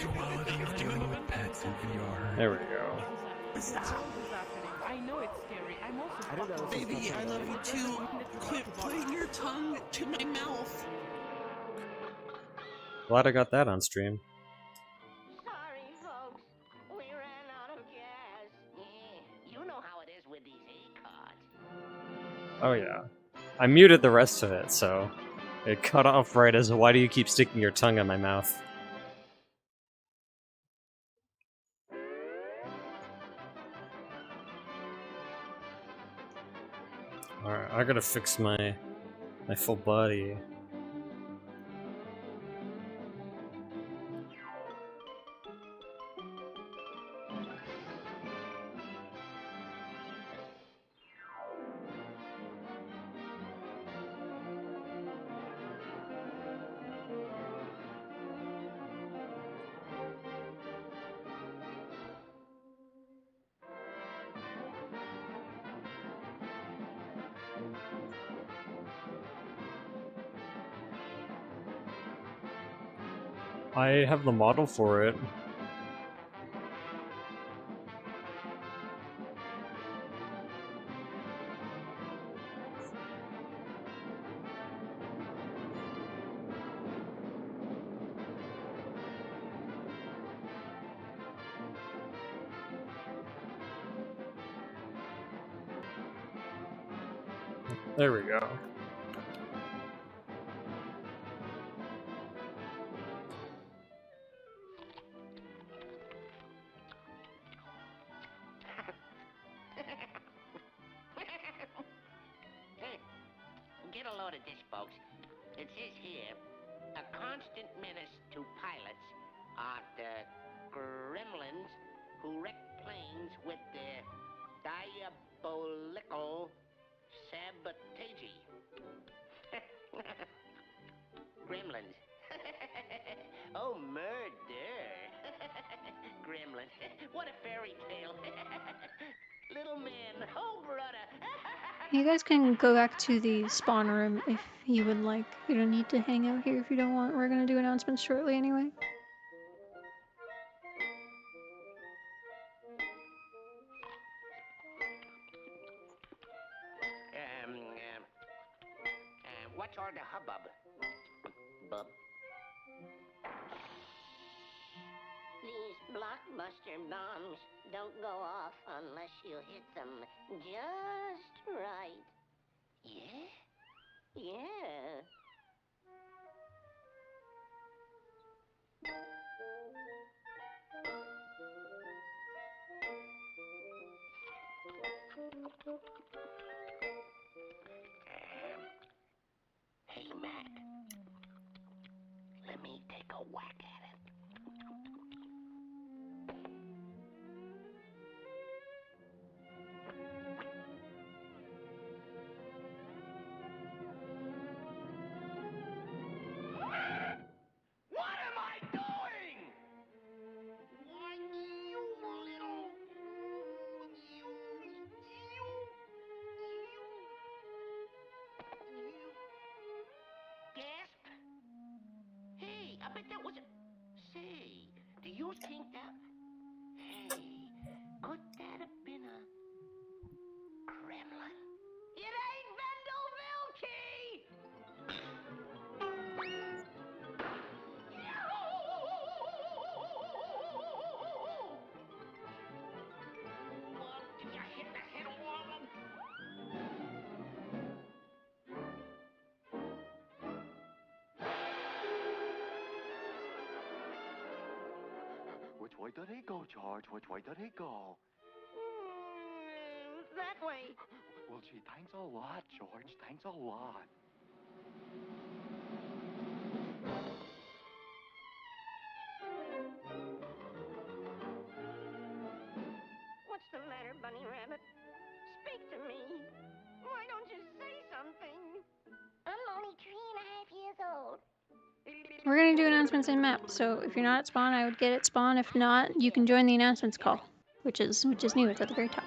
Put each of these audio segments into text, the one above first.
quality of dealing with pets in VR. There we go. Stop. I know it's scary. I'm also I don't know. Baby, I love you too. Quit putting your tongue to my mouth. Glad I got that on stream. Sorry, folks. We ran out of gas. Yeah, you know how it is with these E-cards. Oh yeah. I muted the rest of it, so it cut off right as why do you keep sticking your tongue in my mouth? Alright, I gotta fix my full body. I have the model for it. There we go. Get a load of this, folks. It says here, a constant menace to pilots are the gremlins who wreck planes with their diabolical sabotage. Gremlins. Oh, murder. Gremlin. What a fairy tale. Little man. Oh, brother. You guys can go back to the spawn room if you would like. You don't need to hang out here if you don't want. We're gonna do announcements shortly anyway. What's all the hubbub? Bub. These blockbuster bombs don't go off unless you hit them just right. Yeah? Yeah. Hey, Matt. Let me take a whack at it. What am I doing? Why, you little... Gasp? Hey, I bet that was a... Say, do you think that... Hey, could that have been a... gremlin? It ain't Vendel Vilkey! Well, did you hit the head of one of them? Which way did he go, George? Which way did he go? That way. Well, gee, thanks a lot, George. Thanks a lot. What's the matter, Bunny Rabbit? Speak to me. Why don't you say something? I'm only 3.5 years old. We're gonna do announcements in map, so if you're not at spawn, I would get at spawn. If not, you can join the announcements call, which is new. It's at the very top.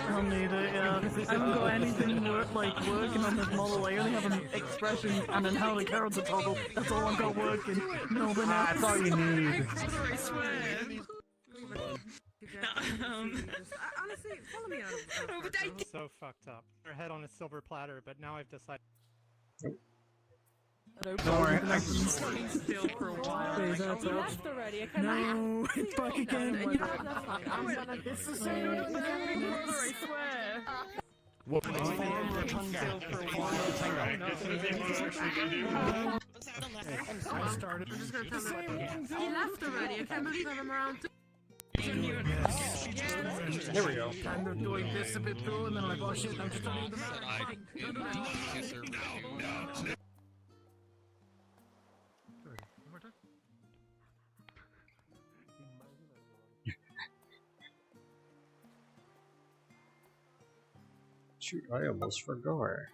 I'll need it, yeah. I haven't got anything working on this model. I only have an expression and then how the character toggle. That's all I've got working. Nothing else. That's all you need. I swear. Honestly, follow me out of I'm so fucked up. Her head on a silver platter, but now I've decided. Don't worry, I can still for a while. Please, that's You up. left already. I kinda No, it's back again. And you have that fuck. I'm gonna. It's the same. I swear. What? Still for a while. I started. I'm just gonna tell them. He left already. I can't believe I'm around. There we go. Kind of doing this a bit too, and then like, oh shit, I'm just doing the Shoot, I almost forgot.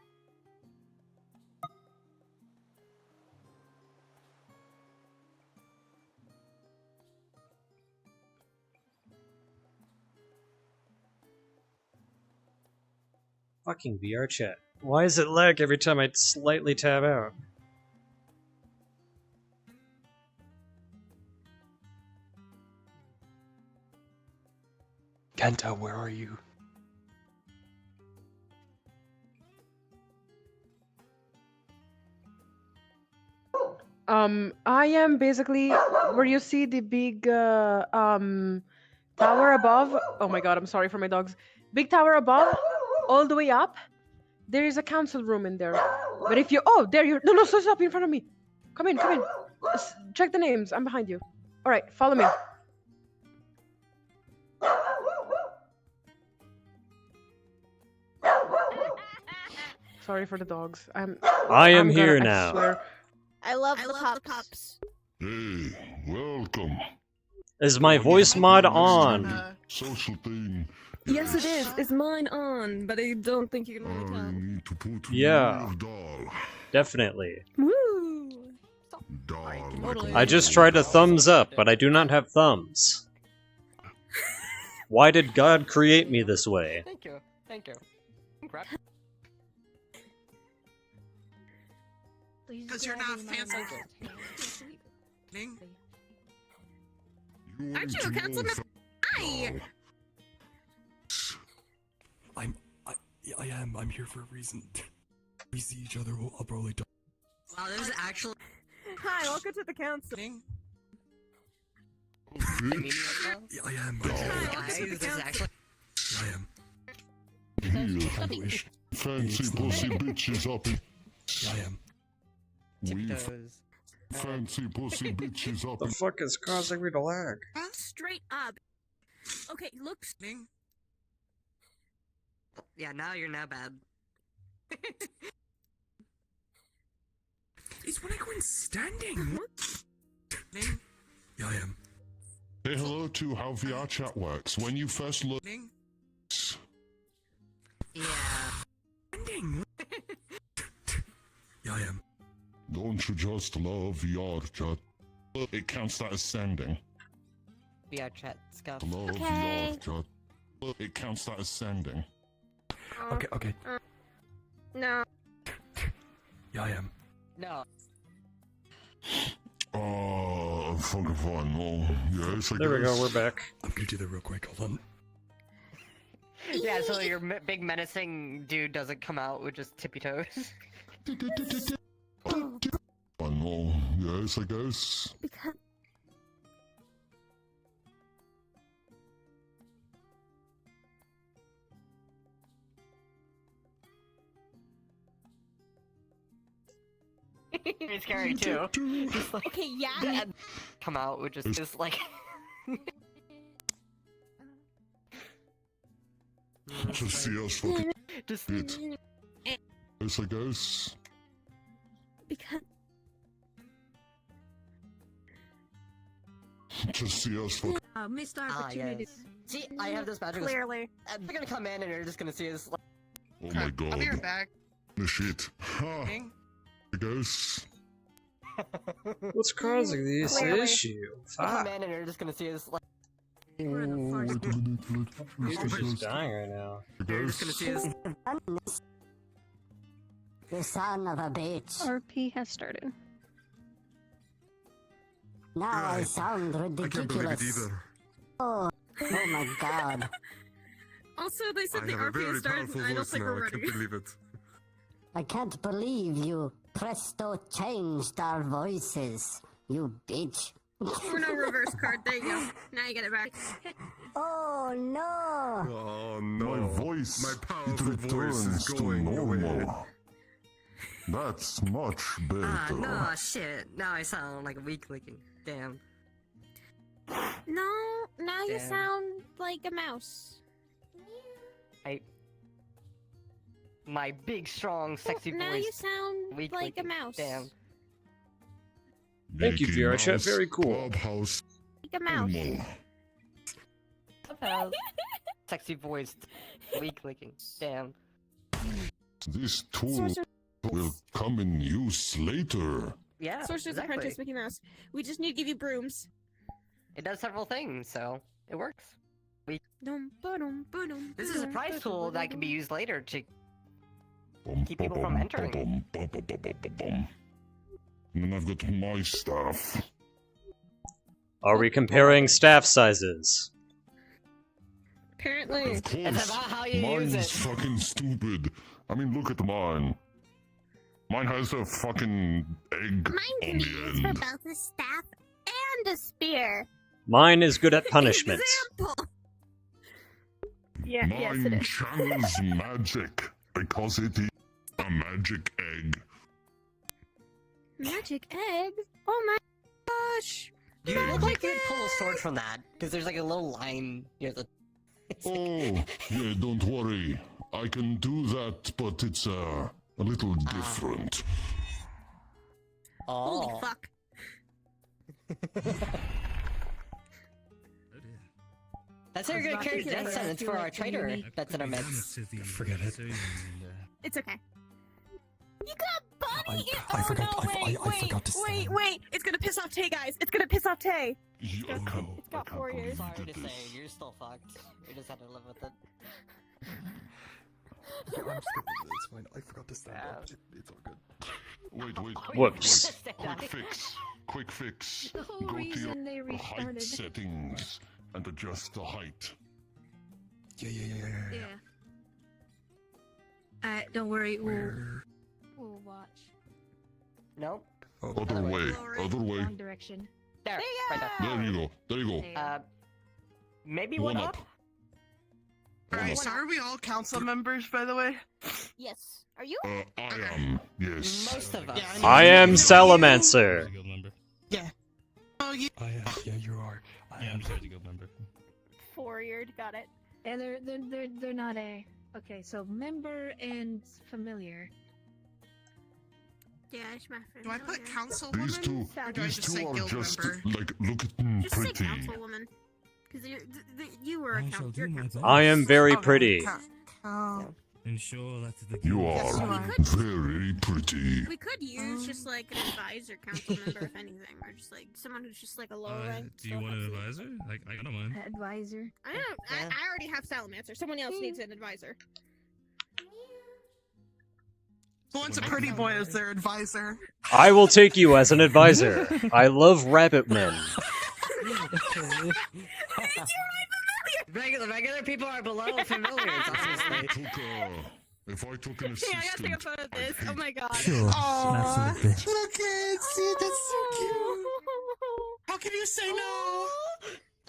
Fucking VRChat. Why is it lag every time I slightly tab out? Kenta, where are you? I am basically where you see the big tower above. Oh my god, I'm sorry for my dogs. Big tower above, all the way up. There is a council room in there. But if you there you no stop in front of me. Come in. Check the names. I'm behind you. All right, follow me. Sorry for the dogs. I am here now. I swear. I love the pups. Hey, welcome. Is my voice mod on? Social thing. Yes, it is. It's mine on, but I don't think you can really I tell. need to put Yeah. your doll. Definitely. Woo! Doll. I just tried a thumbs up, but I do not have thumbs. Why did God create me this way? Thank you. Because you're not fancy. Aren't you a councilman? Hi. I am. I'm here for a reason. We see each other. I'll probably die. Wow, this is actually. Hi, welcome to the council. I am. Guys, this is actually. I am. Here. I wish. Fancy pussy bitches up in. I am. We fancy pussy bitches up The in. fuck is causing me to lag? Straight up. Okay, looks. Yeah, now you're now bad. Is Winnicott standing? Yeah, I am. Say hello to how VRChat works. When you first look. Yeah. Standing. Yeah, I am. Don't you just love VRChat? It counts that as sending. VRChat scuff. Love Okay. VRChat. It counts that as sending. Okay. No. Yeah, I am. No. Oh, fucking fun. Oh, yes, I There we guess. go, we're back. I'm gonna do that real quick. Hold on. Yeah, so your big menacing dude doesn't come out with just tippy toes. Fun. Oh, yes, I guess. Because. It's scary too. Just like, Okay, yeah. come out with just like. Just see us fucking Just. it. Yes, I guess. Because. Just see us fucking. Missed Yes. See, I have this magic. Clearly. They're gonna come in and you're just gonna see this. Like, Oh my god. I'll be right back. The shit. Ha. I guess. What's causing this Clearly. issue? come Fuck. in and you're just gonna see this. Like, We're in the forest. You're just dying right now. You're just gonna see us. You son of a bitch. RP has started. Now I sound ridiculous. I can't believe it either. Oh my god. Also, they said I the have a RP very started, powerful and I don't voice think now. we're I ready. can't believe it. I can't believe you presto changed our voices, you bitch. We're no reverse card. There you go. Now you get it back. Oh no! Oh no. My voice, My it powerful voice returns is to going away. normal. That's much better. No, shit. Now I sound like a weak looking. Damn. No, now you Damn. sound like a mouse. My big, strong, sexy Now voice. you sound weak like a looking. mouse. Damn. Thank you, Mickey VRChat. Mouse Very cool. Clubhouse Like a mouse. normal. Sexy voiced, weak looking. Damn. This tool will come in use later. Yeah. Sorcerer's exactly. Apprentice, Mickey Mouse. We just need to give you brooms. It does several things, so it works. This is a prize tool that can be used later to keep people from entering. And then I've got my staff. Are we comparing staff sizes? Apparently. Of course, It's about how you use mine's it. fucking stupid. I mean, look at mine. Mine has a fucking egg Mine on can be the used for end. both a staff and a spear. Mine is good at punishments. Example. Mine channels magic because it is a magic egg. Magic egg? Oh my gosh! Dude, you could pull a sword from that, because there's like a little line near the... Oh, yeah, don't worry. I can do that, but it's a little different. Oh. Holy fuck. That's how you're gonna carry death sentence for our traitor that's in our midst. Forget it. It's okay. You got Bunny! I forgot. I forgot to Wait, wait! It's gonna piss off Tay, guys! It's gonna piss off Tay! It's got 4 years. Sorry to say, you're still fucked. You just have to live with it. Yeah, I'm stupid. It's fine. I forgot to stand up. It's all good. Wait. Whoops. Quick fix. The whole Go to reason they your height restarted. settings and adjust the height. Yeah. Don't worry, we'll watch. Nope. Other way. Wrong direction. There, right there. There you go. Maybe One one up. up? Alright, so are we all council members, by the way? Yes. Are you? I am, yes. Most of us. Yeah, I am Salamander. Yeah. Oh, you. Yeah, you are. I am a guild member. 4-yeared, got it. And they're not a. Okay, so member and familiar. Yeah, it's my friend. Do I put council These two, Or do I these just say two are guild just member? like looking Just say pretty. councilwoman. Because you were a council. I am very pretty. Ensure that the You Yes, you are are. very pretty. We could use just like an advisor council member, if anything, or just like someone who's just like a lower rank. Do you want an advisor? I don't mind. Advisor. I already have Salamander. Someone else needs an advisor. Who wants a pretty boy as their advisor? I will take you as an advisor. I love rabbit men. Regular people are below familiars, obviously. If I took an Hey, I gotta take a photo of this. Oh my god. Sure. Aww. Absolutely. Look at see, that's so cute. How can you say no?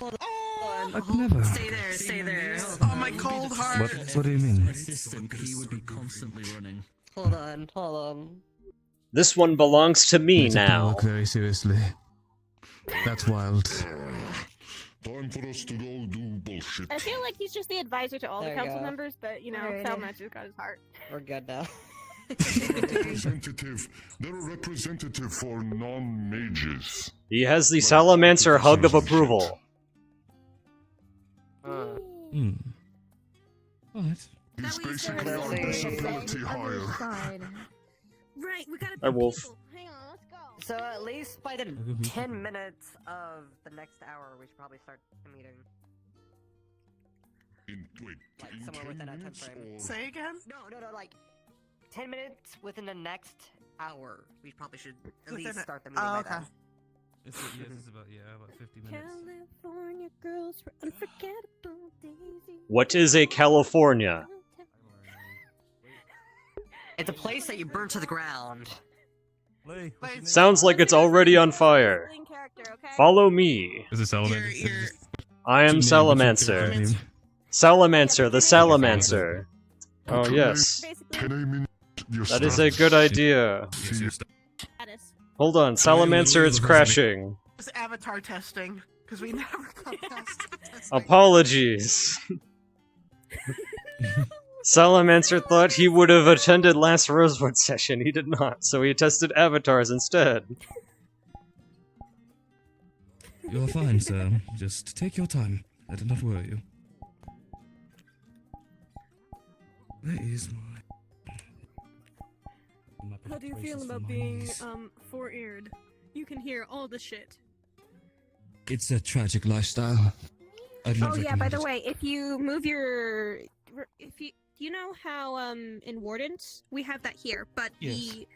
Oh, I'd never. Stay there. oh my cold heart. What do you mean? He would be constantly running. Hold on. This one belongs to me Take the now. work very seriously. That's wild. Time for us to go do bullshit. I feel like he's just the advisor to all There the you council go. members, but you know, Right. Salamander's got his heart. We're good now. Representative. They're a representative for non-mages. He has the Salamander hug of approval. Alright. He's basically our disability hire. Right, we gotta Hi, Wolf. people. Hang on, let's go. So at least by the 10 minutes of the next hour, we should probably start the meeting. Wait, Like in somewhere 10 within that time minutes frame. or... Say again? No, like 10 minutes within the next hour. We probably should at least start the meeting by then. It's, yes, it's about 50 minutes. California girls were unforgettable daisy. What is a California? It's a place that you burn to the ground. Sounds like it's already on fire. Follow me. Is it Salamander? I am Salamancer. Salamancer, the Salamancer. Oh, yes. That is a good idea. Hold on, Salamancer, it's crashing. It's avatar testing, because we never got past testing. Apologies. Salamancer thought he would have attended last Rosewood session. He did not, so he tested avatars instead. You're fine, sir. Just take your time. I did not worry you. Where is my... How do you feel about being, four-eared? You can hear all the shit. It's a tragic lifestyle. I do not Oh yeah, by recommend the it. way, if you move your... You know how, in Wardens, we have that here, but Yes. we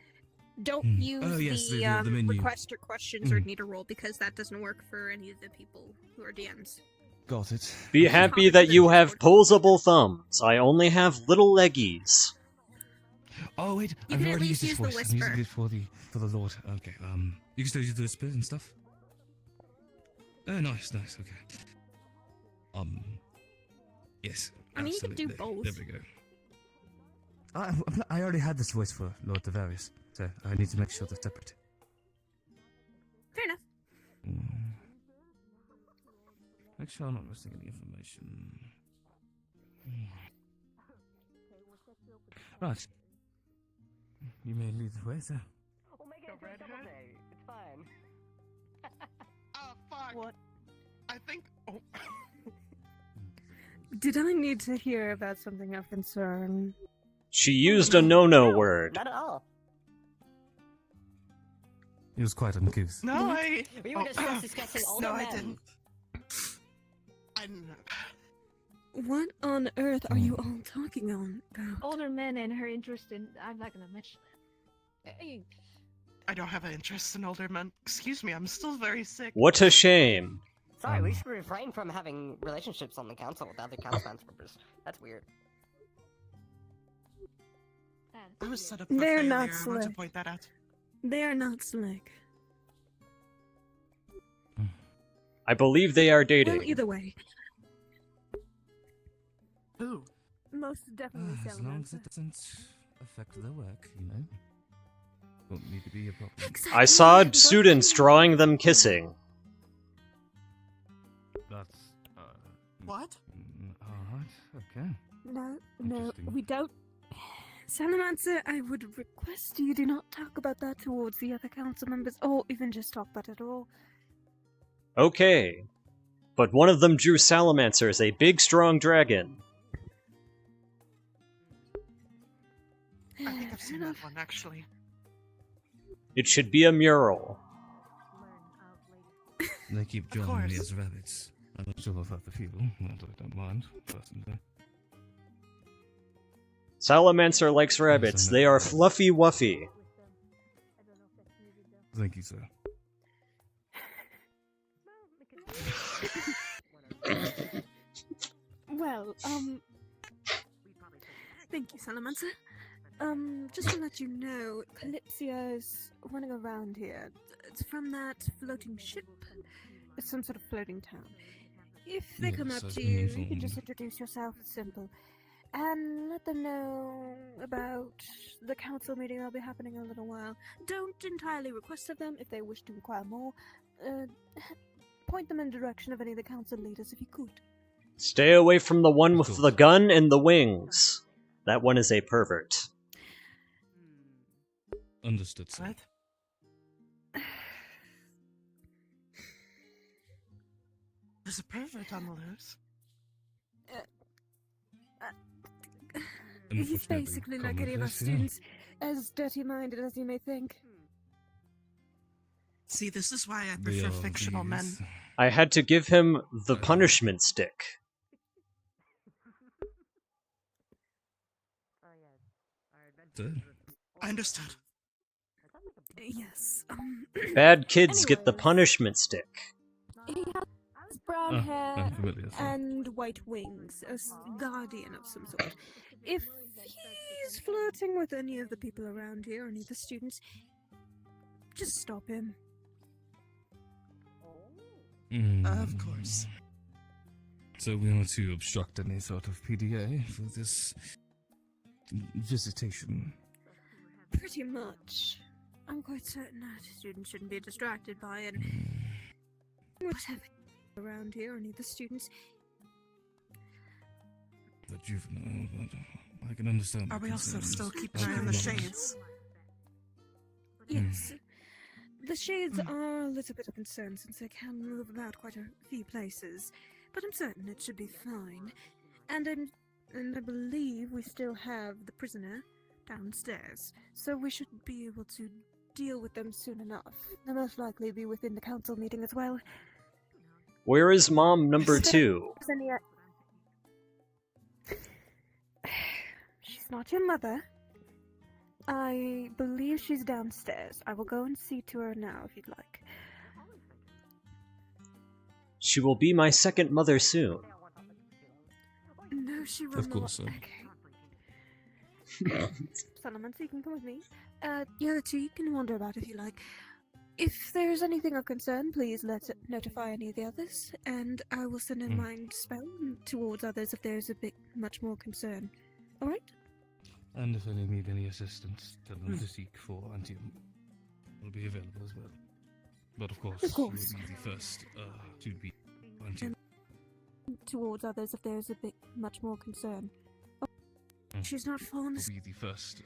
don't Mm. use Oh, yes, the, the menu. request or questions or Mm. need a roll, because that doesn't work for any of the people who are DMs. Got it. Be happy that you have posable thumbs. I only have little leggies. Oh wait, You I've can at already least used this use the voice. I'm using whisper. it for the Lord. Okay. You can still use the whisper and stuff. Oh, nice. Okay. Yes. I mean, you can do absolutely. both. There we go. I already had this voice for Lord Tavarius, so I need to make sure they're separate. Fair enough. Make sure I'm not missing any information. Right. You may lead the way, sir. We'll make it into a double day. It's fine. Oh, fuck. What? I think... Oh. Did I need to hear about something of concern? She used a no-no word. Not at all. He was quite uncouth. No, I... We were just discussing older No, men. I didn't. I didn't know. What on earth are you all talking on about? Older men and her interest in. I'm not gonna mention it. I don't have an interest in older men. Excuse me, I'm still very sick. What a shame. Sorry, we should refrain from having relationships on the council with other council members. That's weird. I was set up for They're failure. not I want to slick. point that out. They are not slick. I believe they are Well, dating. either way. Who? Most definitely As long as it doesn't affect their work, you know. Won't need to be a problem. I saw students drawing them kissing. That's, What? alright, okay. No, Interesting. we don't. Salamancer, I would request you do not talk about that towards the other council members, or even just talk about it at all. Okay. But one of them drew Salamancer as a big, strong dragon. I think I've seen that one, actually. It should be a mural. They keep drawing me as rabbits. I'm not sure of other people, but I don't mind, personally. Salamancer likes rabbits. They are fluffy wuffy. Thank you, sir. Well, thank you, Salamancer. Just to let you know, Kalypsia is running around here. It's from that floating ship. It's some sort of floating town. If they come Yes, up I've to been you, you informed. can just introduce yourself. It's simple. And let them know about the council meeting that'll be happening in a little while. Don't entirely request of them if they wish to inquire more. Point them in the direction of any of the council leaders if you could. Stay away from the one with the gun and the wings. That one is a pervert. Understood, sir. What? There's a pervert on the loose. He's Unfortunately, basically like any of our commonplace, yeah. students, as dirty-minded as you may think. See, this is why I They prefer are fictional men. these. I had to give him the punishment stick. understood. I understood. Yes. Bad kids get the punishment stick. He has brown Oh, hair I'm familiar, sir. and white wings, a guardian of some sort. If he's flirting with any of the people around here, any of the students, just stop him. Of course. So we are to obstruct any sort of PDA for this visitation. Pretty much. I'm quite certain that students shouldn't be distracted by it. Whatever around here, any of the students. The juvenile, but I can understand. Are the we also concerns. still keeping an eye on the shades? Yes. The shades are a little bit of concern since they can move about quite a few places, but I'm certain it should be fine. And I believe we still have the prisoner downstairs, so we should be able to deal with them soon enough. They'll most likely be within the council meeting as well. Where is mom number 2? She's not your mother. I believe she's downstairs. I will go and see to her now if you'd like. She will be my second mother soon. No, she will Of not. course, sir. Okay. Solomon, so you can come with me. The other two you can wander about if you like. If there's anything of concern, please notify any of the others, and I will send a mind spell towards others if there's a bit much more concern. Alright? And if any need any assistance, tell them to seek for Antium. Will be available as well. But of course, you will be the first to be Antium. Towards others if there's a bit much more concern. She's not fallen Will asleep. be the first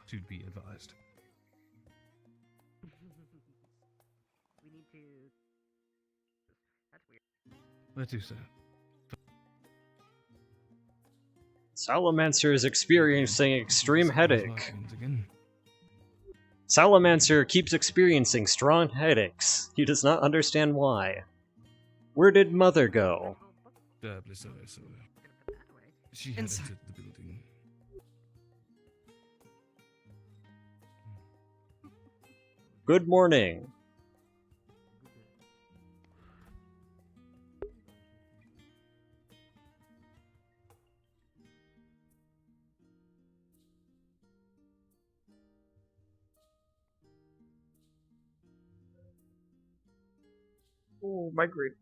to be advised. We need to. That's weird. Where to, sir? Salamancer is experiencing extreme headache. Again. Salamancer keeps experiencing strong headaches. He does not understand why. Where did mother go? She had entered the building. Good morning. Oh, migraine.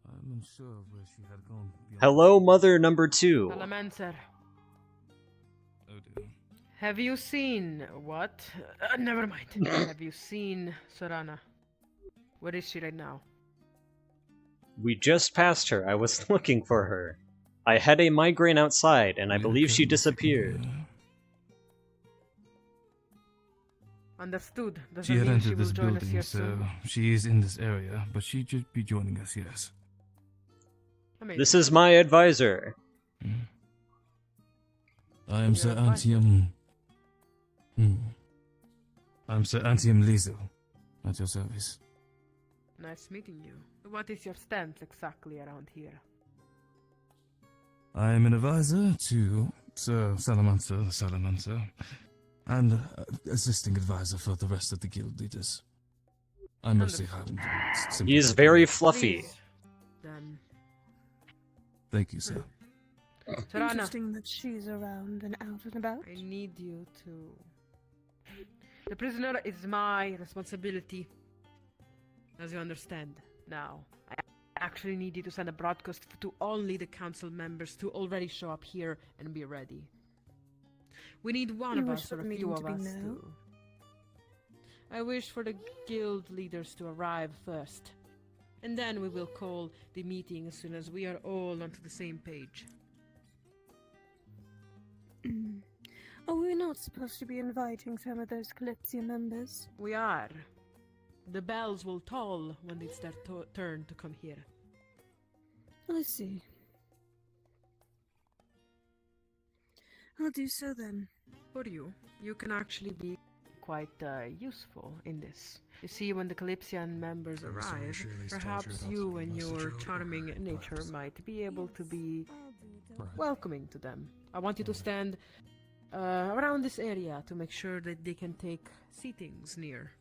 I'm unsure of where she had gone. Hello, mother number 2. Salamancer. Oh dear. Have you seen what? Never mind. Have you seen Sorana? Where is she right now? We just passed her. I was looking for her. I had a migraine outside, and I believe she disappeared. Understood. Doesn't She had mean entered will this join us building, here so soon. she is in this area, but she should be joining us, yes. This is my advisor. I am Sir Antium. I'm Sir Antium Liesel, at your service. Nice meeting you. What is your stance exactly around here? I am an advisor to Sir Salamancer the Salamancer, and assisting advisor for the rest of the guild leaders. I mostly have He is very fluffy. Please, then. Thank you, sir. Sorana, Interesting that she's around and out and about. I need you to... The prisoner is my responsibility. As you understand now. I actually need you to send a broadcast to only the council members to already show up here and be ready. We need one You of wish us for or the a meeting few to of be us now? to... I wish for the guild leaders to arrive first. And then we will call the meeting as soon as we are all onto the same page. Are we not supposed to be inviting some of those Kalypsia members? We are. The bells will toll when it's their turn to come here. I see. I'll do so then. For you, you can actually be quite useful in this. You see, when the Kalypsian members arrive, perhaps you and your charming nature might be able to be welcoming to them. I want you to stand around this area to make sure that they can take seatings near.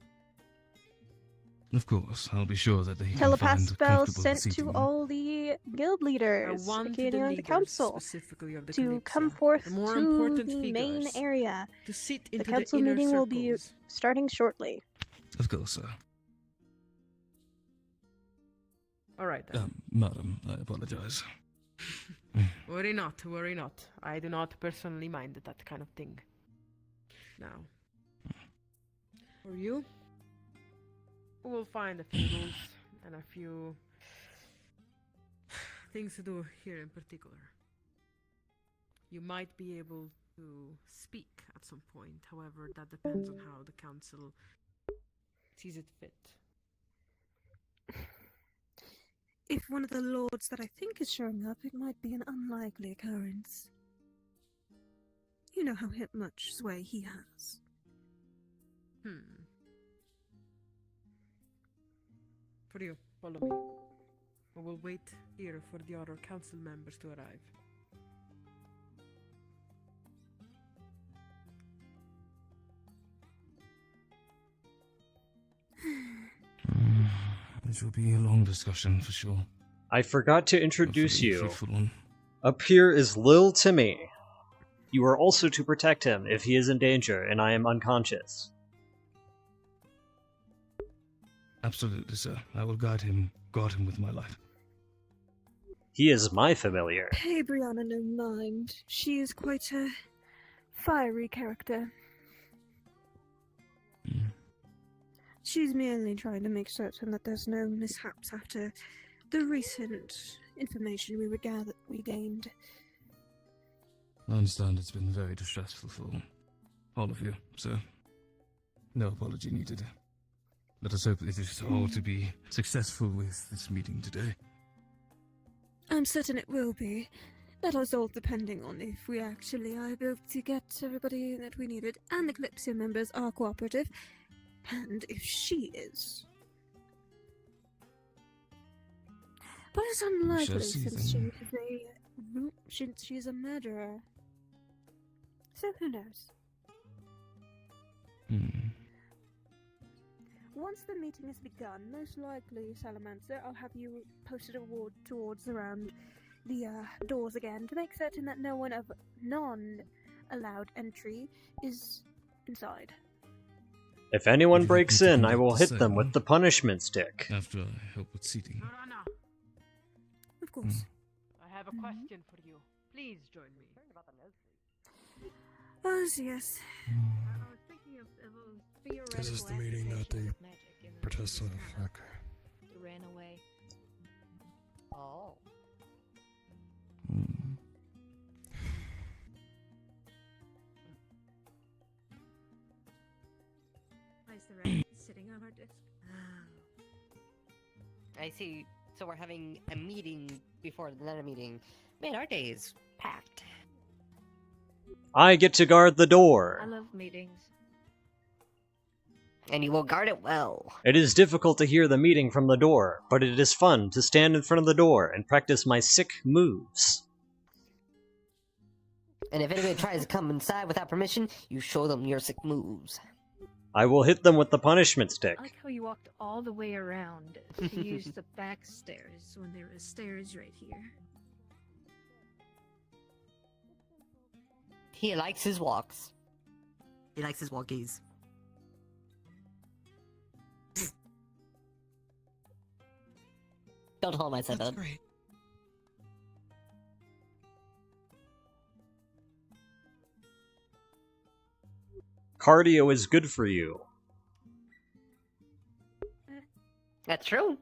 Of course, I'll be sure that they can Telepath find spell comfortable sent seating. to all the guild leaders, I want aka the the leaders, council, specifically of the to come Kalypsia, forth the more to important the main figures, area. to sit The into council inner meeting will be circles. starting shortly. Of course, sir. All right then. Madam, I apologize. Worry not, worry not. I do not personally mind that kind of thing. Now, for you, we will find a few rules and a few things to do here in particular. You might be able to speak at some point, however, that depends on how the council sees it fit. If one of the lords that I think is showing up, it might be an unlikely occurrence. You know how much sway he has. For you, follow me. We will wait here for the other council members to arrive. This will be a long discussion for sure. I forgot to introduce Hopefully a you. fruitful one. Up here is Lil Timmy. You are also to protect him if he is in danger and I am unconscious. Absolutely, sir. I will guard him with my life. He is my familiar. Pay Brianna no mind. She is quite a fiery character. She's merely trying to make certain that there's no mishaps after the recent information we gained. I understand it's been very distressful for all of you, so no apology needed. Let us hope it is all to be successful with this meeting today. I'm certain it will be. That was all depending on if we actually are able to get everybody that we needed, and the Kalypsia members are cooperative, and if she is. But it's unlikely since she's a murderer. So who knows? Once the meeting has begun, most likely, Salamander, I'll have you posted a ward towards around the doors again to make certain that no one of non-allowed entry is inside. If anyone breaks in, I will hit them with the punishment stick. After I help with seating. Of course. I have a question for you. Please join me. Oh, yes. I was thinking of theoretical This is the meeting that they protest on. Okay. Ran away. Oh. Why is the rat sitting on our desk? I see. So we're having a meeting before another meeting. Man, our day is packed. I get to guard the door. I love meetings. And you will guard it well. It is difficult to hear the meeting from the door, but it is fun to stand in front of the door and practice my sick moves. And if anybody tries to come inside without permission, you show them your sick moves. I will hit them with the punishment stick. I like how you walked all the way around to use the back stairs when there are stairs right here. He likes his walks. He likes his walkies. Don't tell him I said that. Great. Cardio is good for you. That's true.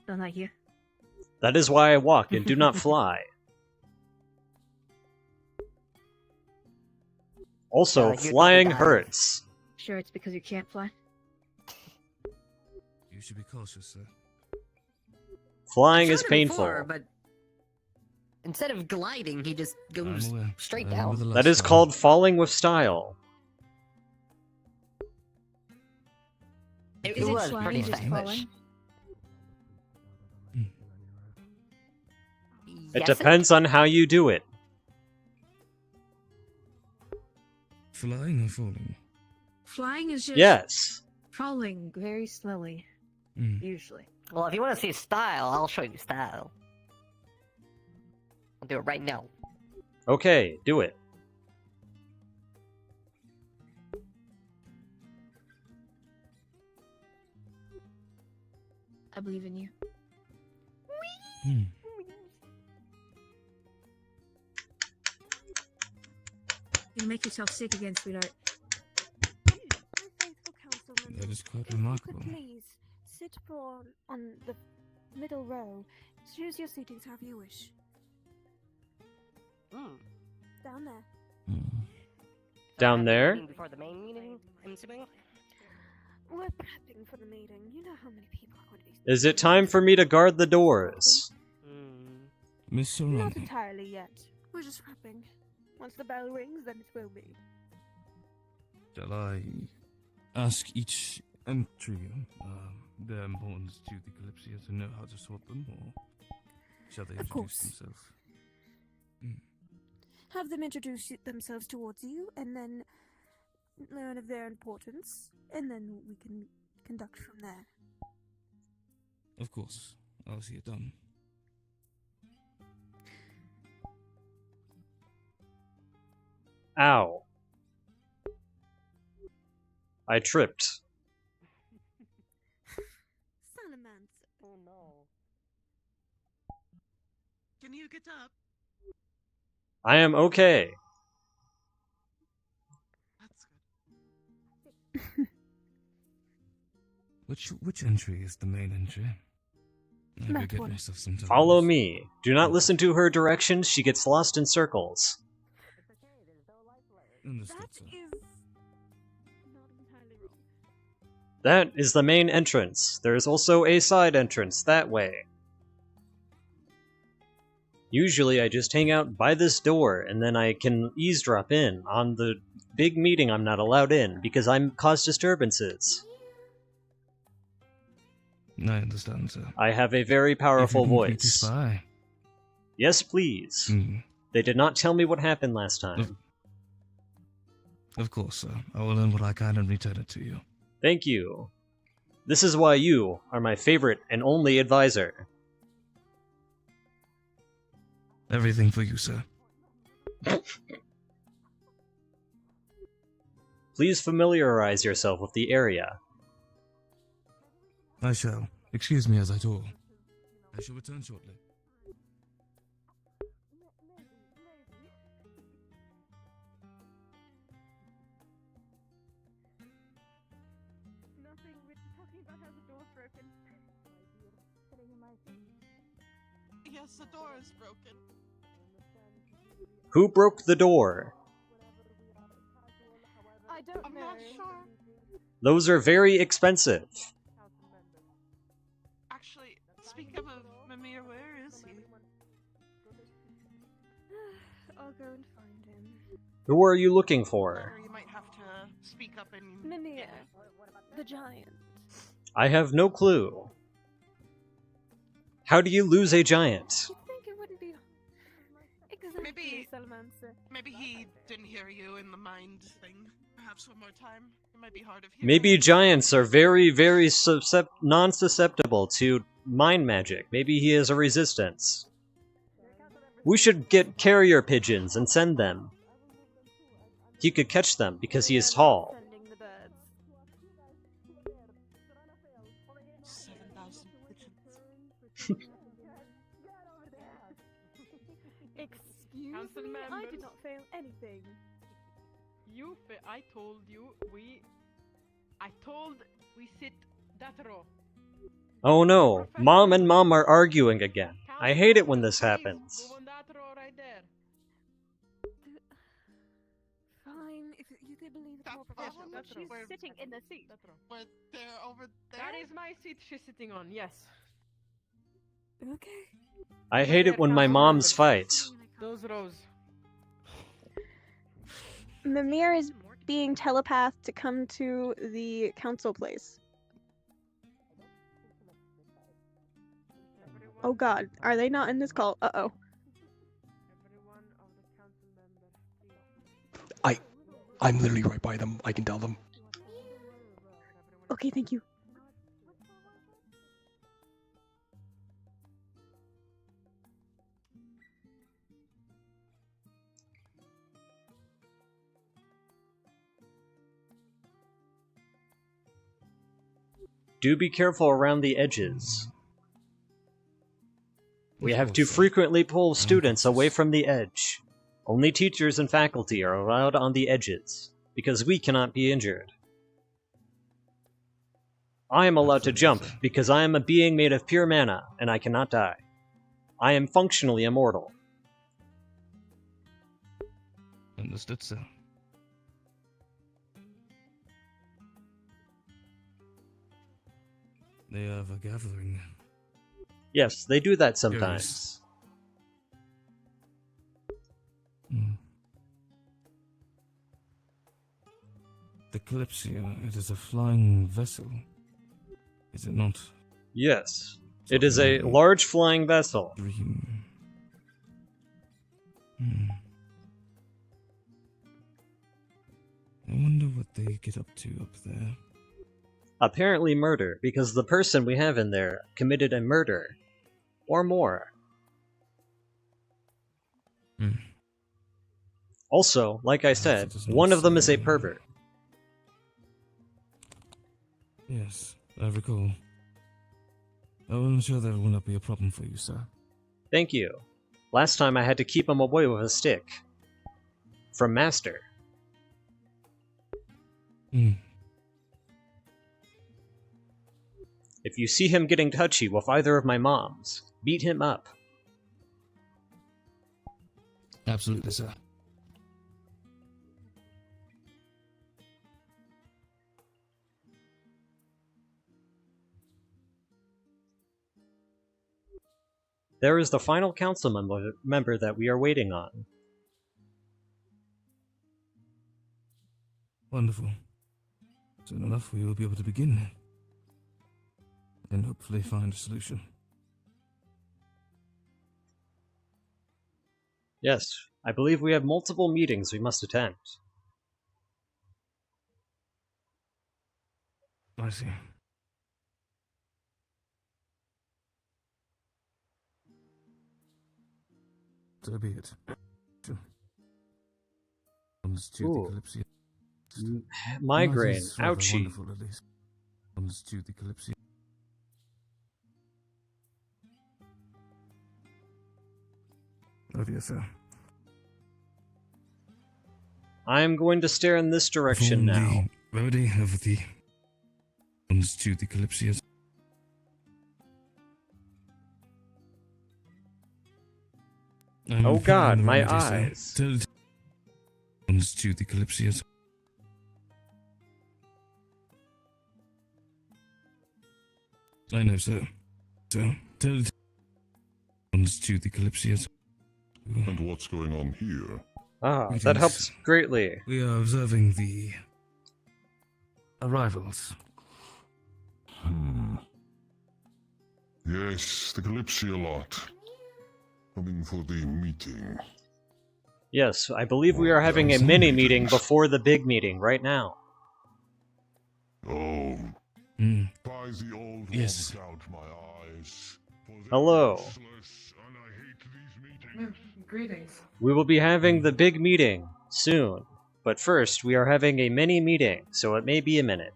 Don't like you. That is why I walk and do not fly. Also, you're flying gonna die. hurts. Sure, it's because you can't fly. You should be cautious, sir. Flying I've is tried it painful. before, but instead of gliding, he just goes I'm aware. straight I remember down. the That last is time. called falling with style. It Is it was flying pretty or just stylish. falling? It Yes, depends on how you do it. Flying or falling? Flying is just Yes. falling very slowly, usually. Well, if you want to see style, I'll show you style. I'll do it right now. Okay, do it. I believe in you. You make yourself sick again, sweetheart. That is quite remarkable. Please sit on the middle row. Choose your seatings however you wish. Down there. Down there? Before the main meeting, I'm assuming? We're prepping for the meeting. You know how many people are going to be. Is it time for me to guard the doors? Miss Not Solani, entirely yet. We're just prepping. Once the bell rings, then it will be. shall I ask each entry their importance to the Kalypsia to know how to sort them, or shall they Of introduce course. themselves? Have them introduce themselves towards you, and then learn of their importance, and then we can conduct from there. Of course, I'll see it done. Ow. I tripped. Salamance. Oh no. Can you get up? I am okay. That's good. Which entry is the main entry? I That forget one. myself sometimes. Follow me. Do not listen to her directions. She gets lost in circles. Understood, That sir. is not entirely wrong. That is the main entrance. There is also a side entrance that way. Usually I just hang out by this door and then I can eavesdrop in on the big meeting I'm not allowed in because I'm cause disturbances. I understand, sir. I have a very powerful If you want me to voice. spy. Yes, please. They did not tell me what happened last time. Of course, sir. I will learn what I can and return it to you. Thank you. This is why you are my favorite and only advisor. Everything for you, sir. Please familiarize yourself with the area. I shall. Excuse me as I talk. I shall return shortly. Nothing. We're talking about how the door's broken. Yes, the door is broken. Who broke the door? I don't I'm know. not sure. Those are very expensive. Actually, speaking of Mimir, where is he? I'll go and find him. Who are you looking for? Or you might have to speak up and... Mimir, the giant. I have no clue. How do you lose a giant? I think it wouldn't be exactly Salamander. Maybe he didn't hear you in the mind thing. Perhaps one more time. It might be hard of hearing. Maybe giants are very non-susceptible to mind magic. Maybe he has a resistance. We should get carrier pigeons and send them. He could catch them because he is tall. Sending the birds. 7,000 Excuse Council me, I members. did not fail anything. I told you we sit that row. Oh no, Mom and Mom are arguing again. I hate it when this happens. Go on that row right there. Fine, if you could believe it's more professional, but she's sitting in the seat. But they're over there. That is my seat she's sitting on, yes. Okay. I hate it when my moms fight. Those rows. Mimir is being telepathed to come to the council place. Oh god, are they not in this call? Uh-oh. I'm literally right by them. I can tell them. Okay, thank you. Do be careful around the edges. We have to frequently pull students away from the edge. Only teachers and faculty are allowed on the edges, because we cannot be injured. I am allowed to jump, because I am a being made of pure mana, and I cannot die. I am functionally immortal. Understood, sir. They have a gathering. Yes, they do that sometimes. The Kalypsia, it is a flying vessel, is it not? Yes, it is a large flying vessel. Dream. I wonder what they get up to up there. Apparently murder, because the person we have in there committed a murder. Or more. Also, like I said, one of them is a pervert. Yes, I recall. I'm sure that will not be a problem for you, sir. Thank you. Last time I had to keep him away with a stick. From Master. If you see him getting touchy with either of my moms, beat him up. Absolutely, sir. There is the final council member that we are waiting on. Wonderful. Soon enough we will be able to begin. And hopefully find a solution. Yes, I believe we have multiple meetings we must attend. I see. So be it. Sure. Comes to the Kalypsia. Migraine. Ouchie. Wonderful, at least. Comes to the Kalypsia. Oh dear, sir. I am going to stare in this direction now. The remedy of the comes to the Kalypsia. Oh god, my eyes. Comes to the Kalypsia. I know, sir. So, comes to the Kalypsia. And what's going on here? Ah, that helps greatly. We are observing the arrivals. Yes, the Kalypsia lot. Coming for the meeting. Yes, I believe we are having a mini meeting before the big meeting right now. Oh. By the old yes. Out my eyes. Hello. Greetings. We will be having the big meeting soon, but first we are having a mini meeting, so it may be a minute.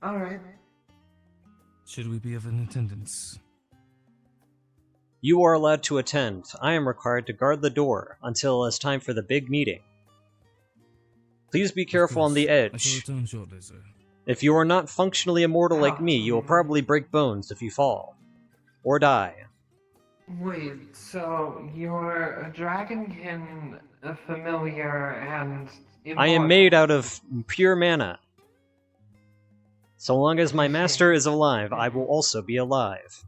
Alright. Should we be of an attendance? You are allowed to attend. I am required to guard the door until it's time for the big meeting. Please be careful on the I shall edge. return shortly, sir. If you are not functionally immortal like me, you will probably break bones if you fall. Or die. Wait, so you're a dragonkin, a familiar, and I am made out of pure mana. So long as my master is alive, I will also be alive.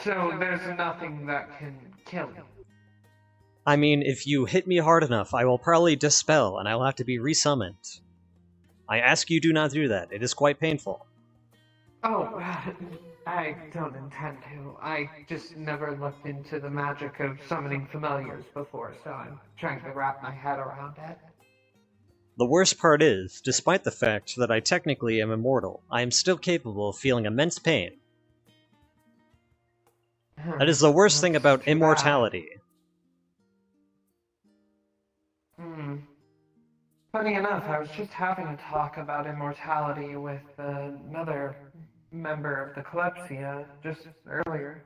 So there's nothing that can kill you. I mean, if you hit me hard enough, I will probably dispel and I will have to be resummoned. I ask you do not do that. It is quite painful. Oh, I don't intend to. I just never looked into the magic of summoning familiars before, so I'm trying to wrap my head around it. The worst part is, despite the fact that I technically am immortal, I am still capable of feeling immense pain. That is the worst thing about immortality. Funny enough, I was just having a talk about immortality with another member of the Kalypsia just earlier.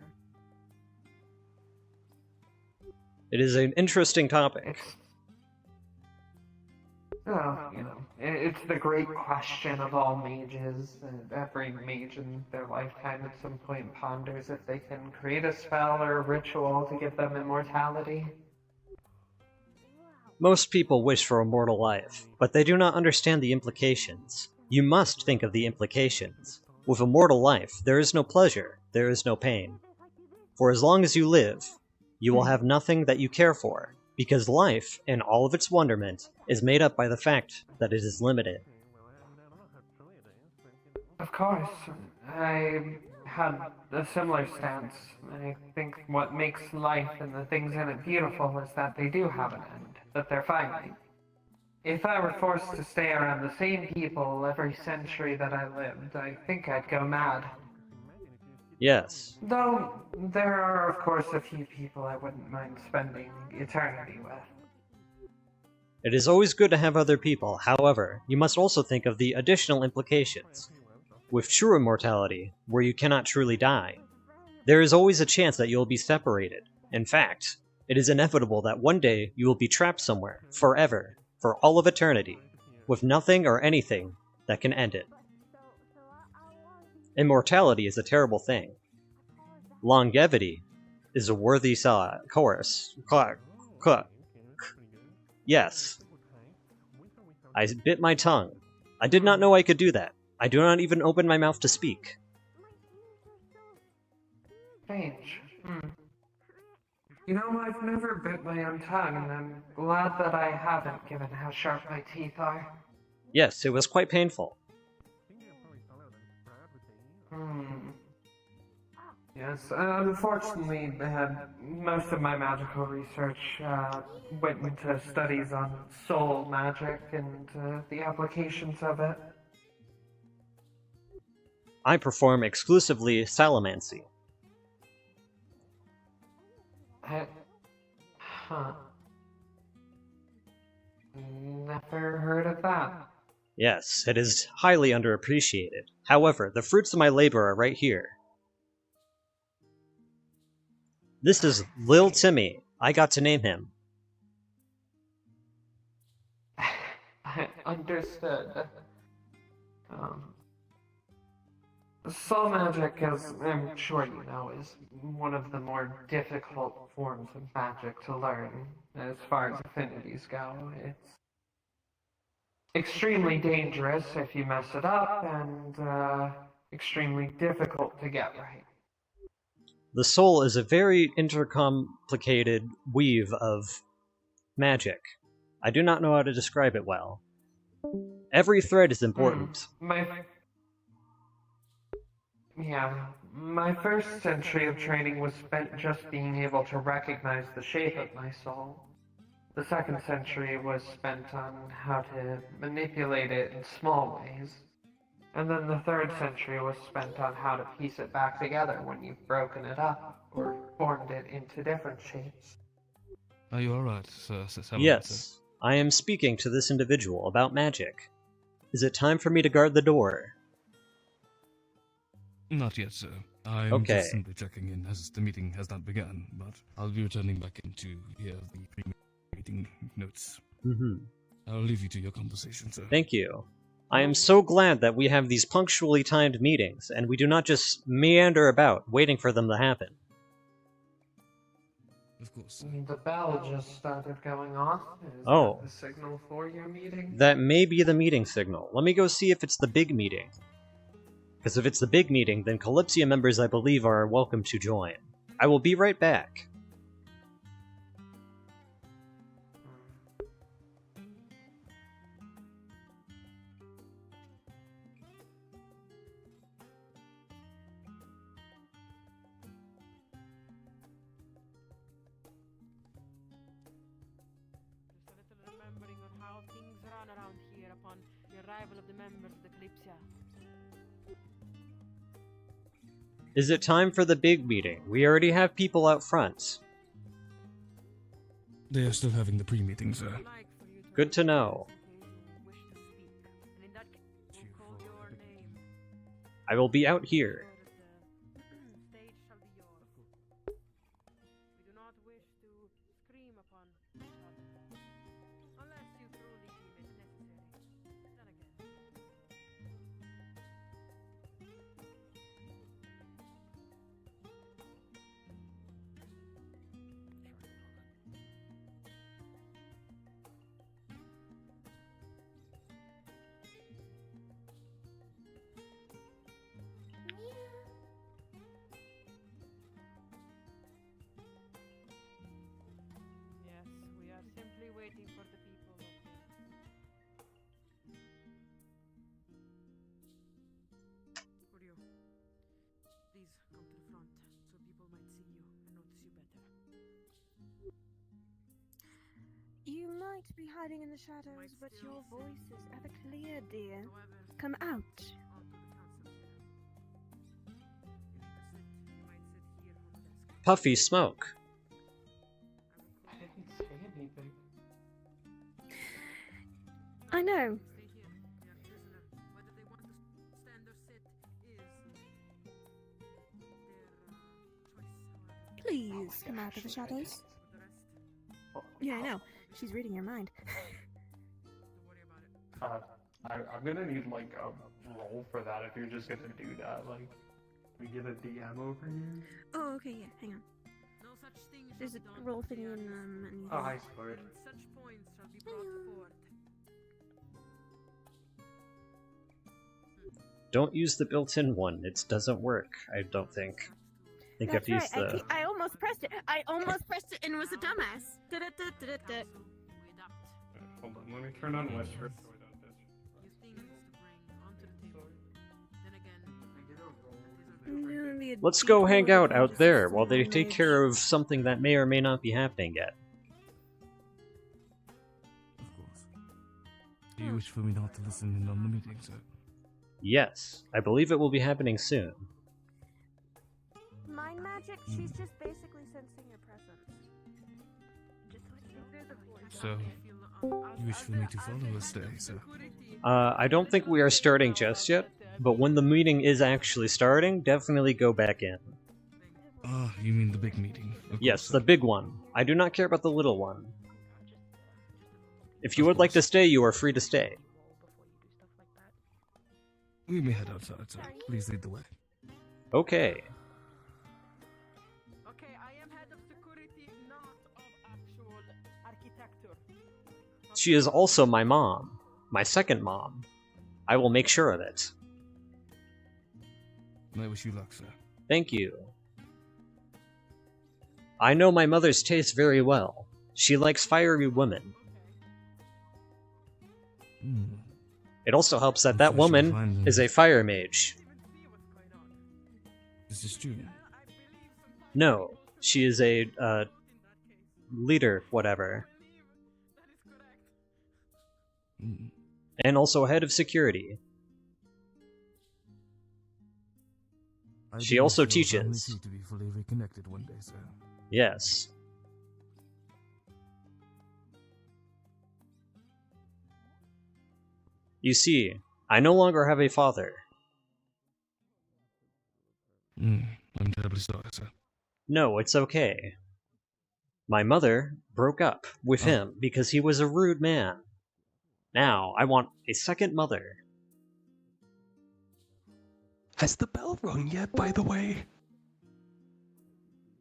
It is an interesting topic. Oh, you know, it's the great question of all mages, and every mage in their lifetime at some point ponders if they can create a spell or a ritual to give them immortality. Most people wish for a mortal life, but they do not understand the implications. You must think of the implications. With a mortal life, there is no pleasure, there is no pain. For as long as you live, you will have nothing that you care for, because life, in all of its wonderment, is made up by the fact that it is limited. Of course, I had a similar stance. I think what makes life and the things in it beautiful is that they do have an end, that they're finite. If I were forced to stay around the same people every century that I lived, I think I'd go mad. Yes. Though, there are of course a few people I wouldn't mind spending eternity with. It is always good to have other people, however, you must also think of the additional implications. With true immortality, where you cannot truly die, there is always a chance that you will be separated. In fact, it is inevitable that one day you will be trapped somewhere, forever, for all of eternity, with nothing or anything that can end it. Immortality is a terrible thing. Longevity is a worthy course. Yes. I bit my tongue. I did not know I could do that. I do not even open my mouth to speak. Strange. You know, I've never bit my own tongue, and I'm glad that I haven't, given how sharp my teeth are. Yes, it was quite painful. Yes, unfortunately, most of my magical research went into studies on soul magic and the applications of it. I perform exclusively salamancy. Never heard of that. Yes, it is highly underappreciated. However, the fruits of my labor are right here. This is Lil Timmy. I got to name him. Understood. Soul magic, as I'm sure you know, is one of the more difficult forms of magic to learn as far as affinities go. It's extremely dangerous if you mess it up, and extremely difficult to get right. The soul is a very intercomplicated weave of magic. I do not know how to describe it well. Every thread is important. My first century of training was spent just being able to recognize the shape of my soul. The second century was spent on how to manipulate it in small ways. And then the third century was spent on how to piece it back together when you've broken it up, or formed it into different shapes. Are you alright, Sir? Yes, I am speaking to this individual about magic. Is it time for me to guard the door? Not yet, sir. I'm just simply checking in as the meeting has not begun, but I'll be returning back in to hear the pre-meeting notes. I'll leave you to your conversation, sir. Thank you. I am so glad that we have these punctually timed meetings, and we do not just meander about, waiting for them to happen. Of course. The bell just started going off. Is that the signal for your meeting? That may be the meeting signal. Let me go see if it's the big meeting. Because if it's the big meeting, then Kalypsia members, I believe, are welcome to join. I will be right back. arrival of the members of the Kalypsia. Is it time for the big meeting? We already have people out front. They are still having the pre-meeting, sir. Good to know. I will be out here. Yes, we are simply waiting for the people. Oreo, please come to the front so people might see you and notice you better. You might be hiding in the shadows, but your voice is ever clear, dear. Come out. Puffy smoke. I didn't say anything. I know. Please come out of the shadows. Yeah, I know. She's reading your mind. I'm gonna need like a roll for that if you're just gonna do that. Like, we get a DM over here. Oh, okay, yeah, hang on. There's a roll thing in anything. Oh, hi, Sport. Don't use the built-in one. It doesn't work, I don't think. I think That's I've used right. the... I almost pressed it. I almost pressed it and was a dumbass. Da-da-da-da-da-da. Hold on, let me turn on Whisper. Let's go hang out there while they take care of something that may or may not be happening yet. Of course. Do you wish for me not to listen in on the meeting, sir? Yes, I believe it will be happening soon. Mind magic, she's just basically sensing your presence. So, you wish for me to follow or stay, sir? I don't think we are starting just yet, but when the meeting is actually starting, definitely go back in. Ah, you mean the big meeting? Yes, the big one. I do not care about the little one. If you would like to stay, you are free to stay. We may head outside, sir. Please lead the way. Okay. Okay, I am head of security, not of actual architecture. She is also my mom. My second mom. I will make sure of it. I wish you luck, sir. Thank you. I know my mother's taste very well. She likes fiery women. It also helps that that woman is a fire mage. Is this true? No, she is a, leader, whatever. And also head of security. She also teaches. To be fully reconnected one day, sir. Yes. You see, I no longer have a father. I'm terribly sorry, sir. No, it's okay. My mother broke up with him because he was a rude man. Now, I want a second mother. Has the bell rung yet, by the way?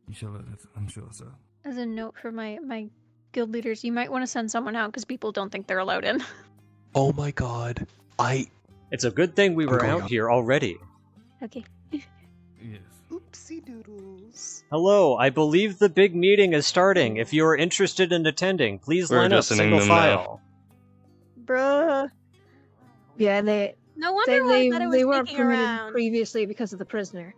You shall learn it, I'm sure, sir. As a note for my guild leaders, you might want to send someone out because people don't think they're allowed in. Oh my god. It's a good thing we were out here already. Okay. Yes. Oopsie doodles. Hello, I believe the big meeting is starting. If you are interested in attending, please We're line up listening single them file. Bruh. Yeah, No wonder why I thought it was they weren't sneaking permitted around. previously because of the prisoner.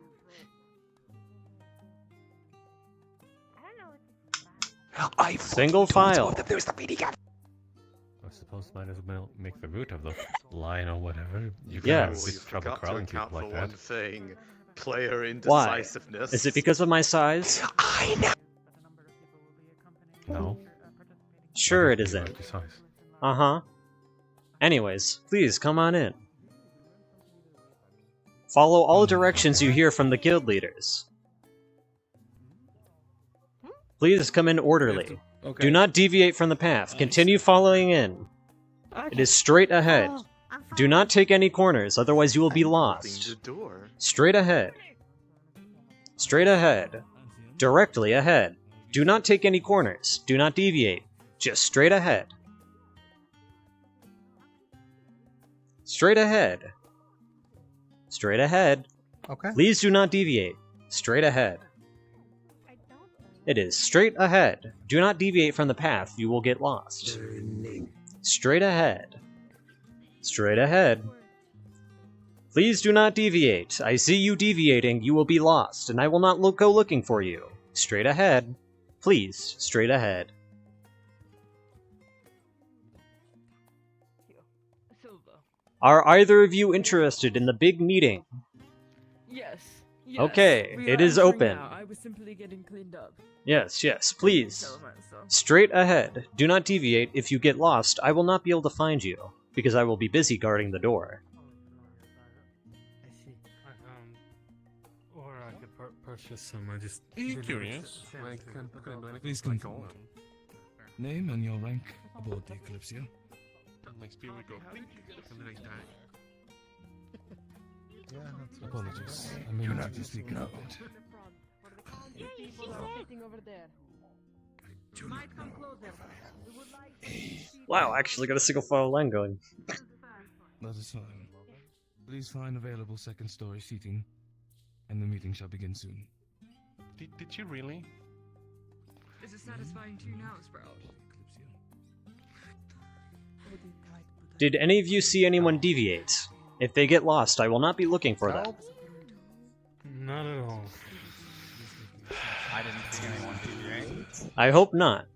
I Single file. There's the meeting. I suppose suppose might as well make the root of the line or whatever. You can Yes. have a bit of trouble crawling people like that. One thing, player Why? indecisiveness. Is it because of my size? I know. No. Sure it isn't. Uh-huh. Anyways, please come on in. Follow all directions you hear from the guild leaders. Please come in orderly. Okay. Do not deviate from the path. Continue following in. It is straight ahead. Do not take any corners, otherwise you will be lost. Straight ahead. Straight ahead. Directly ahead. Do not take any corners. Do not deviate. Just straight ahead. Straight ahead. Straight ahead. Okay. Please do not deviate. Straight ahead. It is straight ahead. Do not deviate from the path. You will get lost. Straight ahead. Straight ahead. Please do not deviate. I see you deviating. You will be lost, and I will not go looking for you. Straight ahead. Please, straight ahead. Are either of you interested in the big meeting? Yes. Okay, We it are is entering open. now. I was simply getting cleaned up. Yes, please. Straight ahead. Do not deviate. If you get lost, I will not be able to find you, because I will be busy guarding the door. Or I could purchase some. I just Curious. Please confirm. Name and your rank aboard the Kalypsia. Next people go. And then I die. Apologies. I may not to speak now. Wow, I actually got a single file line going. That is fine. Please find available second story seating, and the meeting shall begin soon. Did you really? Is it satisfying to you now, Sprout? Did any of you see anyone deviate? If they get lost, I will not be looking for them. Not at all. I didn't see anyone deviate. I hope not.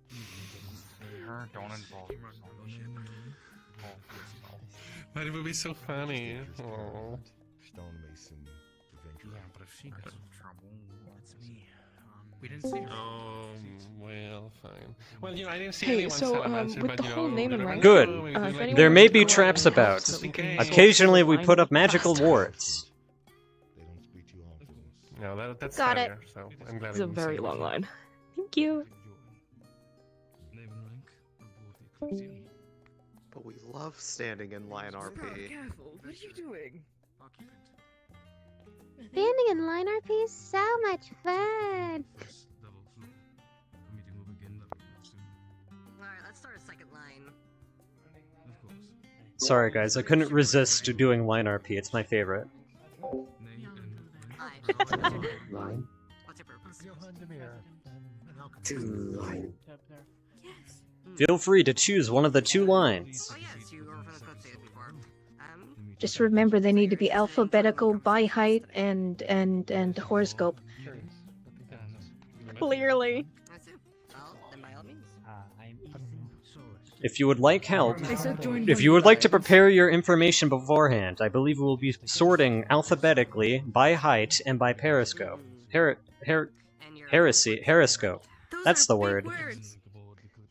Don't involve But it would be so funny. Oh. Stonemason. Yeah, but if she gets in trouble, it's me. We didn't see her. Oh, well, fine. Well, you know, I didn't see Hey, anyone so, salamander, with but the you whole know, name and never rank, Good. know, maybe if there's anyone There may wants to be go traps and help about. so we can Occasionally we find put up them magical faster. wards. No, that's Got it. fair, so I'm glad It's I a didn't very say long anything. line. Thank you. Name and rank aboard the Kalypsia. But we love standing in line RP. Careful. What are you doing? Standing in line RP is so much fun. The meeting will begin soon. Alright, let's start a second line. Of course. Sorry guys, I couldn't resist doing line RP. It's my favorite. Hi. Line. What's your purpose? Line. Yes. Feel free to choose one of the two lines. Oh yes, you were from the Kalypsia before. Just remember they need to be alphabetical by height and horoscope. Clearly. That's it. Well, then by all means. If you would like help, I said join if you would like to prepare your information beforehand, I believe we will be sorting alphabetically by height and by periscope. Horoscope. That's the word.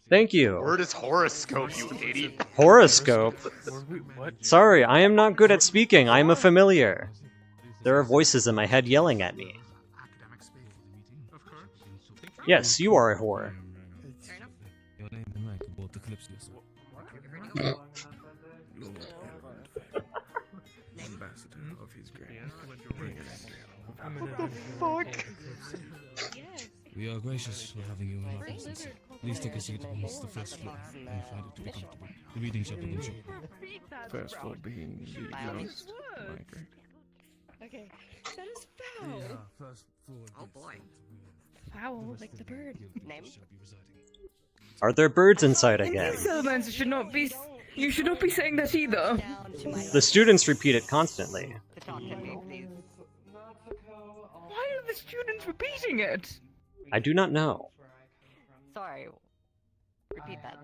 Thank you. Word is horoscope, you idiot. Horoscope? What? Sorry, I am not good at speaking. I am a familiar. There are voices in my head yelling at me. Yes, you are a whore. Your name and rank aboard the Kalypsia, sir. Ambassador of his grand. What the fuck? We are gracious for having you in our presence. Please take a seat amongst the first floor and find it to be comfortable. The meeting shall begin shortly. First floor being the lowest. Okay, that is foul. First floor. Oh boy. Foul, like the bird. Name? Are there birds inside again? Salamanders should not be. You should not be saying that either. The students repeat it constantly. Talk to me, please. Why are the students repeating it? I do not know. Sorry. Repeat that.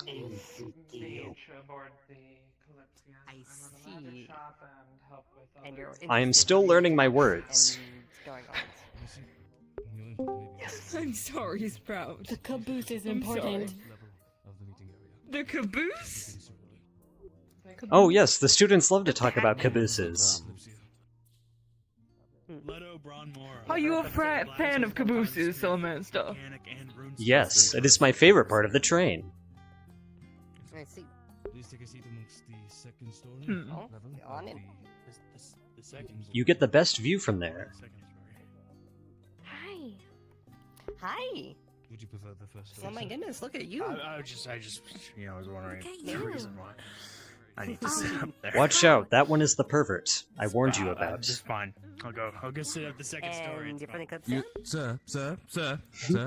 Engage aboard the Kalypsia. I I'm a see. magic shop and help with And other you're I am interested still in learning my VRChat words. and going on. I'm sorry, Sprout. The caboose is I'm sorry. important. The caboose? Oh yes, the students love to talk about cabooses. Are you a fan of cabooses, Salamander? Yes, it is my favorite part of the train. I see. Please take a seat amongst the second story Oh, level. on in. The second. You get the best view from there. Hi. Hi. Would you prefer the first Oh story? my goodness, look at you. I just, I was wondering Look at the you. reason why I need to sit up there. Watch out, that one is the pervert I warned you about. Just fine. I'll go sit up the second story. And you're from the Kalypsia? You, sir,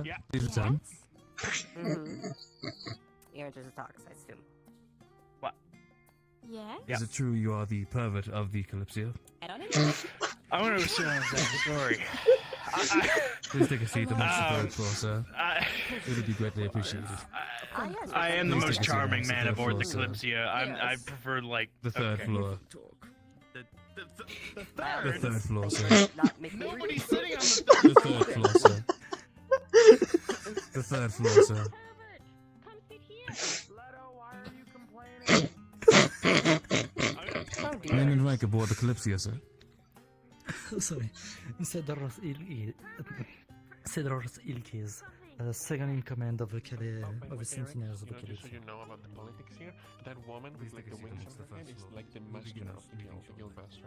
Yeah. please return. Mm-hmm. You're interested in talks, I assume. Yeah? Is it true you are the pervert of the Kalypsia? I don't know. I want to sit on the second story. Please take a seat amongst the third floor, sir. It would be greatly appreciated. I am the Please most take a seat charming amongst the man third aboard the floor, sir. Kalypsia. I prefer like The third okay. floor. The The third. third floor, sir. Nobody's sitting on The third floor, sir. The third floor, sir. Name and rank aboard the Kalypsia, sir. Sorry, Cedros Ilkis, second in command of the Sentinels of the Just so Kalypsia. you know about the politics here, that woman with like the wings on her head is like the master of the guild master.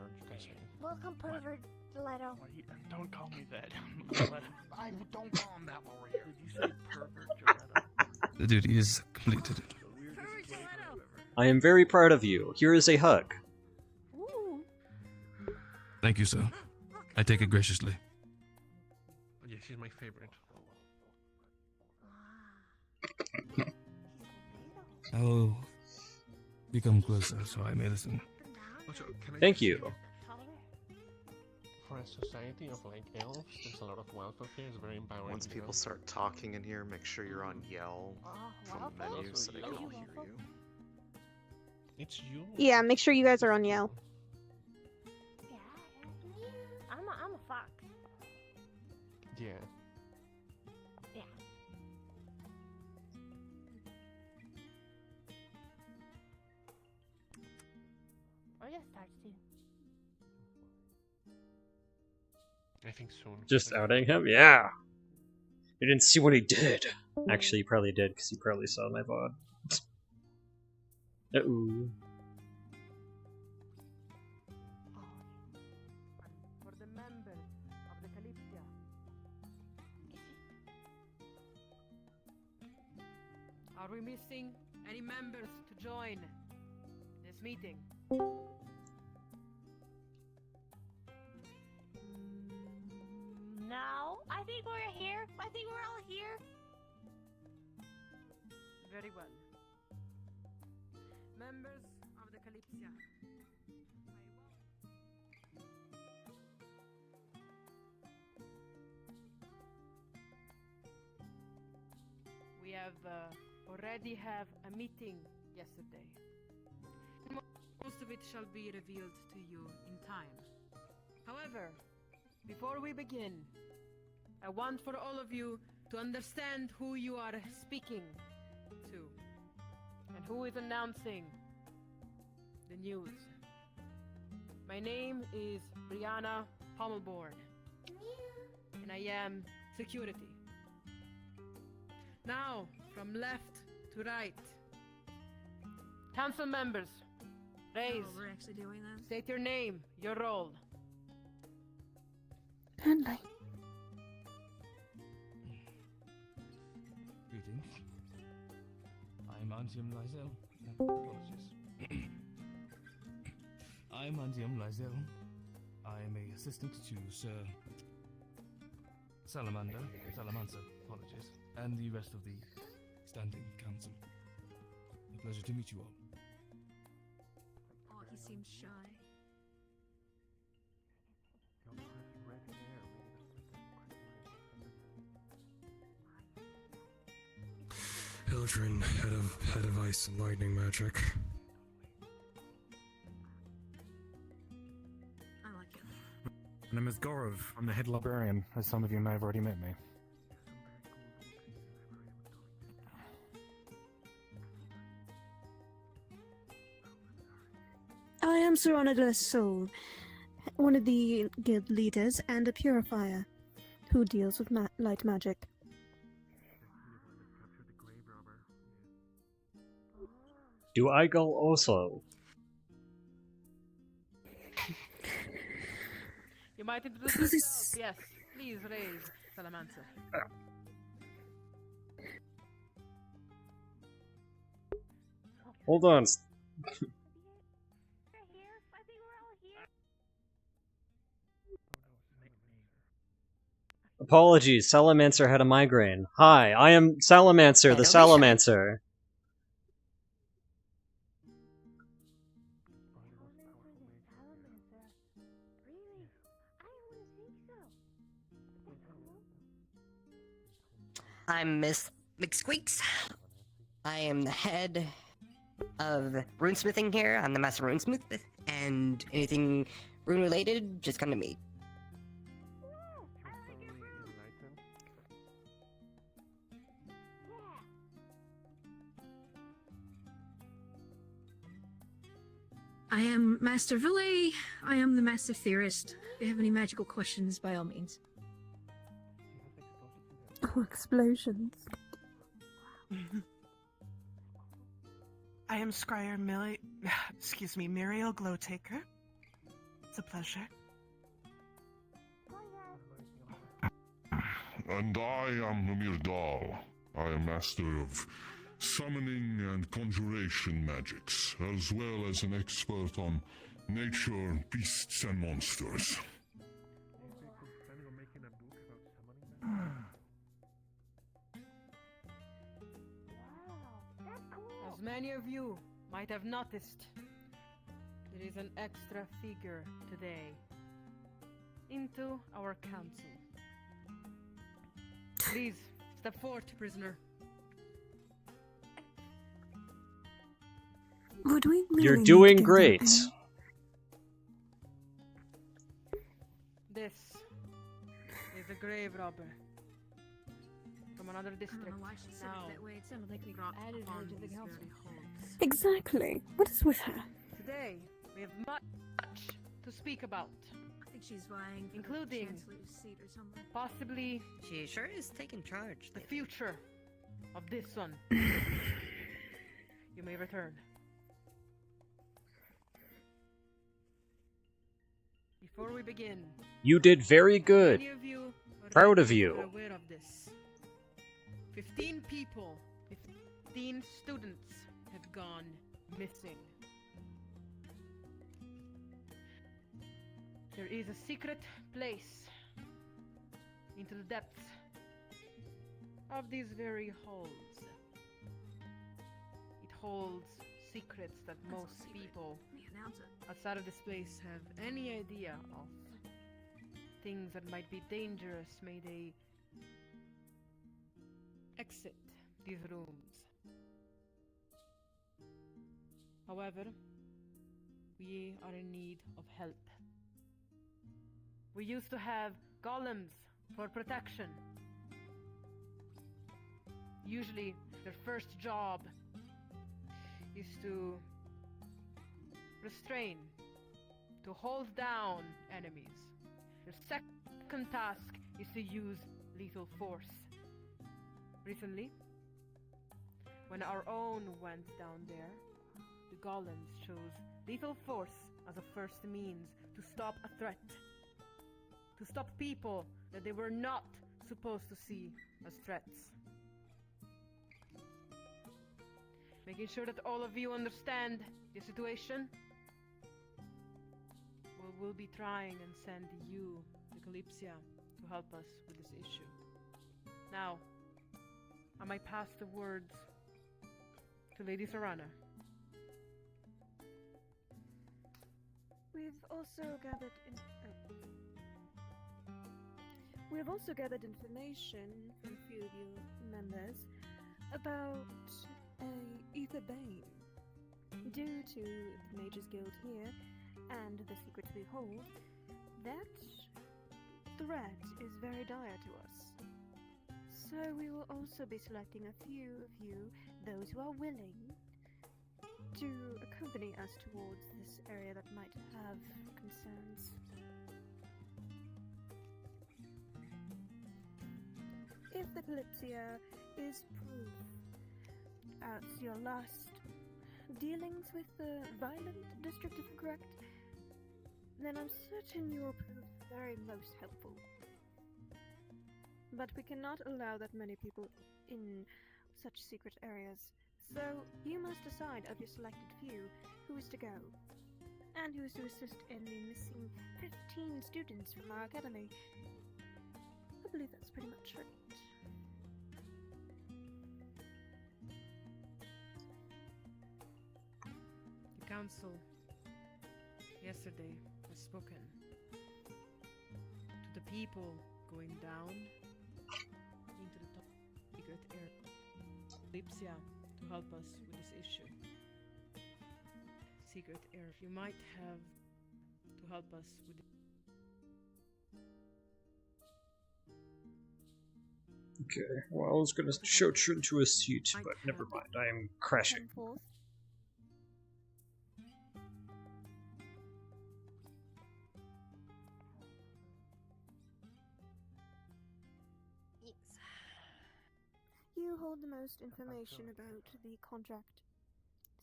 Welcome, pervert Leto. Don't call me that. I don't call him that while we're here. Did you say pervert, The duty is completed. I am very proud of you. Here is a hug. Thank you, sir. I take it graciously. Yeah, she's my favorite. I'll become closer so I may listen. Thank you. For a society of like elves, there's a lot of wild folk here. It's very empowering. Once people start talking in here, make sure you're on yell from the menu so they can all hear you. It's you. Yeah, make sure you guys are on Yell. I'm a fox. Yeah. Yeah. Or just starts to. I think soon. Just outing him? Yeah. You didn't see what he did. Actually, you probably did, because you probably saw my VOD. Uh-oh. For the members of the Kalypsia. Are we missing any members to join this meeting? No, I think we're here. I think we're all here. Very well. Members of the Kalypsia. We have already have a meeting yesterday. Most of it shall be revealed to you in time. However, before we begin, I want for all of you to understand who you are speaking to and who is announcing the news. My name is Brianna Pommelborn, and I am security. Now, from left to right, council members, raise. Oh, we're actually doing that? State your name, your role. Henley. Greetings. I'm Antium Lysel. Apologies. I'm Antium Lysel. I am a assistant to Sir Salamancer, apologies, and the rest of the Standing Council. A pleasure to meet you all. Oh, he seems shy. Hello, Eldrin, head of ice and lightning magic. I like it. My name is Gorov. I'm the head librarian, as some of you may have already met me. I am Serana Soul, one of the guild leaders and a purifier who deals with light magic. Do I go also? You might introduce yourself. Yes, please raise Salamancer. Hold on. Apologies, Salamancer had a migraine. Hi, I am Salamancer, the Salamancer. I'm Miss McSqueaks. I am the head of runesmithing here. I'm the master runesmith, and anything rune related, just come to me. I am Master Valet. I am the Master Theorist. If you have any magical questions, by all means. Oh, explosions. I am Scryer Muriel Glowtaker. It's a pleasure. And I am Namir Dal. I am master of summoning and conjuration magics, as well as an expert on nature, beasts, and monsters. As many of you might have noticed, there is an extra figure today into our council. Please, step forward, prisoner. Would we really You're need doing to do great. that, This is a grave robber from another district. I don't know why she said it that way. It sounded like we added her to the council. Exactly. What is with her? Today, we have much to speak about. I think she's vying for including the chancellor's seat or something. Possibly, she sure is taking charge. The future of this one. You may return. Before we begin, You did very good. many of you are Proud of already you. aware of this. 15 people, 15 students have gone missing. There is a secret place into the depths of these very halls. It holds secrets that most people outside of this place have any idea of. Things that might be dangerous may they exit these rooms. However, we are in need of help. We used to have golems for protection. Usually, their first job is to restrain, to hold down enemies. Their second task is to use lethal force. Recently, when our own went down there, the golems chose lethal force as a first means to stop a threat. To stop people that they were not supposed to see as threats. Making sure that all of you understand the situation, we'll be trying and send you to Kalypsia to help us with this issue. Now, I might pass the words to Lady Serana. We've also gathered information from a few of you members about Ether Bane. Due to the Mages Guild here and the secrets we hold, that threat is very dire to us. So we will also be selecting a few of you, those who are willing, to accompany us towards this area that might have concerns. If the Kalypsia is proof as your last dealings with the violent district, if correct, then I'm certain you will prove very most helpful. But we cannot allow that many people in such secret areas, so you must decide of your selected few who is to go, and who is to assist in the missing 15 students from our academy. I believe that's pretty much right. The council yesterday has spoken to the people going down into the top secret area. Kalypsia to help us with this issue. Secret area. You might have to help us with Okay, well, I was gonna show Trin to a seat, but never mind, I am crashing. You hold the most information about the contract,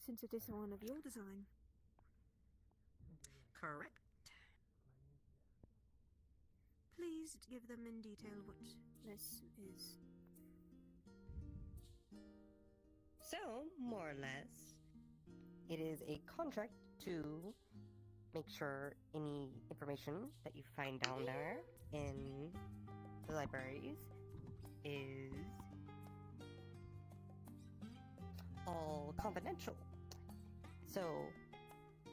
since it is one of your design. Correct. Please give them in detail what this is. So, more or less, it is a contract to make sure any information that you find down there in the libraries is all confidential. So,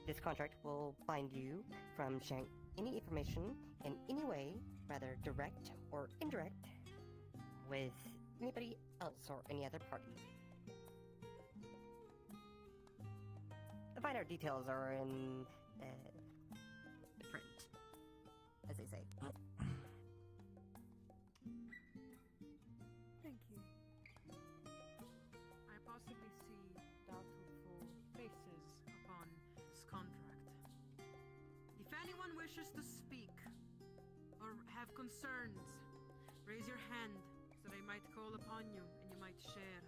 this contract will bind you from sharing any information in any way, whether direct or indirect, with anybody else or any other party. The finer details are in print, as they say. Thank you. I possibly see doubtful faces upon this contract. If anyone wishes to speak or have concerns, raise your hand so they might call upon you and you might share.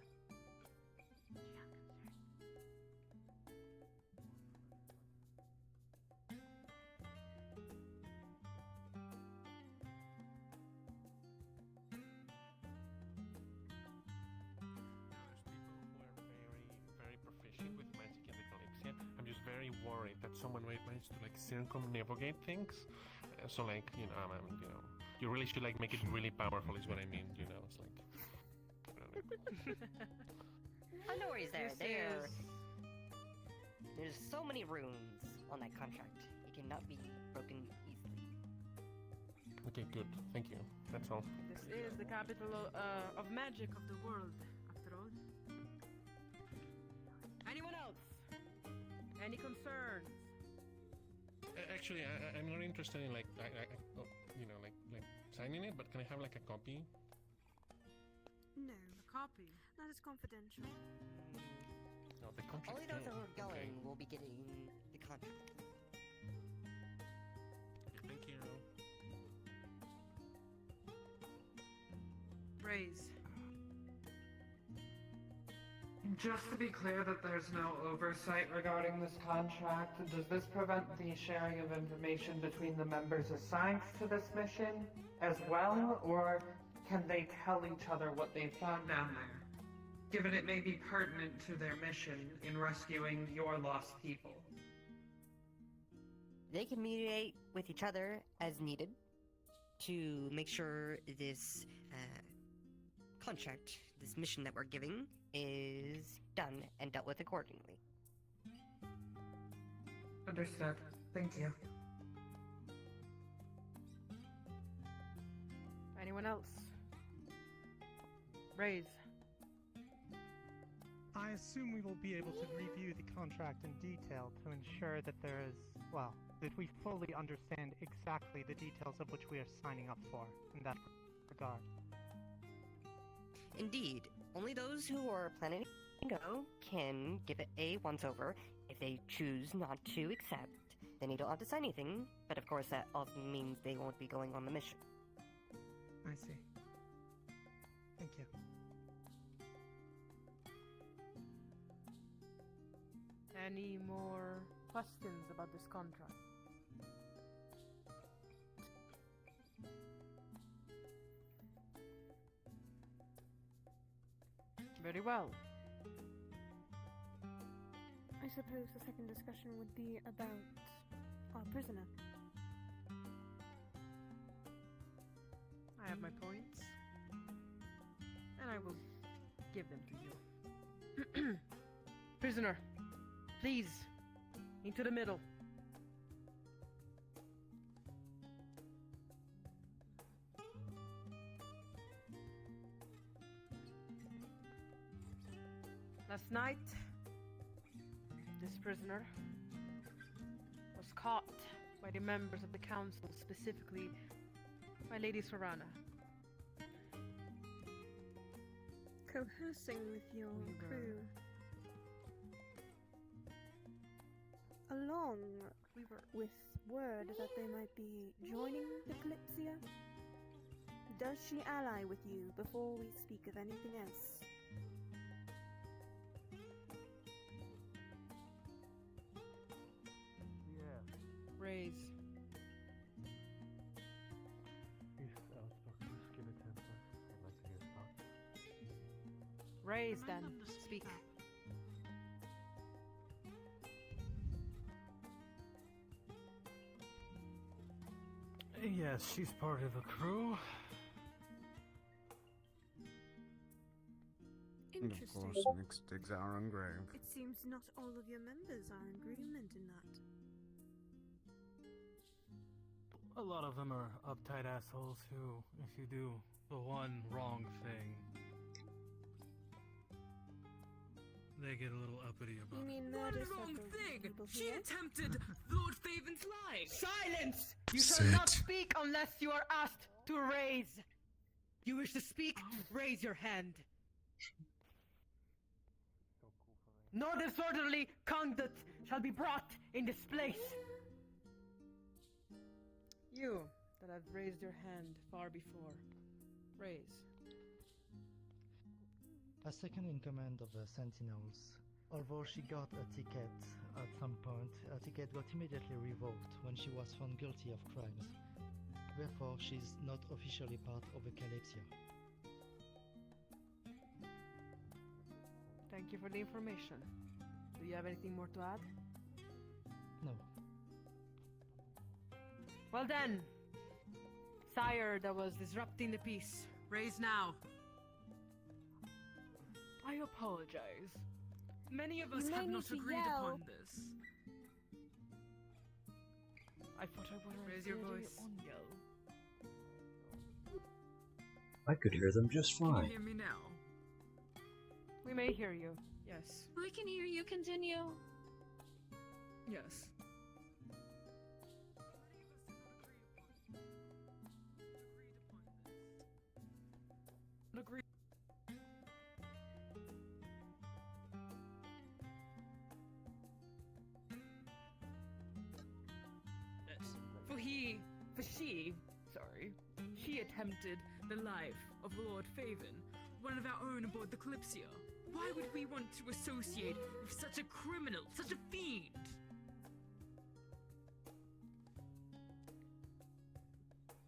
Very proficient with magic in the Kalypsia. I'm just very worried that someone might manage to like circumnavigate things. So like, you know, you really should like make it really powerful is what I mean, you know, it's like, I don't know. Oh, no worries there. This There's so many runes on that contract. It cannot be broken easily. Okay, good. Thank you. That's all. This is the capital of magic of the world, after all. Anyone else? Any concerns? Actually, I'm not interested in like, you know, like signing it, but can I have like a copy? No. A copy? That is confidential. No, the contract. Only those who are going Okay. will be getting the contract. Thank you. Raise. Just to be clear that there's no oversight regarding this contract, does this prevent the sharing of information between the members assigned to this mission as well, or can they tell each other what they found down there, given it may be pertinent to their mission in rescuing your lost people? They communicate with each other as needed to make sure this contract, this mission that we're giving, is done and dealt with accordingly. Understood. Thank you. Anyone else? Raise. I assume we will be able to review the contract in detail to ensure that there is, well, that we fully understand exactly the details of which we are signing up for in that regard. Indeed, only those who are planning to go can give it a once-over. If they choose not to accept, then you don't have to sign anything, but of course that also means they won't be going on the mission. I see. Thank you. Any more questions about this contract? Very well. I suppose the second discussion would be about our prisoner. I have my points, and I will give them to you. Prisoner, please, into the middle. Last night, this prisoner was caught by the members of the council, specifically by Lady Sorana. Coercing with your crew. Along with word that they might be joining the Kalypsia. Does she ally with you before we speak of anything else? Raise. Raise then. Speak. Yes, she's part of the crew. And of Interesting. course, next digs our own grave. It seems not all of your members are in agreement in that. A lot of them are uptight assholes who, if you do the one wrong thing, they get a little uppity about You it. mean What murder wrong several thing? people She here? attempted Lord Faven's life. Silence! You shall not speak unless you are asked to raise. You wish to speak? Raise your hand. No disorderly conduct shall be brought in this place. You that have raised your hand far before, raise. A second in command of the Sentinels. Although she got a ticket at some point, her ticket got immediately revoked when she was found guilty of crimes. Therefore, she's not officially part of the Kalypsia. Thank you for the information. Do you have anything more to add? No. Well then, sire that was disrupting the peace, raise now. I apologize. Many of us You may have need not to agreed yell. upon this. I thought I would Raise your voice. I could hear them just Can you fine. hear me now? We may hear you, yes. I can hear you. Continue. Yes. Agree. Yes. She attempted the life of Lord Faven, one of our own aboard the Kalypsia. Why would we want to associate with such a criminal, such a fiend?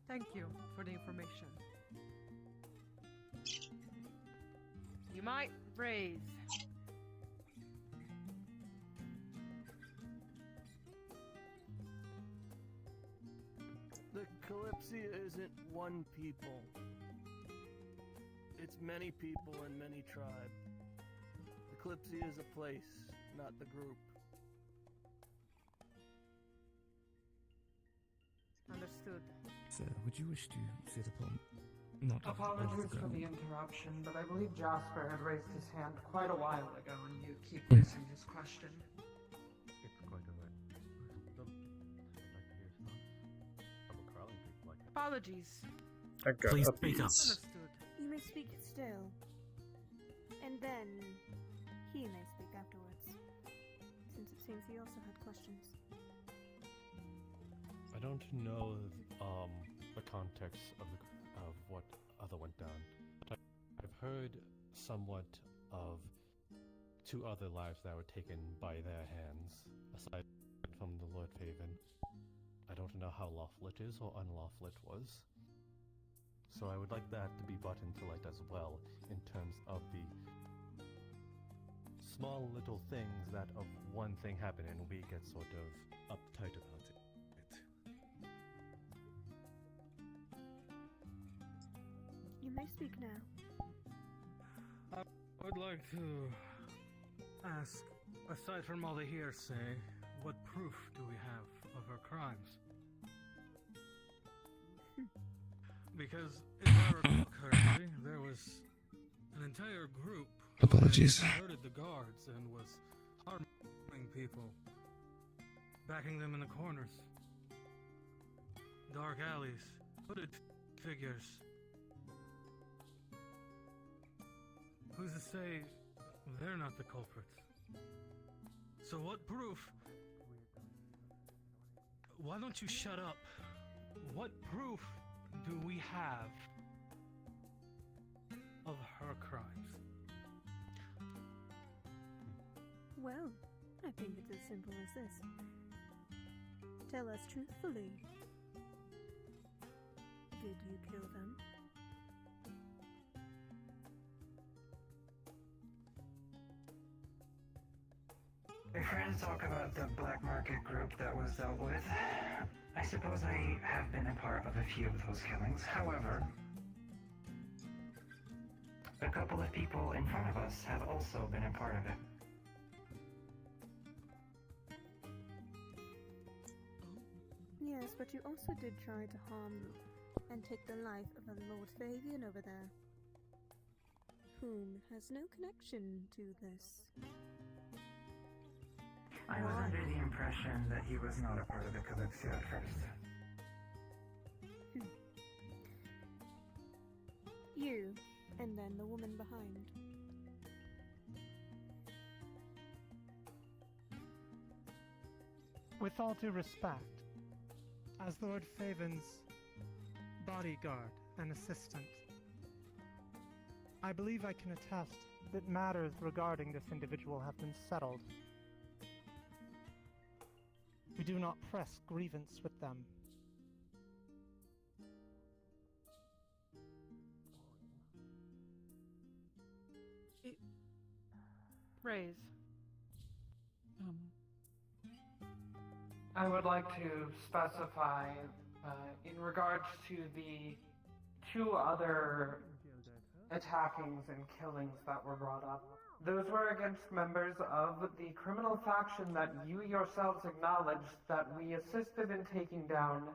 Thank you for the information. You might raise. The Kalypsia isn't one people. It's many people and many tribes. The Kalypsia is a place, not the group. Understood. Sir, would you wish to sit upon Not Apologies for the interruption, but I believe Jasper had raised his hand quite a while ago, and you keep missing his question. It's quite alright. I'd like to hear some trouble crawling people like that. Apologies. Please speak up. Understood. You may speak still. And then he may speak afterwards. Since it seems he also had questions. I don't know the context of what other went down. But I've heard somewhat of 2 other lives that were taken by their hands, aside from the Lord Faven. I don't know how lawful it is or unlawful it was. So I would like that to be brought into light as well, in terms of the small little things that of one thing happen and we get sort of uptight about it. You may speak now. I would like to ask, aside from all the hearsay, what proof do we have of her crimes? Because, if I recall correctly, there was an entire group who Apologies. had deserted the guards and was harming people, backing them in the corners, dark alleys, hooded figures. Who's to say they're not the culprits? So what proof? Why don't you shut up? What proof do we have of her crimes? Well, I think it's as simple as this. Tell us truthfully. Did you kill them? If we're to talk about the black market group that was dealt with, I suppose I have been a part of a few of those killings. However, a couple of people in front of us have also been a part of it. Yes, but you also did try to harm and take the life of a Lord Fabian over there, whom has no connection to this. I was under the impression that he was not a part of the Kalypsia at first. You, and then the woman behind. With all due respect, as Lord Faven's bodyguard and assistant, I believe I can attest that matters regarding this individual have been settled. We do not press grievance with them. Raise. I would like to specify, in regards to the 2 other attackings and killings that were brought up, those were against members of the criminal faction that you yourselves acknowledged that we assisted in taking down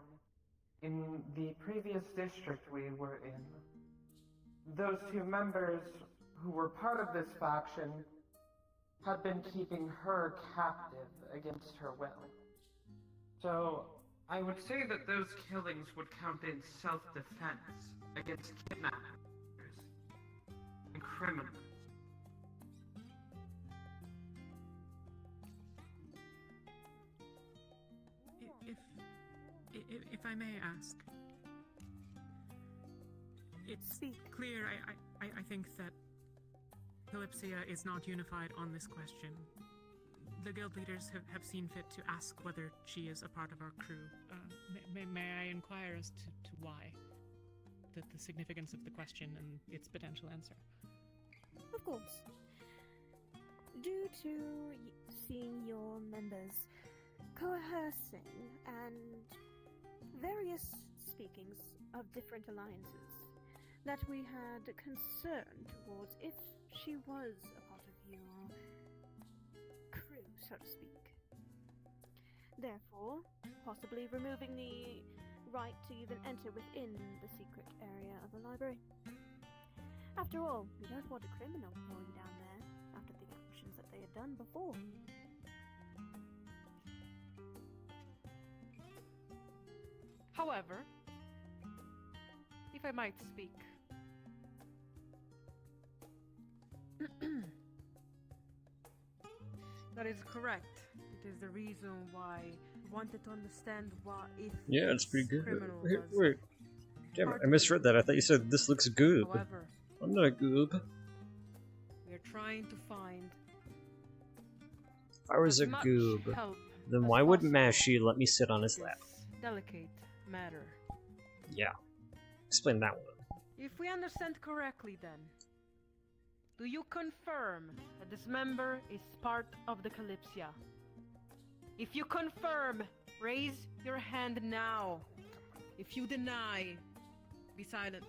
in the previous district we were in. Those 2 members who were part of this faction had been keeping her captive against her will. So, I would say that those killings would count in self-defense against kidnappers and criminals. If I may ask, it's clear, I think that Kalypsia is not unified on this question. The guild leaders have seen fit to ask whether she is a part of our crew. May I inquire as to why? The significance of the question and its potential answer. Of course. Due to seeing your members coercing and various speakings of different alliances, that we had concern towards if she was a part of your crew, so to speak. Therefore, possibly removing the right to even enter within the secret area of the library. After all, we don't want a criminal going down there after the actions that they had done before. However, if I might speak, that is correct. It is the reason why we wanted to understand what if Yeah, it's pretty good. criminal Wait, was wait. Damn it, part I of misread that. I thought you said this looks goob. However, I'm not a goob. we are trying to find If I was a as much goob, help then as why would possible Mashy let me sit on his with lap? this delicate matter. Yeah. Explain that one. If we understand correctly, then, do you confirm that this member is part of the Kalypsia? If you confirm, raise your hand now. If you deny, be silent.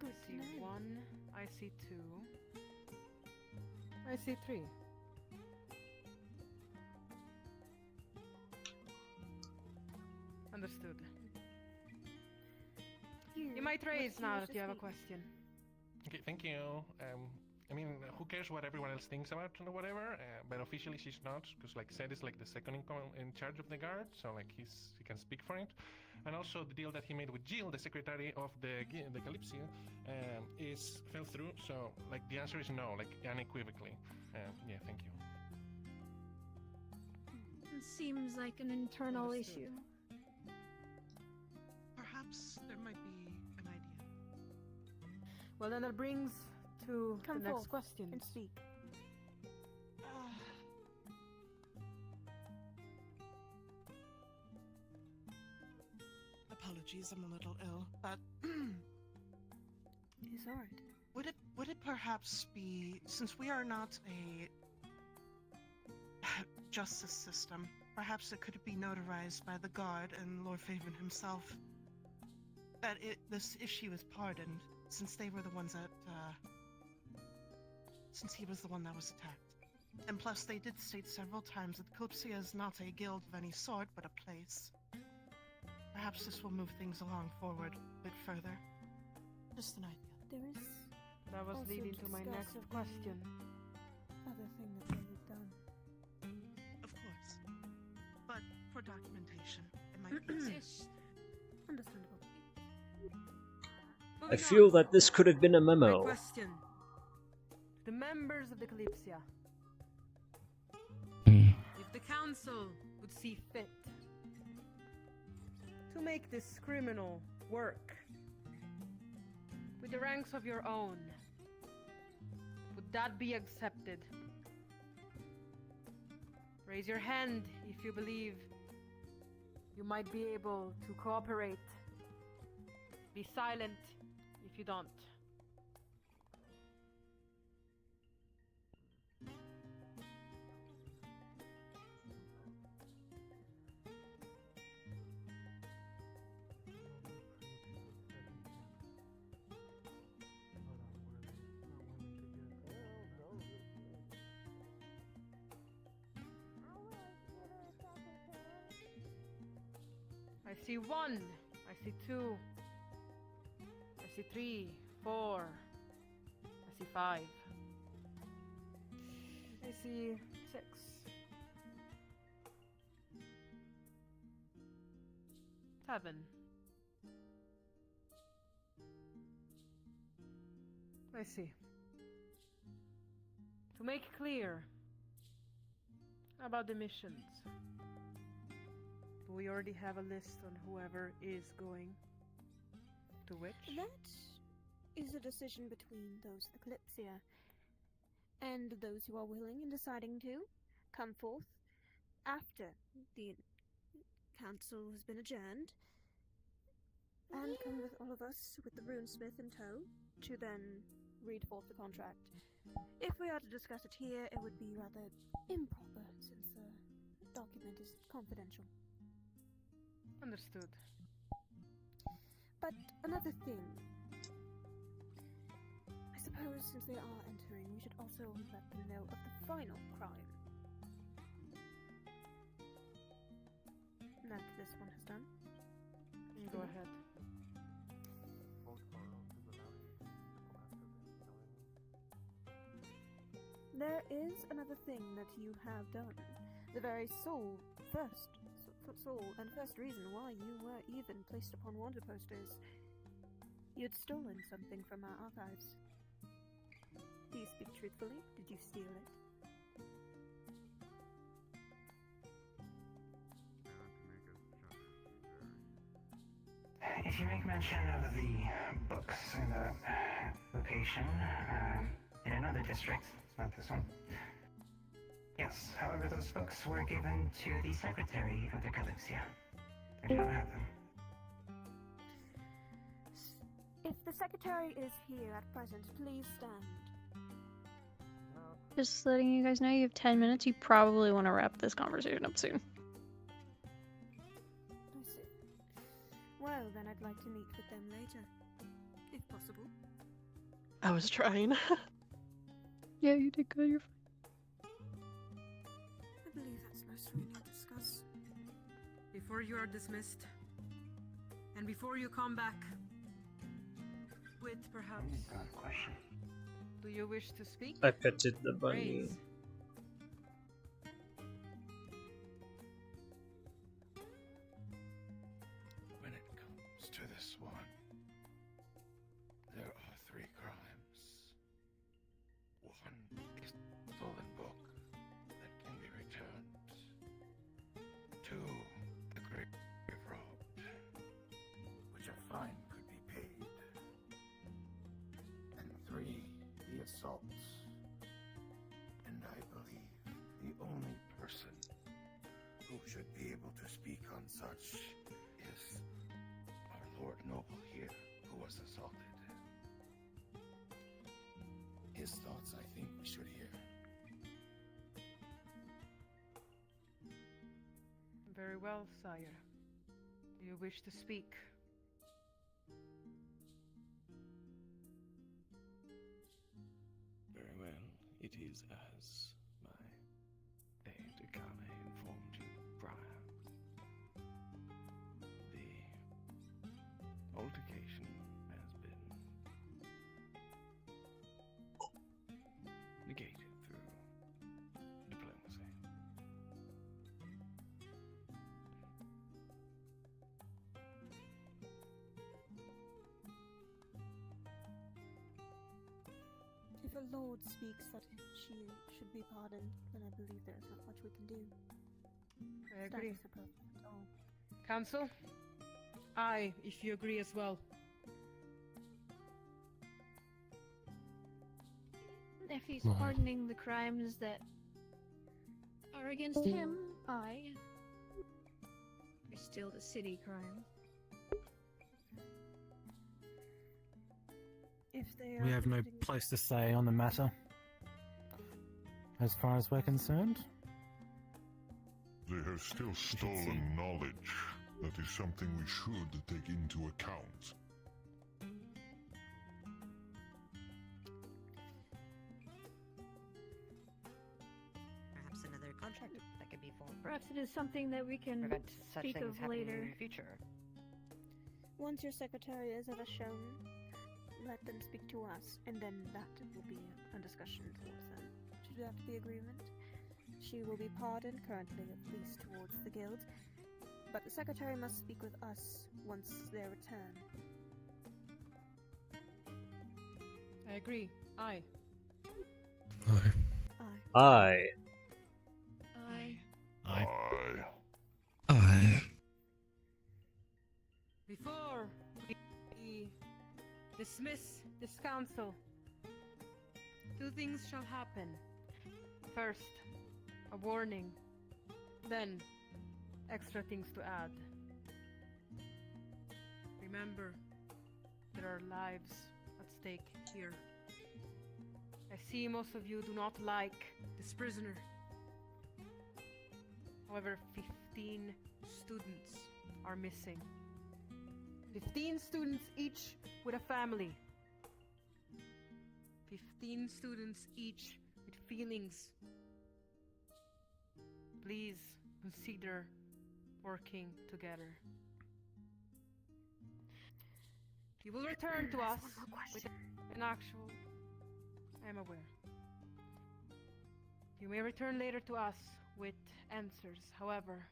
I see one, I see two, I see three. Understood. You might raise now that you have a question. Okay, thank you. I mean, who cares what everyone else thinks about or whatever? But officially, she's not, because like Seth is like the second in charge of the guard, so like he can speak for it. And also the deal that he made with Jill, the secretary of the Kalypsia, fell through. So like the answer is no, like unequivocally. Yeah, thank you. It seems like an internal Understood. issue. Perhaps there might be an idea. Well, then that brings to Come the next forth question. and speak. Apologies, I'm a little ill, but It's alright. would it perhaps be, since we are not a justice system, perhaps it could be notarized by the guard and Lord Faven himself that this issue is pardoned, since they were the ones that since he was the one that was attacked. And plus, they did state several times that Kalypsia is not a guild of any sort, but a place. Perhaps this will move things along forward a bit further. Just an idea. There is. That was also leading to my discuss next of the question. Other thing that they had done. Of course. But for documentation, it might be easier. Understandable. I feel that this could have been a My memo. question. The members of the Kalypsia. If the council would see fit to make this criminal work with the ranks of your own, would that be accepted? Raise your hand if you believe you might be able to cooperate. Be silent if you don't. I see 1, I see 2, I see 3, 4, I see 5, I see 6, 7, I see. To make clear about the missions, we already have a list on whoever is going to which. That is a decision between those of the Kalypsia and those who are willing and deciding to come forth after the council has been adjourned and come with all of us with the runesmith in tow to then read forth the contract. If we are to discuss it here, it would be rather improper since the document is confidential. Understood. But another thing, I suppose suppose since they are entering, we should also let them know of the final crime. That this one has done. Go ahead. There is another thing that you have done. The very soul and first reason why you were even placed upon wanted posters. You had stolen something from our archives. Do you speak truthfully? Did you steal it? If you make mention of the books in the location, in another district, it's not this one. Yes, however, those books were given to the secretary of the Kalypsia. I do not have them. If the secretary is here at present, please stand. Just letting you guys know you have 10 minutes. You probably want to wrap this conversation up soon. I see. Well, then I'd like to meet with them later, if possible. I was trying. Yeah, you did good. You're fine. I believe that's most we need to discuss. Before you are dismissed, and before you come back with perhaps... Got a question. Do you wish to speak? I petted the bunny. Raise. When it comes to this one, there are 3 crimes. One is a stolen book that can be returned. 2, the grave robbed, which a fine could be paid. And 3, the assault. And I believe the only person who should be able to speak on such is our Lord Noble here, who was assaulted. His thoughts, I think, we should hear. Very well, sire. Do you wish to speak? Very well. It is as my aide-de-camp informed you prior. The altercation has been negated through diplomacy. If a lord speaks that she should be pardoned, then I believe there is not much we can do. I agree. Status appropriate at all. Council? Aye, if you agree as well. If he's Right. pardoning the crimes that are against him, I. It's still the city crime. If they We are have no committing- place to say on the matter. As far as we're concerned, They have still stolen knowledge. That is something we should take into account. Perhaps another contract that could be formed. Perhaps it is something that we can Prevent such speak things of happening later. in the future. Once your secretary is ever shown, let them speak to us, and then that will be a discussion towards them. Should there have to be agreement? She will be pardoned currently, at least towards the guild, but the secretary must speak with us once their return. I agree. Aye. Aye. Aye. I. Aye. Before we dismiss this council, 2 things shall happen. First, a warning. Then, extra things to add. Remember, there are lives at stake here. I see most of you do not like this prisoner. However, 15 students are missing. 15 students each with a family. 15 students each with feelings. Please consider working together. You will return to us with an actual... I am aware. You may return later to us with answers, however,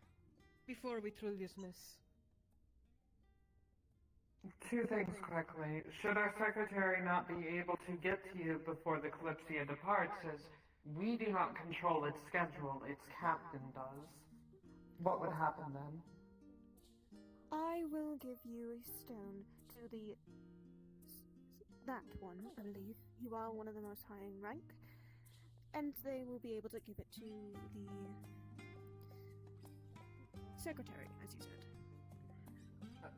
before we truly dismiss. Two things quickly. Should our secretary not be able to get to you before the Kalypsia departs, as we do not control its schedule, its captain does, what would happen then? I will give you a stone to that one, I believe. You are one of the most high in rank, and they will be able to give it to the secretary, as you said.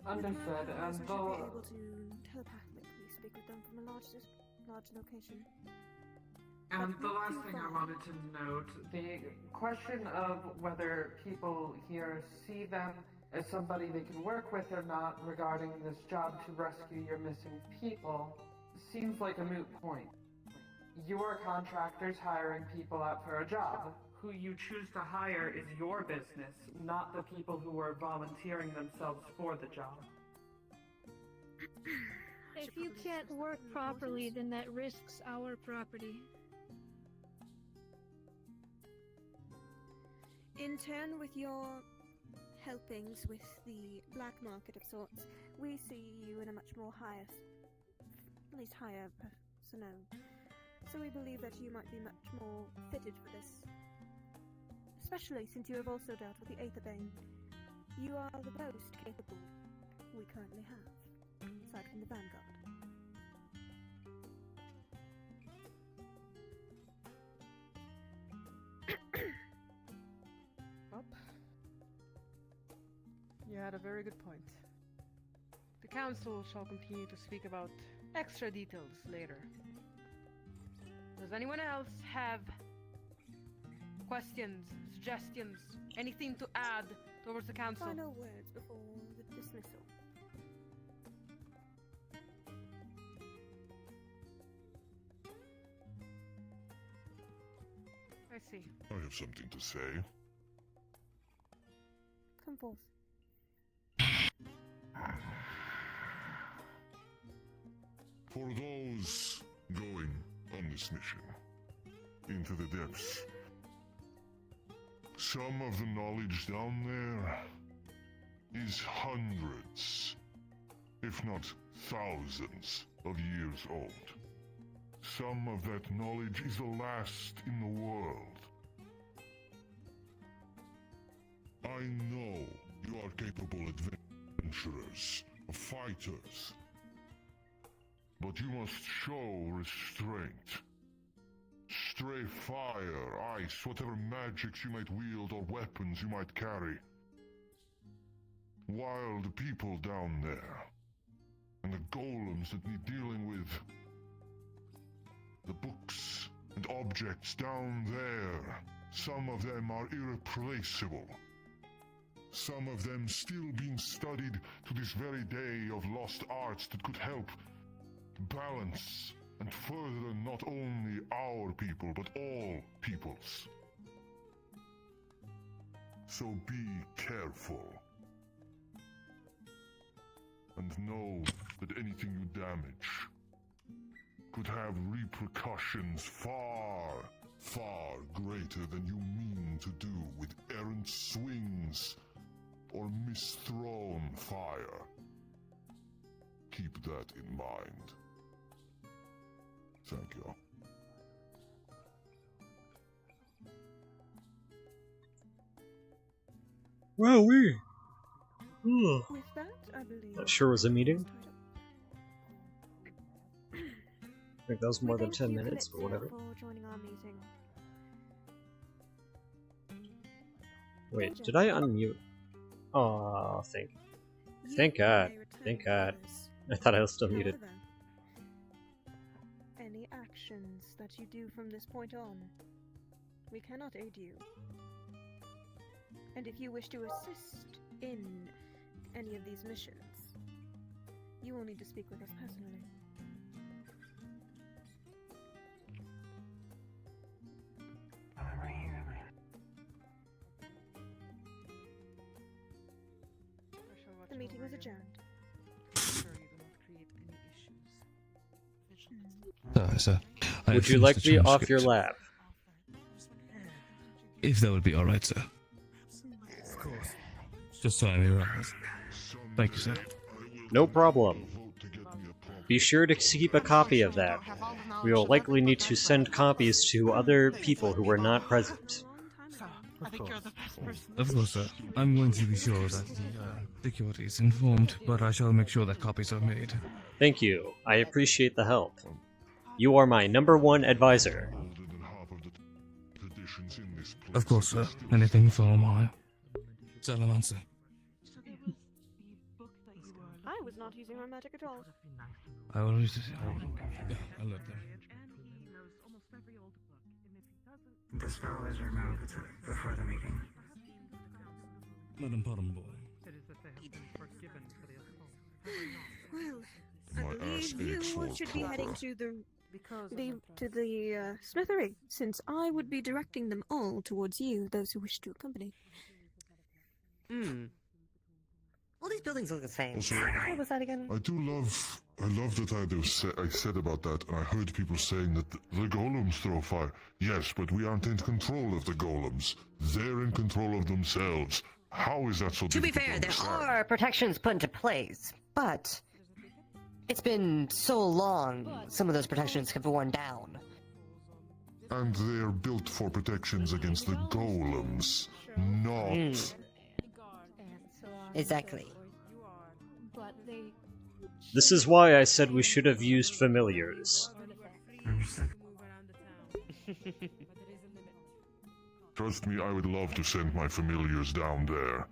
Understood, I and should be able to telepathically speak with them from a large location. And But the not last too thing I far. wanted to note, the question of whether people here see them as somebody they can work with or not regarding this job to rescue your missing people seems like a moot point. You are contractors hiring people out for a job. Who you choose to hire is your business, not the people who are volunteering themselves for the job. If you can't work properly, then that risks our property. In turn, with your helpings with the black market of sorts, we see you in a much more higher personnel. So we believe that you might be much more fitted for this. Especially since you have also dealt with the Aetherbane. You are the most capable we currently have, aside from the Vanguard. Up. You had a very good point. The council shall continue to speak about extra details later. Does anyone else have questions, suggestions, anything to add towards the council? Final words before the dismissal. I see. I have something to say. Come forth. For those going on this mission into the depths, some of the knowledge down there is hundreds, if not thousands, of years old. Some of that knowledge is the last in the world. I know you are capable adventurers, fighters, but you must show restraint. Stray fire, ice, whatever magics you might wield or weapons you might carry. Wild people down there, and the golems that need dealing with. The books and objects down there, some of them are irreplaceable. Some of them still being studied to this very day of lost arts that could help balance and further not only our people, but all peoples. So be careful. And know that anything you damage could have repercussions far, far greater than you mean to do with errant swings or misthrown fire. Keep that in mind. Thank you. Well, With that, I believe. That sure was a meeting. I think that was more than 10 minutes, but whatever. For joining our meeting. Wait, did I unmute? Oh, thank God. Thank God. I thought I was still muted. However, any actions that you do from this point on, we cannot aid you. And if you wish to assist in any of these missions, you will need to speak with us personally. meeting was adjourned. Sir, I Would have you finished like the me off transcript. your lap? If that would be alright, sir. Of course. Just so I may rise. Thank you, sir. No problem. Be sure to keep a copy of that. We will likely need to send copies to other people who were not present. I think you're the best person. Of course, sir. I'm going to be sure that the security is informed, but I shall make sure that copies are made. Thank you. I appreciate the help. You are my #1 advisor. Of course, sir. Anything for my Salamancer. I was not using my magic at all. I will use it. Yeah, I love them. The spell was removed before the meeting. Madam Pottenboy. Well, My I ass believe aches you for should be heading proper. to the smithery, since I would be directing them all towards you, those who wish to accompany. All these buildings look the same. Also, What was that again? I love that I said about that, and I heard people saying that the golems throw fire. Yes, but we aren't in control of the golems. They're in control of themselves. How is that so To be difficult fair, to there understand? are protections put into place, but it's been so long, some of those protections have worn down. And they're built for protections against the golems, not... Exactly. But they This is why I said we should have used familiars. Trust me, I would love to send my familiars down there.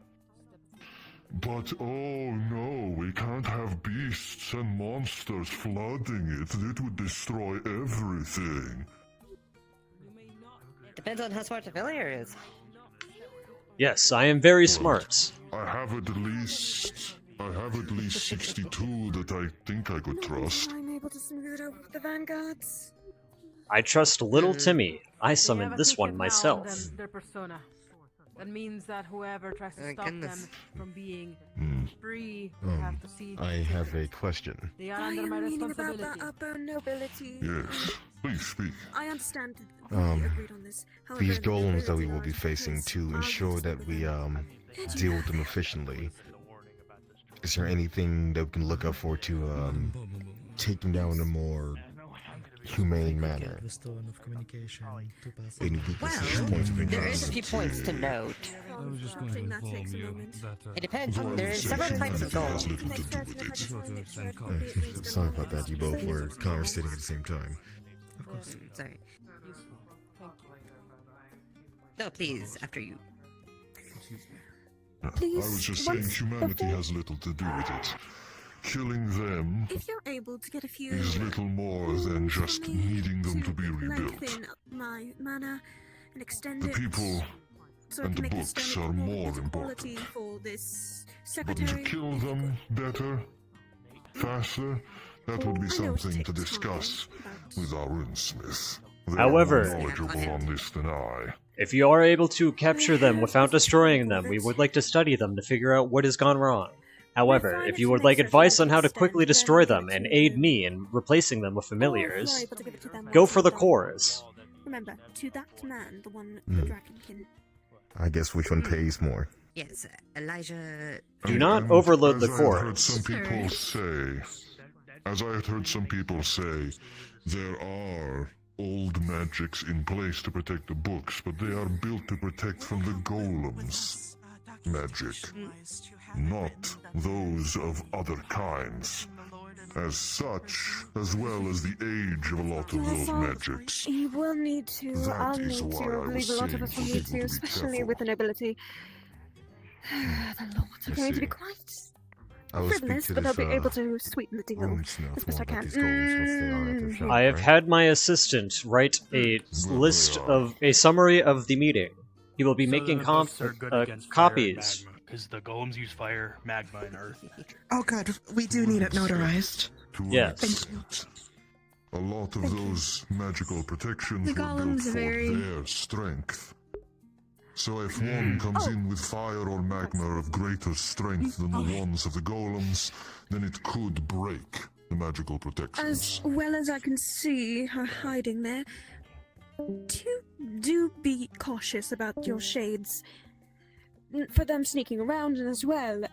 But oh no, we can't have beasts and monsters flooding it. It would destroy everything. Depends on how smart the familiar is. Yes, I am very smart. I have at least 62 that I think I could trust. I'm able to smooth it over with the vanguards. I trust little Timmy. I summoned this one myself. Their persona. That means that whoever tries to stop them from being free will have to see. I have a question. They are I under am my meaning about responsibility. that upper nobility. Yes, please speak. I understand that we agreed on this. However, These the golems that we nobility will be are facing because to I'll ensure just that speak we with them. deal with them efficiently. Is there anything that we can look up for to take them down in a more humane manner? Any weaknesses, points of There is interest? a few points to note. I was just going to inform you that... It depends. There are several types of goals. Sorry about that, you both were conversating at the same time. Of course. Sorry. No, please, after you. I was just saying humanity has little to do with it. Killing them If you're able to get a few is little more than just needing them to be rebuilt. lengthen my mana and extend The it, people so I and can the make books this are more quality important. for this But to secretary. kill them better, faster, that would be something to discuss with our runesmith. They However- are more knowledgeable on this than I. If you are able to capture them without destroying them, we would like to study them to figure out what has gone wrong. However, if you would like advice on how to quickly destroy them and aid me in replacing them with familiars, able to give it to them go once for the they're done. cores. Remember, to that man, the one with the dragonkin. I guess which one pays more? Yes, Elijah. Do not And overload the as I had heard cores. some people say, as I had heard some people say, there are old magics in place to protect the books, but they are built to protect from the golems' magic, not those of other kinds. As such, as well as the age of a lot of those magics. You will need to, That I'll is need why to, I I was believe a lot of saying us will for need people to, to be especially careful. with the nobility. The lords are I going to be see. quite I will speak frivolous, to but I'll this be able to sweeten the deal runesmith as best I more about can. these golems once they are at their shop, I have right? had my assistant write a list of a summary of the meeting. He will be making copies. Because the golems use fire, magma, and earth. Oh, good. We do need it notarized. To an Yes. extent. A lot of those magical protections The were built golems for very- their strength. So if one comes in with fire or magma of greater strength than the ones of the golems, then it could break the magical protections. As well as I can see her hiding there, do be cautious about your shades. For them sneaking around, and as well,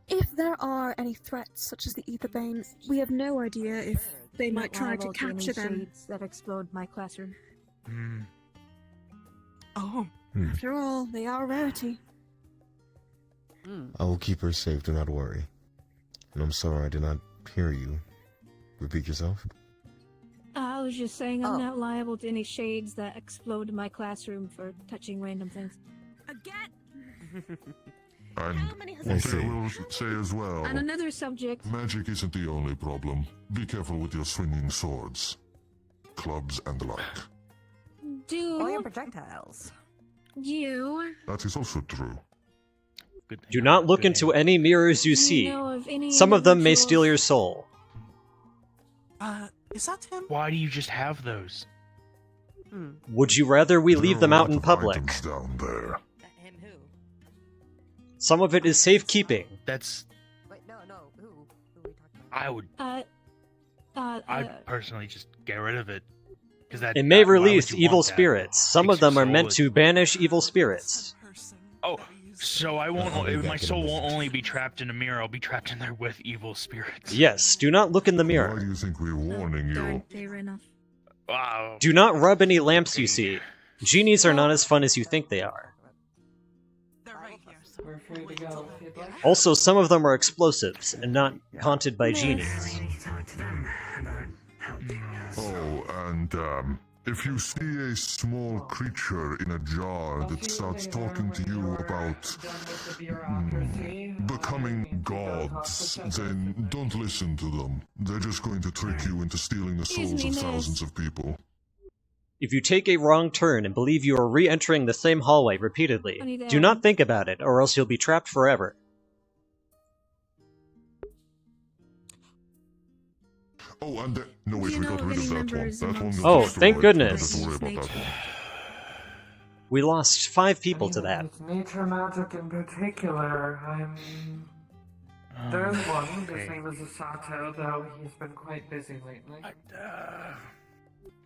if there are any threats, such as the Aetherbane, we have no idea if they might try to capture them. That explode my classroom. Oh. After all, they are a rarity. I will keep her safe, do not worry. And I'm sorry I did not hear you. Repeat yourself. I was just saying I'm not liable to any shades that explode in my classroom for touching random things. Again? And what I will say as well, On another subject, magic isn't the only problem. Be careful with your swinging swords, clubs, and the like. do your projectiles. you That is also true. Do not look into any mirrors you see. know of any Some of them may individuals- steal your soul. Is that him? Why do you just have those? Would you rather we leave them out in public? Down there. Some of it is safekeeping. That's. Wait, no. Who are we talking I would. I'd personally just get rid of it. Because that. It may why would release you evil want that? spirits. Some Takes of them your are meant soul to banish evil spirits. Oh, so I won't. My soul won't only be trapped in a mirror. I'll be trapped in there with evil spirits. Yes, do not look in the Why mirror. do you think we're warning you? Fair enough. Wow. Do not rub any lamps you see. Genies are not as fun as you think they are. We're free to go if you'd like. Also, some of them are explosives and not haunted by genies. Oh, and if you see a small creature in a jar that starts talking to you about becoming gods, then don't listen to them. They're just going to trick you into stealing the souls of thousands of people. If you take a wrong turn and believe you are re-entering the same hallway repeatedly, do not think about it, or else you'll be trapped forever. Oh, and no, wait, we got rid of that one. That one got Oh, destroyed. thank We goodness. don't have to worry about that one. We lost 5 people to that. With nature magic in particular, there's one, his name is Asato, though he's been quite busy lately.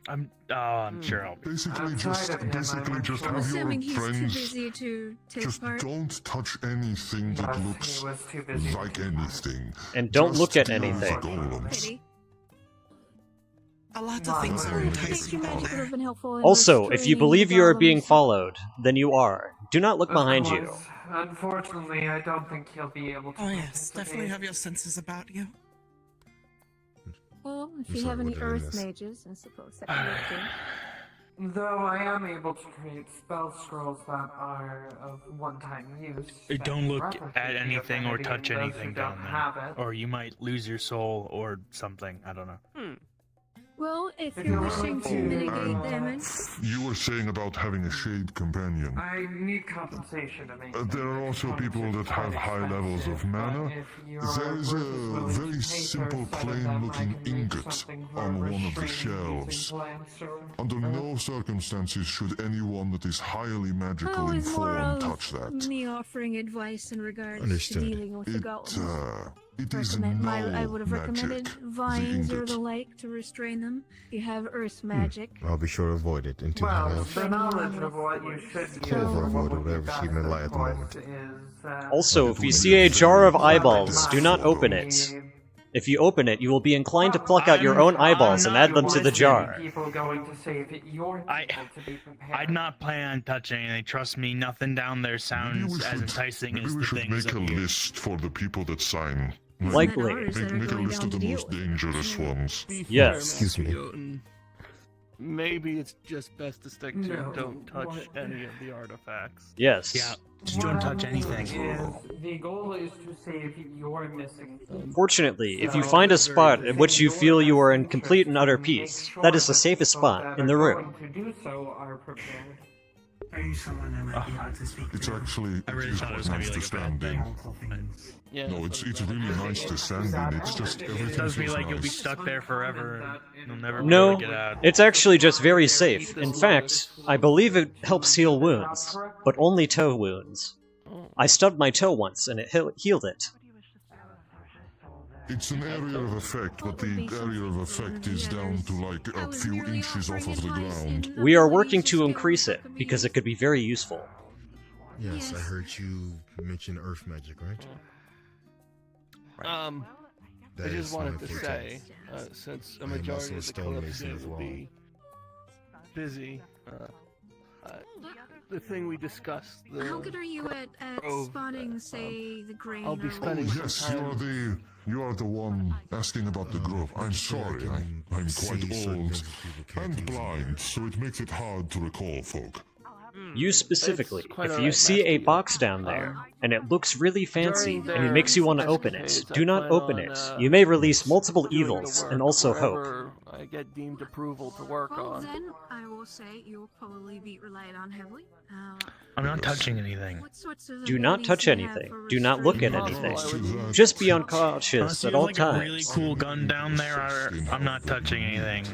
I'm sure I'll be. Basically, just I'm have your assuming he's too friends. busy to take Just part. don't touch anything that Yes, looks he was too busy to like anything. And don't Just look at deal with anything. the golems. Pity. A lot of things are enticing Magic out would there. have been helpful in Also, if you restraining believe the you are being golems. followed, then you are. Do not look Of behind you. course, unfortunately, I don't think he'll be able to Oh yes, definitely participate. have your senses about you. Well, if I'm you sorry, have any what did I earth miss? mages, I suppose that would work Though I am able to create spell scrolls that are of one-time use. that Don't look replicate at the anything or affinity touch in those anything who down don't there, have it. or you might lose your soul or something. I don't know. Well, if If you're you're wishing to willing to, mitigate damage, You were saying about having a shade companion. I need compensation to make There are also people that have high levels of mana. There is a very simple, plain-looking ingot on one of the shelves. Under no circumstances should anyone that is highly magical oh, in it's more form of touch that. me offering advice in regards Understood. to dealing with the golems. It is I would have magic, recommended the vines or ingot. the like to restrain them. You have earth magic. I'll be sure to avoid it and to Well, have the knowledge of what you should use Clover or avoid what would be whatever best, she may lie of at the course, moment. is, Also, if you see a jar of eyeballs, do not open it. If you open it, you will be inclined to pluck out your own eyeballs and add them to the jar. People going to save your people to be prepared. I'd not plan on touching anything. Trust me, nothing down there sounds as enticing Maybe as we the should things make a up here. list for the people that sign. Likely. Make a list of the most dangerous ones. Yes. Excuse me. Jotun. Maybe it's just best to stick to No, don't touch what- any of the artifacts. Yes. Yeah, just don't touch anything. The goal is to save your missing people. Fortunately, if you find a spot at which you feel you are in complete and utter peace, that is the safest spot in the room. To do so are prepared. Are you someone I might be able to speak It's to? actually I really thought it was quite gonna be nice to like a bad stand in. thing. No, it's really nice to stand in. It's just everything It does feels mean like you'll be nice. stuck there forever and you'll never be No, able to get out. it's actually just very safe. In fact, I believe it helps heal wounds, but only toe wounds. I stubbed my toe once and it healed it. It's an area of effect, but the area of effect is down to like a few inches off of the ground. We are working to increase it, because it could be very useful. Yes, I heard you mention earth magic, right? I That just is wanted my to forte. say, since a I am majority also a of the stonemason Kalypsia as will well. be busy, the thing we discussed, the How good are you at Grove, spotting, say, the grain? I'll be or spending whatever? some Yes, you are the one asking about the grove. I'm sorry, I'm quite old and blind, so it makes it hard to recall folk. You specifically, It's quite if alright, you see a Master. box down there, and it looks really fancy, during and it their makes you want to open it, escapades, do I not plan open on, it. You may release multiple doing the evils, and work also hope. wherever I get deemed approval to work Well, on. then, I will say you'll probably be relied on heavily. I'm not touching anything. What sorts of Do not abilities touch do you have anything. for Do not look at restraining? anything. Just be Unless cautious you at have all like a really times. cool gun down there, I'm not touching anything.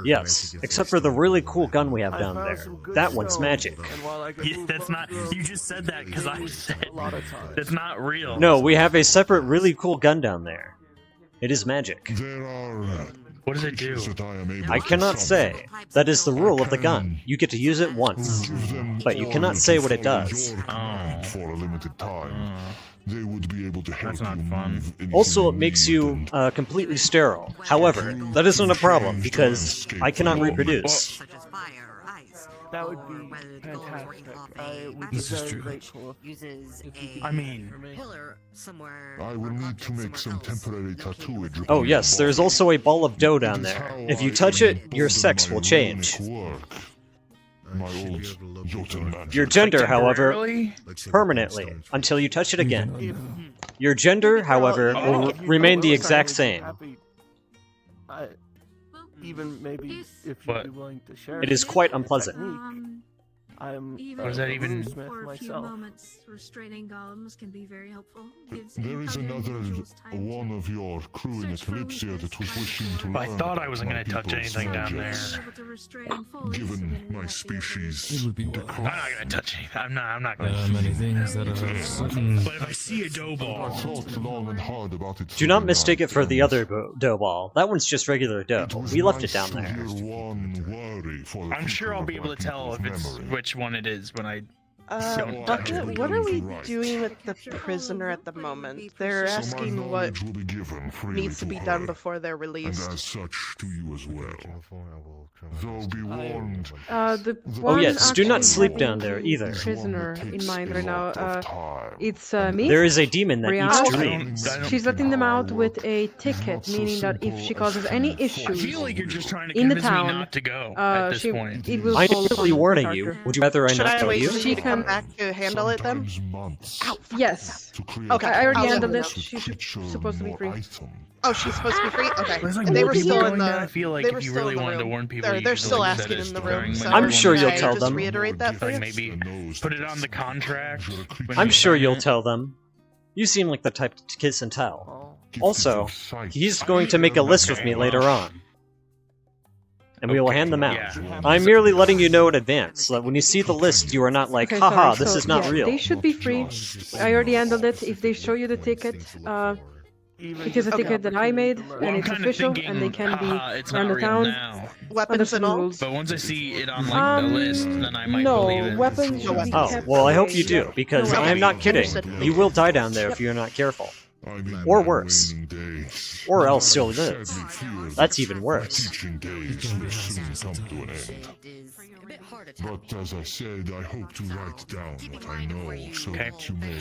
Yes, except for the really cool gun we have down found there. some good That one's stone, magic. and while I could Yeah, move that's them not. through You just said that because I said a lot of times. that's not real. No, we have a separate really cool gun down there. It is magic. There are What does it do? that I am able I to cannot summon. say. That is the rule of the gun. You get to use it once. Give them But you all cannot to say what it follow does. your command for a limited time. They would be able to help That's not you fun. move anything Also, you it makes need you and completely sterile. However, that isn't a problem because I cannot reproduce. That would be fantastic. I would be very grateful. Uses I mean, pillar somewhere. I will need to make some temporary tattooage. Oh yes, there's also a ball of dough down there. If you touch it, your sex will change. My old Jotun magic. Your gender, however, temporarily? permanently, until you touch it again. Your gender, however, will remain the exact same. Even maybe if What? you'd be willing to share. It is quite unpleasant. I'm Even What does that even- smith for a few myself. moments, restraining golems can be very helpful. Gives There is other another individuals time one of your crew in the search for Kalypsia that was weakness, wishing to learn. I thought I wasn't my gonna touch people's anything down magics. there. able to restrain fully, so Given then we my won't be able to species, It would be I'm not gonna touch anything. I'm not There gonna. are many things that are certain. But if I see a dough I ball, thought long and hard about it. Do not the mistake it night, for the and other dough ball. That one's just regular dough. it was We left it nice down to there. hear one worry for the I'm sure future I'll of be able my to tell if people's it's memory. which one it is when I. Don't touch Bucket, it. what are we Right. doing with the prisoner at the moment? They're So my asking what knowledge will be given freely needs to be her, done before they're and released. as such to you as well. Though be warned, The Oh one yes, do not actually sleep having down there the either. Prisoner in mind right now. time. It's me. There is a demon that Brianna. eats dreams. She's letting them out with a ticket, meaning that if she causes any I issues feel like you're just trying to in the convince me town, not to go at this she, point. it will I'm fall merely upon her warning you. character. Would you rather I Should not I tell wait you? for you to come back to handle it then? Months Yes. to create Okay, I already I'll handled let it. them She's picture supposed to be more free. item. Oh, she's supposed to be free? Okay. There's like And they more were people still going in down. I the. feel like they if were you still really in the wanted to room. warn people, They're you could, still like, set asking it in the during room. So I'm sure you'll should I tell just them. reiterate that for Like you? maybe put it on the contract. when I'm you sure sign you'll it. tell them. You seem like the type to kiss and tell. Gift Also, of sight. he's going to make a list with me later on. And we will hand them out. Yeah. I'm merely letting you know in advance, so that when you see the list, you are not like, Okay, haha, sorry, this so, is not yeah, real. They should be free. I already handled it. If they show you the ticket, it is a ticket that I made, Well, and I'm it's kinda official, thinking, and they can be haha, it's around not the real town. now. Weapons Under and some all? rules. But once I see it on like the list, then I might no, believe it. weapons should be Oh, kept well, I hope away. you do, because No I am not weapons. kidding. Understood. You will die down there if you're not careful. I'm in Or my worse. waning days. Or else you'll live. Sadly fear That's that even my worse. teaching days will soon come to an end. It is a bit hard to But as I said, I hope to write down what I know so Okay. that you may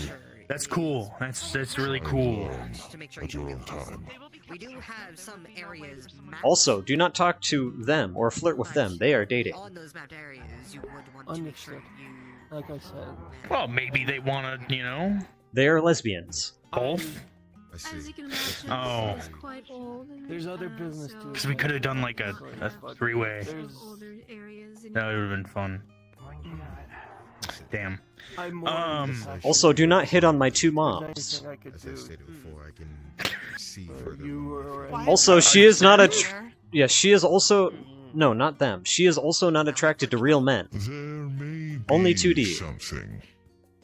That's cool. That's really cool. learn to make sure at you your don't own get lost. time. We do have some areas mapped. Also, do not talk to them or flirt with them. They are dating. On those mapped areas, you would want to make sure Understood. you Like I said. Well, maybe they want to, They are lesbians. both. As you can imagine, Oh. this is quite old. And, There's other business to Because we could have done like a three-way. older areas in That would have been fun. Damn. Also, do not hit on my two moms. As I stated before, I can see further. Also, she is not a. Yeah, she is also. No, not them. She is also not attracted to real men. Only 2D. Something.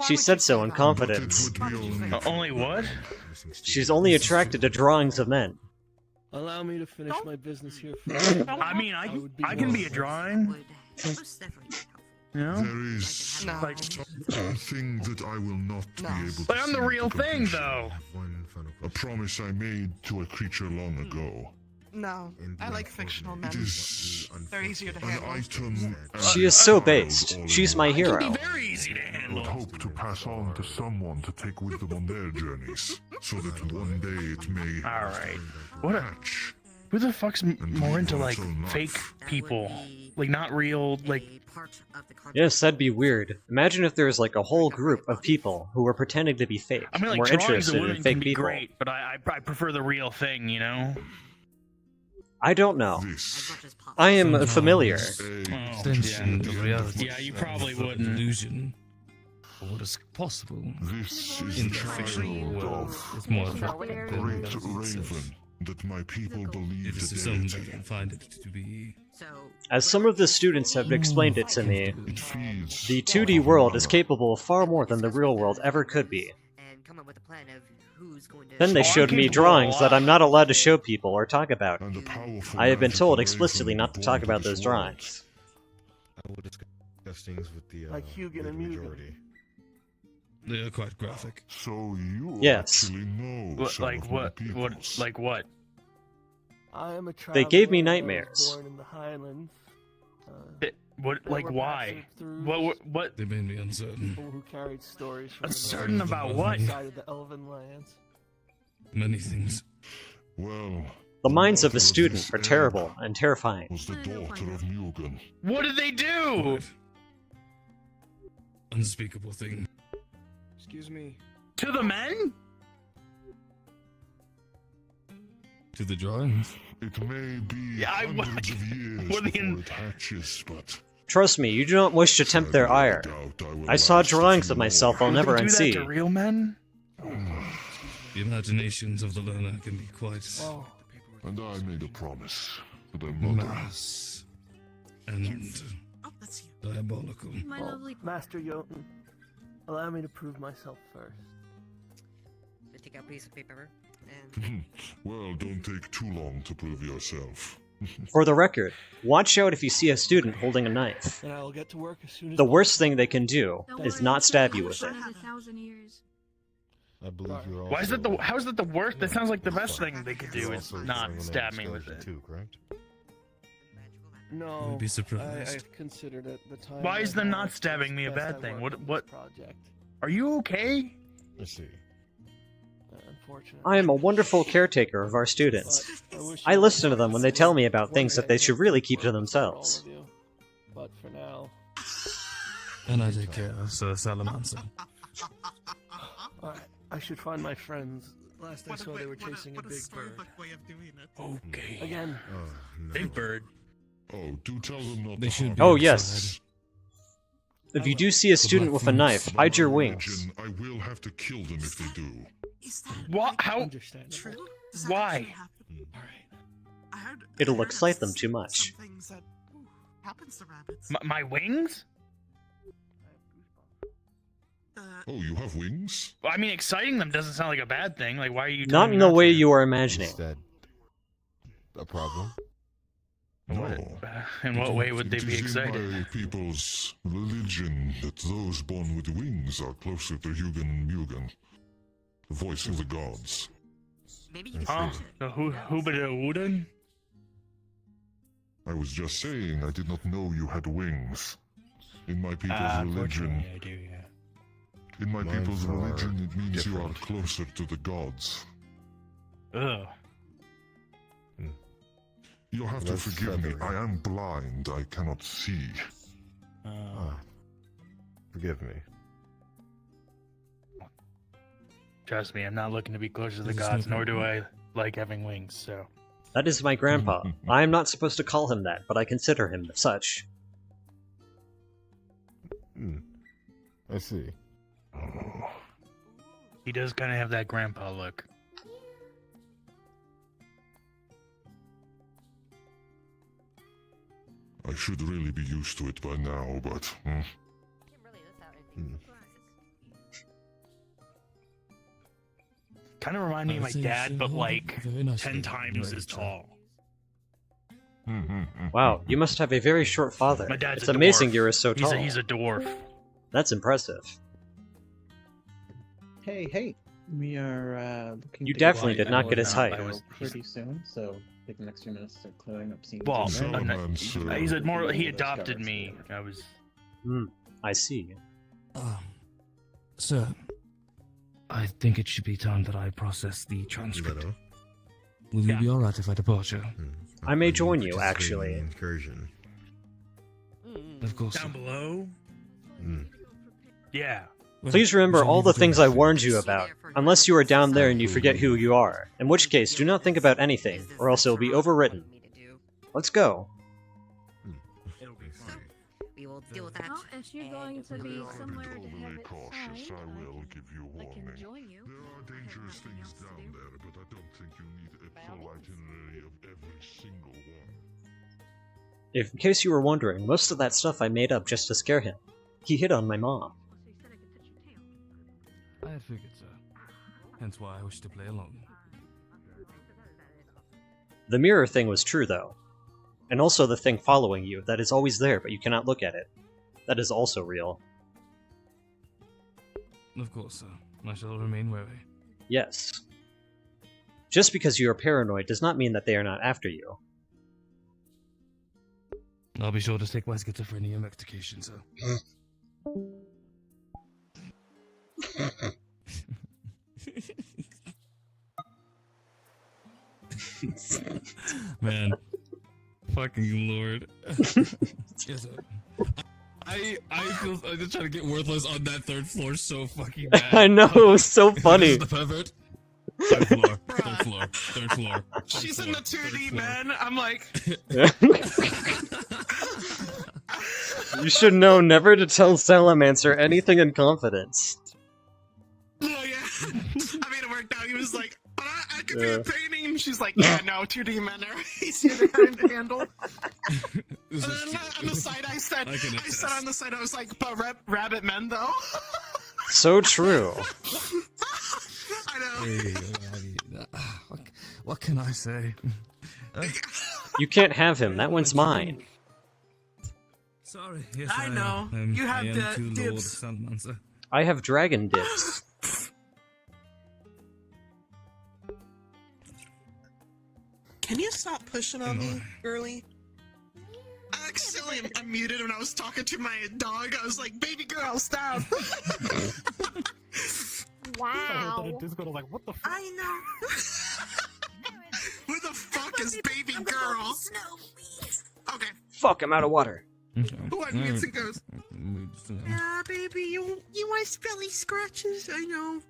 She said so in confidence. Only what? She's only attracted to drawings of men. Allow me to finish my business here first. I mean, I can be a drawing. Yeah. There is Like, something that I will not be able to but I'm the see real to thing, completion. though. A promise I made to a creature long ago. No, I like fictional men. It is They're easier to an handle. item. She is so based. She's my hero. Very easy to I handle. would hope to pass on to someone to take with them on their journeys, so that one day it may. All right. What a. Who the fuck's more into like fake people? Like not real. Like. Yes, that'd be weird. Imagine if there was like a whole group of people who were pretending to be fake. I mean, like were drawings of interested women in can fake be people. great, but I prefer the real thing. You know. I don't know. I am familiar. Extension of reality. Yeah, you probably wouldn't. Illusion. Or what is possible This is in the the fictional child world of is more attractive great than reality raven itself. that my people believe It is to the some deity. that can find it to be. As some of the students have explained it to me, the 2D world is capable of far more than the real world ever could be. Then they showed me drawings that I'm not allowed to show people or talk about. I have been told explicitly not to talk about those drawings. I will discuss things with the Like Hugin and Mugen. majority. They are quite graphic. So you Yes. actually know What, some like of my what? peoples. Like what? I am a They gave me traveler, nightmares. Born in the Highlands. What? Like why? What? They made me uncertain. People who carried stories from Uncertain the about what? side of the Elven lands. Many things. Well, The minds of a student are terrible and terrifying. was the daughter of Mugen. What did they do? Unspeakable thing. Excuse me. To the men? To the drawings. It may be Yeah, hundreds of years what the before it hatches, but Trust me, you do not wish to tempt their ire. I saw drawings of myself I'll never Would they do unsee. that to real men? The imaginations of the learner can be quite and I made a promise to their mother. mass and diabolical. Master Jotun, allow me to prove myself first. Take out a piece of paper Well, don't take too long to prove yourself. For the record, watch out if you see a student holding a knife. Then I will get to work as soon as The worst thing they can do is not stab you with it. I believe you're also. Why is that the? How is that the worst? That sounds like the best thing they could do You're is also not showing stab that me with it. too, correct? No, You'd be surprised. I've considered it. The time. Why I is them have, not stabbing me a it's best bad I thing? work What? on What? this project. Are you okay? Let's see. Unfortunately. I am a wonderful caretaker of our students. I listen to them when they tell me about things that they should really keep to themselves. But for now, And I take care of Sir Salamancer. I should find my friends. Last I saw, they were chasing a big bird. Okay. Again. Big bird. Oh, do tell them not They to should harm be Oh us. yes. If you do see a student with a knife, hide your wings. I will have to kill them if they do. What? How? True? Why? I heard It'll excite them too much. some things that happens to rabbits. My wings? Oh, you have wings? Well, I mean, exciting them doesn't sound like a bad thing. Like, why are you? Not telling in me the way to? you are imagining. Is that a problem? No. In what way would they It be is excited? in my people's religion that those born with wings are closer to Hugin and Mugen, the voice of the gods. Huh? The Wooden? I was just saying I did not know you had wings. In my people's religion, Unfortunately, I do, yeah. in my Mine people's are religion, it means you are different. closer to the gods. Ugh. You'll have to That's forgive me. feathery. I am blind. I cannot see. Ah, forgive me. Trust me, I'm not looking to be closer to the There's no gods, nor do I problem. like having wings. So. That is my grandpa. I am not supposed to call him that, but I consider him such. I see. He does kind of have that grandpa look. I should really be used to it by now, but... Kind of remind me of my dad, but like nice 10 times as tall. Wow, you must have a very short father. My dad's It's a amazing dwarf. you're so tall. He's a dwarf. That's impressive. Hey, we are looking. You to definitely get did not get his height. pretty soon, so take the next few minutes to clearing up scenes. Well, and he's more. He adopted me. I was. I see. Sir, I think it should be time that I process the transcript. Will you be alright if I depart you? I may join you, actually. Incursion. Of course. Down below. Yeah. Please remember all the things I warned you about, unless you are down there and you forget who you are, in which case do not think about anything, or else it will be overwritten. Let's go. We will deal with that. Well, if you're going to be somewhere to have it cautious, signed, I will give you I warning. can join you. There are dangerous things down there, but I don't think you need a full itinerary of every single one. In case you were wondering, most of that stuff I made up just to scare him. He hit on my mom. I had figured so. Hence why I wish to play along. The mirror thing was true, though. And also the thing following you, that is always there, but you cannot look at it. That is also real. Of course, sir. I shall remain wary. Yes. Just because you are paranoid does not mean that they are not after you. I'll be sure to take my schizophrenia medication, sir. Man. Fucking lord. Yes, sir. I feel I'm just trying to get worthless on that third floor so fucking bad. I know, it was so funny. The pervert. Third floor. Third floor. Third floor. She's in the 2D, man. I'm like. You should know never to tell Salamancer anything in confidence. Oh, yeah. I mean, it worked out. He was like, I could be a painting. And she's like, yeah, no, 2D men are easier to handle. And then on the side, I said on the side, I was like, but rabbit men, though. So true. I know. What can I say? You can't have him. That one's mine. Sorry. Yes, I know. You have the dibs. I have dragon dibs. Can you stop pushing on me, girly? I accidentally unmuted when I was talking to my dog. I was like, baby girl, stop. Wow. Like, what the fuck? I know. Who the fuck is baby girl? Okay. Fuck, I'm out of water. Who unmutes and goes, yeah, baby, you want belly scratches? I know.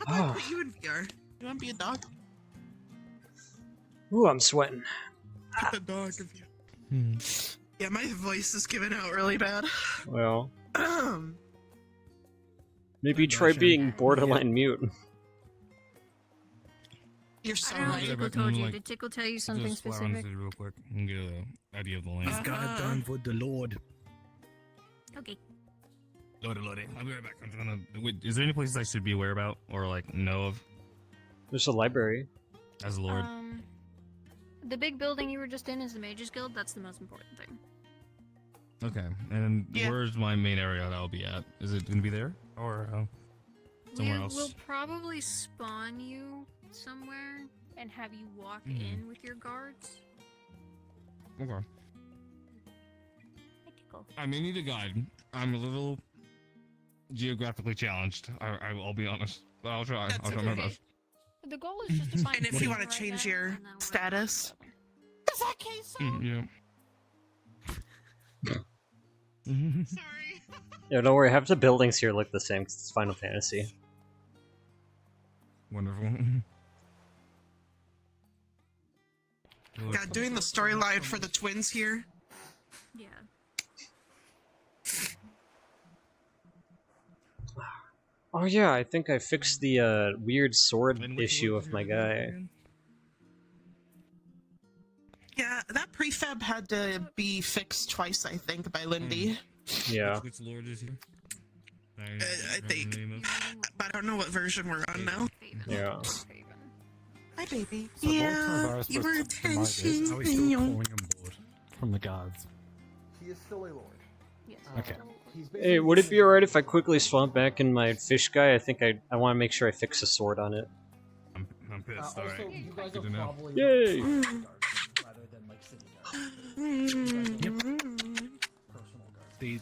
How about I put you in VR? You want to be a dog? Ooh, I'm sweating. Put the dog in VR. Yeah, my voice is giving out really bad. Well. Maybe try being borderline mute. You're so I don't know what right. Tickle told you. Did Tickle tell you something specific? Real quick and get an idea of the land. He's got it done for the Lord. Okay. Lordy. I'll be right back. I'm gonna. Wait, is there any places I should be aware about or like know of? There's a library. As a lord. The big building you were just in is the Mages Guild. That's the most important thing. Okay, and where's my main area that I'll be at? Is it gonna be there or somewhere else? We'll probably spawn you somewhere and have you walk in with your guards. Okay. Hey, Tickle. I may need a guide. I'm a little geographically challenged. I'll be honest, but I'll try. I'll try my best. The goal is just to find. And if you want to change your status, is that case? Yeah. Sorry. Yeah, don't worry. Half the buildings here look the same because it's Final Fantasy. Wonderful. God, doing the storyline for the twins here. Yeah. Oh yeah, I think I fixed the weird sword issue of my guy. Yeah, that prefab had to be fixed twice, I think, by Lindy. Yeah. Which lord is he? I think. But I don't know what version we're on now. Yeah. Hi, baby. So Lord Yeah, Tarvaris you was were demoted. attention. Are we still calling him Lord from the guards? He is still a lord. Yes. Okay. Hey, would it be alright if I quickly swap back in my fish guy? I think I want to make sure I fix a sword on it. I'm pissed. Also, Alright. you guys Good are to know. probably Yay! guards rather than like city guards. You guys are personal guards. The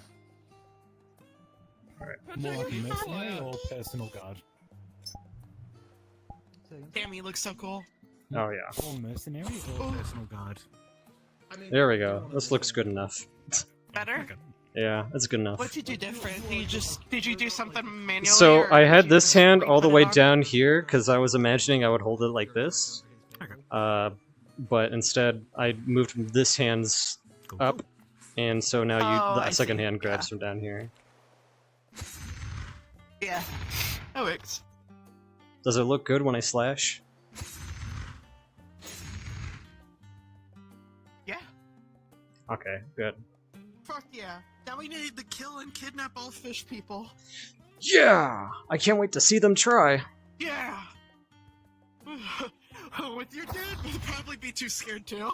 more like mercenary or personal guard? Damn, you look so cool. Oh yeah. Or mercenary or personal guard? There we go. This looks good enough. Better? Yeah, that's good enough. What did you do different? Did you do something manually? So or I did had you this just hand all the re-put way it on? down here because I was imagining I would hold it like this. But instead I moved this hand's up, and so now Oh, the I second see. hand grabs from down here. Yeah, that works. Does it look good when I slash? Yeah. Okay, good. Fuck yeah. Now we need to kill and kidnap all fish people. Yeah! I can't wait to see them try. Yeah. With your dad, we'll probably be too scared too.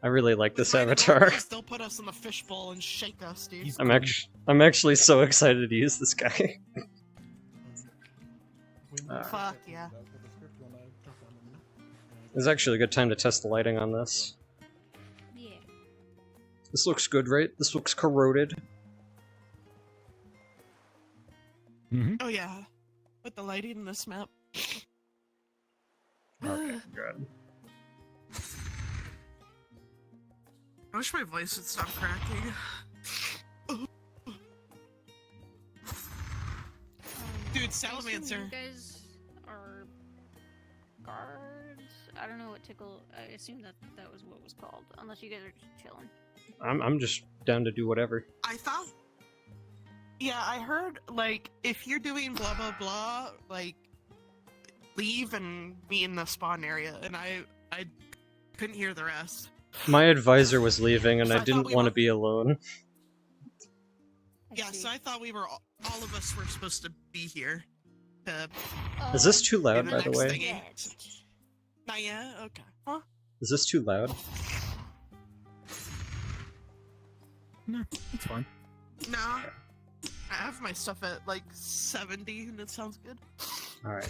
I really like this avatar. They'll put us in the fishbowl and shake us, dude. I'm actually so excited to use this guy. Fuck yeah. It's actually a good time to test the lighting on this. Yeah. This looks good, right? This looks corroded. Oh yeah. With the lighting in this map. Okay, good. I wish my voice would stop cracking. Dude, Salamander. You guys are guards? I don't know what tickle. I assume that was what was called. Unless you guys are just chilling. I'm just down to do whatever. I thought. Yeah, I heard, like, if you're doing blah blah blah, like, leave and meet in the spawn area, and I couldn't hear the rest. My advisor was leaving, and So I I thought didn't we want to were- be alone. Yeah, so I thought we were all of us were supposed to be here. To Is this too loud, do by the next way? thingy. Not yet? Okay. Huh? Is this too loud? No, it's fine. No. I have my stuff at like 70 and it sounds good. Alright.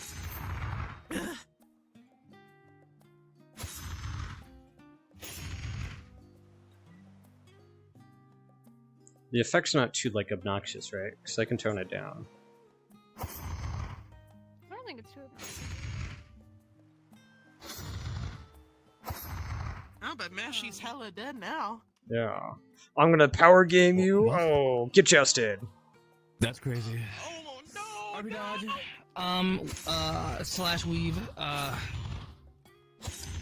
The effect's not too, like, obnoxious, right? Because I can tone it down. I don't think it's too obnoxious. Oh, but Mashy's hella dead now. Yeah. I'm gonna power game you? Oh, get jousted. That's crazy. Oh no! RP dodge. Slash weave.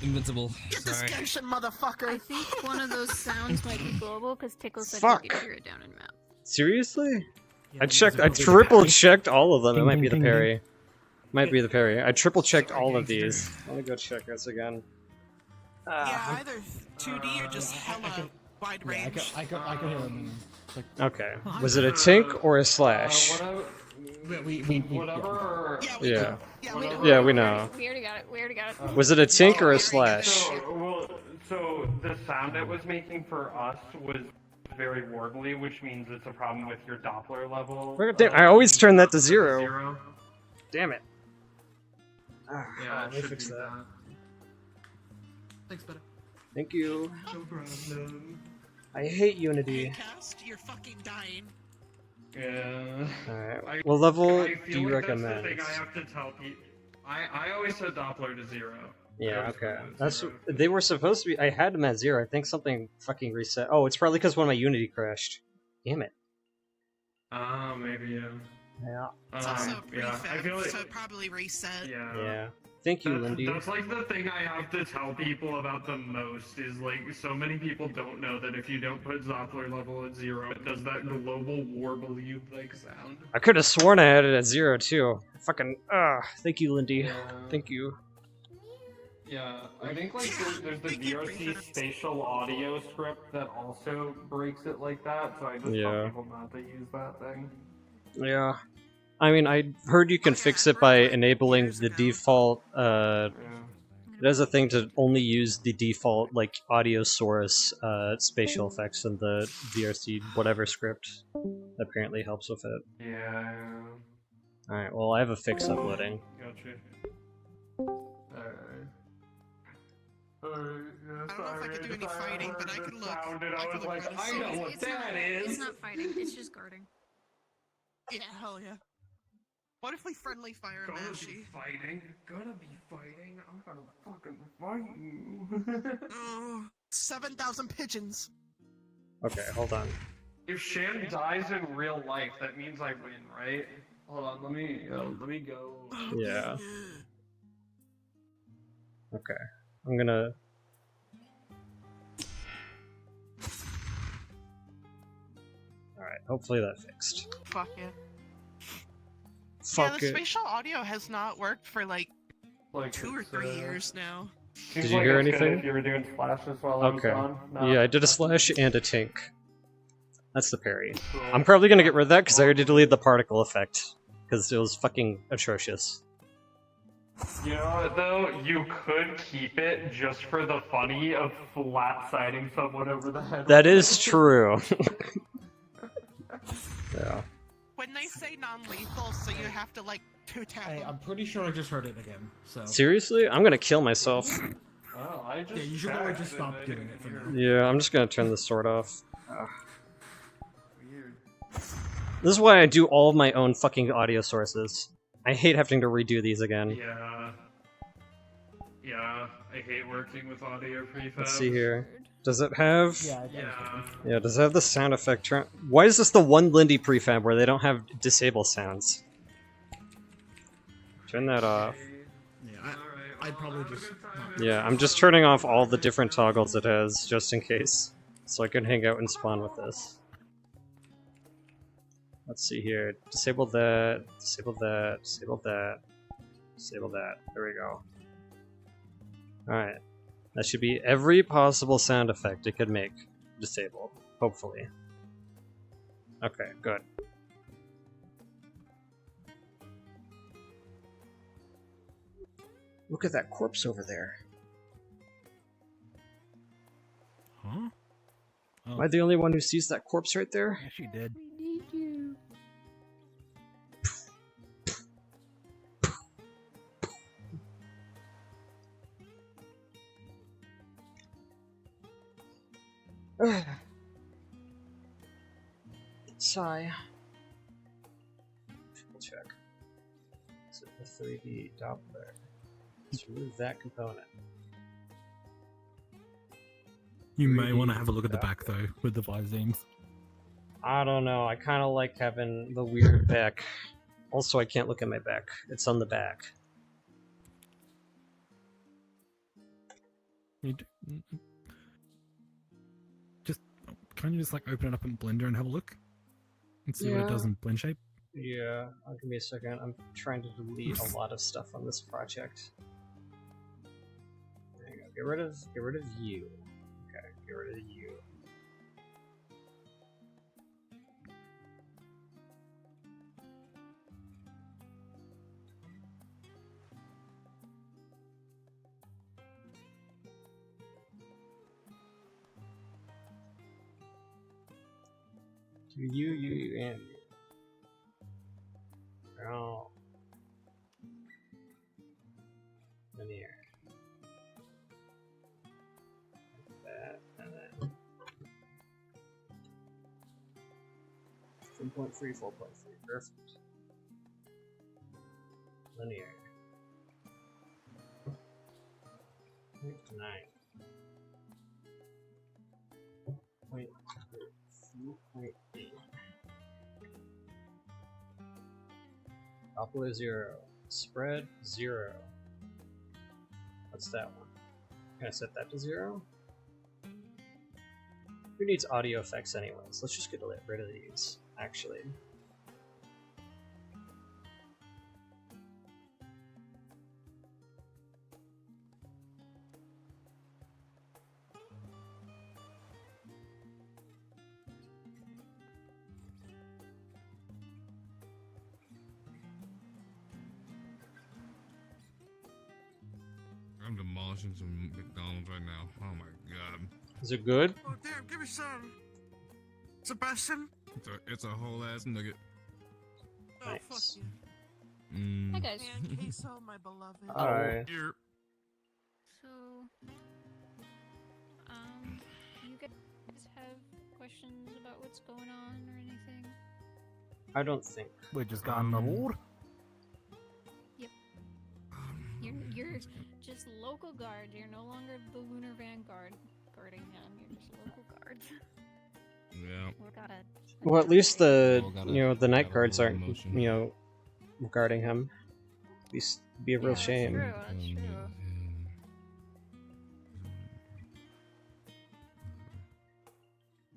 Invincible. Get this Sorry. Genshin motherfucker! I think one of those sounds might be global because Tickle said Fuck. you could hear it down in map. Seriously? I triple checked all of them. It might be the parry. Might be the parry. I triple checked all of these. Let me go check this again. Yeah, either 2D or just hella wide range. I can hear him. Like, Okay. Was it a tink or a slash? Whatever. Yeah. Yeah, Yeah, we know. We already got it. We already got it. Was it a tink or a slash? So the sound it was making for us was very warbly, which means it's a problem with your Doppler level. I always turn that to 0. Damn it. Yeah, let me fix that. Thanks, buddy. Thank you. No problem. I hate Unity. Cast, you're fucking dying. Yeah. Alright. What level I do feel you like recommend? That's the thing I have to tell people. I always set Doppler to 0. Yeah, okay. They were supposed to be. I had them at 0. I think something fucking reset. Oh, it's probably because one of my Unity crashed. Damn it. Maybe, yeah. Yeah. It's also a yeah, I prefab, feel like, so it probably reset. Yeah. Yeah. Thank you, Lindy. That's like the thing I have to tell people about the most is like so many people don't know that if you don't put Doppler level at 0, it does that global warble you like sound. I could have sworn I had it at 0 too. Fucking thank you, Lindy. Thank you. Yeah, I think like there's the VRC spatial audio script that also breaks it like that, so I just tell people not to use that thing. Yeah. I mean, I heard you can fix it by enabling the default, it has a thing to only use the default, like, audio source, spatial effects in the VRC whatever script. That apparently helps with it. Yeah. Alright, well, I have a fix uploading. Gotcha. Alright. Yeah, I don't know if I could do any fighting, but I could look. I was like, I know what that is! It's not fighting, it's just guarding. Yeah, hell yeah. What if we friendly fire Gonna Banshee? be fighting. Gonna be fighting. I'm gonna fucking fight you. Oh, 7,000 pigeons. Okay, hold on. If Shan dies in real life, that means I win, right? Hold on, let me go. Yeah. Okay. I'm gonna... Alright, hopefully that fixed. Fuck yeah. Fuck the it. spatial audio has not worked for like 2 or 3 it's, years now. Did you hear anything? If you were doing splashes while I was Okay. gone. No. Yeah, I did a slash and a tink. That's the parry. Cool. I'm probably gonna get rid of that because I already deleted the particle effect. Because it was fucking atrocious. You know what though? You could keep it just for the funny of flat siding someone over the head. That is true. Yeah. When they say non-lethal, so you have to like 2-tap. Hey, I'm pretty sure I just heard it again. So. Seriously? I'm gonna kill myself. Oh, I just Yeah, you should probably just stop doing it for now. Yeah, I'm just gonna turn the sword off. Weird. This is why I do all of my own fucking audio sources. I hate having to redo these again. Yeah. Yeah, I hate working with audio prefabs. Let's see here. Does it have... Yeah. Yeah, does it have the sound effect... Why is this the one Lindy prefab where they don't have disable sounds? Turn that off. Yeah, I'd probably just. Yeah, I'm just turning off all the different toggles it has, just in case. So I can hang out and spawn with this. Let's see here. Disable that, disable that, disable that, disable that. There we go. Alright. That should be every possible sound effect it could make disabled. Hopefully. Okay, good. Look at that corpse over there. Huh? Am I the only one who sees that corpse right there? Yeah, she did. We need you. Sigh. Triple check. Is it the 3D Doppler? Let's remove that component. You may want to have a look at the back though, with the visines. I don't know, I kind of like having the weird back. Also, I can't look at my back. It's on the back. Just can't you just like open it up in Blender and have a look and see what it does in blend shape? Yeah, give me a second. I'm trying to delete a lot of stuff on this project. There you go. Get rid of you. Okay, get rid of you. You, and you. Oh. Linear. That, and then 3.3, 4.3, perfect. Linear. 9. 2.8. Doppler 0. Spread 0. What's that one? Can I set that to 0? Who needs audio effects anyways? Let's just get rid of these, actually. I'm demolishing some McDonald's right now. Oh my god. Is it good? Oh damn, give me some. Sebastian? It's a whole ass nugget. Oh, Nice. fuck you. Hi guys. And queso, my beloved. Hi. So, you guys have questions about what's going on or anything? I don't think. We just got an award. Yep. You're just local guard. You're no longer the Lunar Vanguard guarding him. You're just local guards. Yeah. We got a Well, at least the Well, gotta- the night gotta guards roll aren't emotion. guarding him. At least be a real shame. That's true.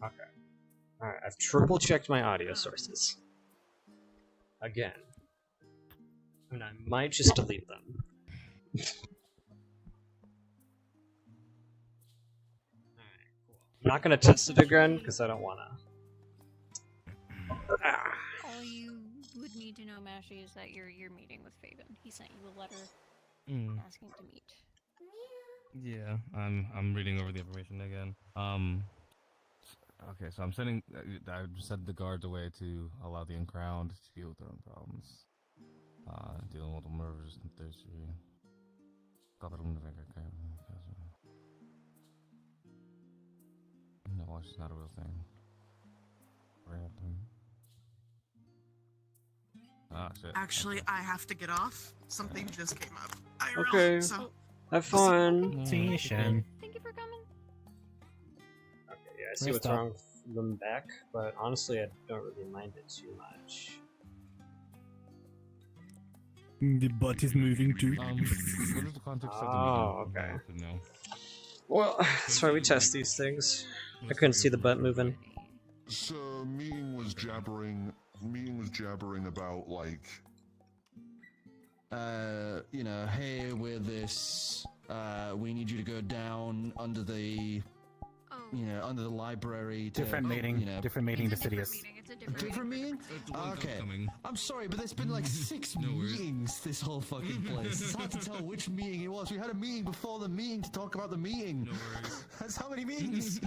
Okay. Alright, I've triple checked my audio sources. Again. And I might just delete them. I'm not gonna test it again, because I don't wanna. All you would need to know, Mashy, is that you're meeting with Fabian. He sent you a letter asking to meet. Yeah, I'm reading over the information again. Okay, so I'm sending. I sent the guards away to allow the uncrowned to deal with their own problems. Dealing with the murders and thirsty. No, it's not a real thing. Ah, shit. Actually, I have to get off. Something just came up. Okay. So, Have fun. See you, Shen. Thank you for coming. Okay, yeah, I see what's wrong with them back, but honestly, I don't really mind it too much. The butt is moving too. What is the context of the Oh, meeting? okay. To know. Well, that's why we test these things. I couldn't see the butt moving. So meeting was jabbering about like you know, hey, we're this, we need you to go down under the, under the library to... Different meeting, you know, different meeting, Decidius. It's a Different meeting? Okay. I'm sorry, but there's been like 6 meetings this whole fucking place. It's hard to tell which meeting it was. We had a meeting before the meeting to talk about the meeting. No worries. That's how many meetings?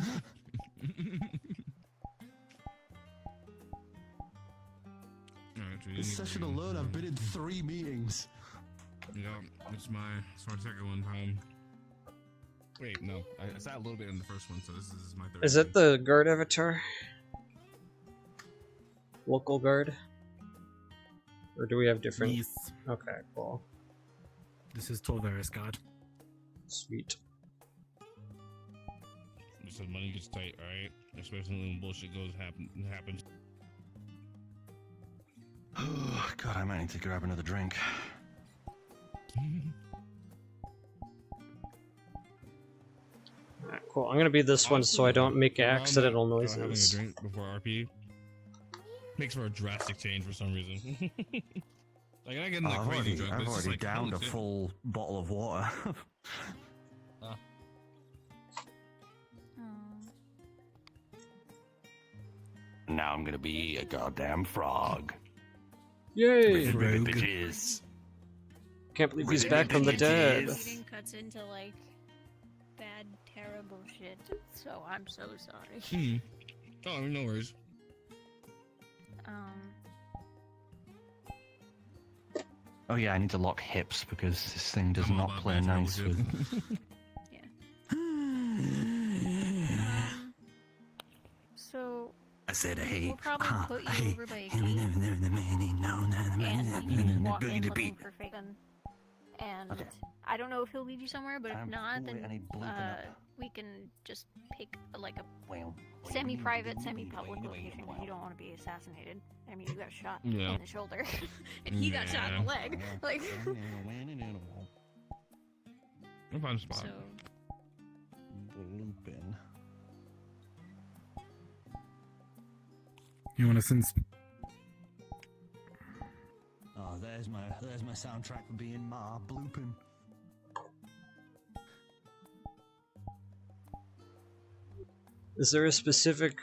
This session alone, I've been in 3 meetings. Yeah, it's my second one time. Wait, no, I sat a little bit in the first one, so this is my third. Is it the guard avatar? Local guard? Or do we have different? Yes. Okay, cool. This is Torvaris guard. Sweet. You said money gets tight, alright? Especially when bullshit happens. Oh, God, I might need to grab another drink. Alright, cool. I'm gonna be this one so I don't make accidental noises. Having a drink before RP makes for a drastic change for some reason. Like, I get like crazy drunk, but I've it's just already like, downed a holy shit. full bottle of water. Now I'm gonna be a goddamn frog. Yay! Bitches. Can't believe he's back from the dead. Meeting cuts into like bad, terrible shit. So I'm so sorry. Oh, no worries. Oh yeah, I need to lock hips because this thing does not play nice with... So I said, hey, we'll probably put you hey, over by a and gate, and you can walk in looking for Fagan. And I don't know if he'll lead you somewhere, but if not, then we can just pick like a semi-private, semi-public location because you don't want to be assassinated. I mean, you got shot in the shoulder, and he got shot in the leg. Like, I'll find a spot. So Blooping. You want to send? Oh, there's my soundtrack for being Ma blooping. Is there a specific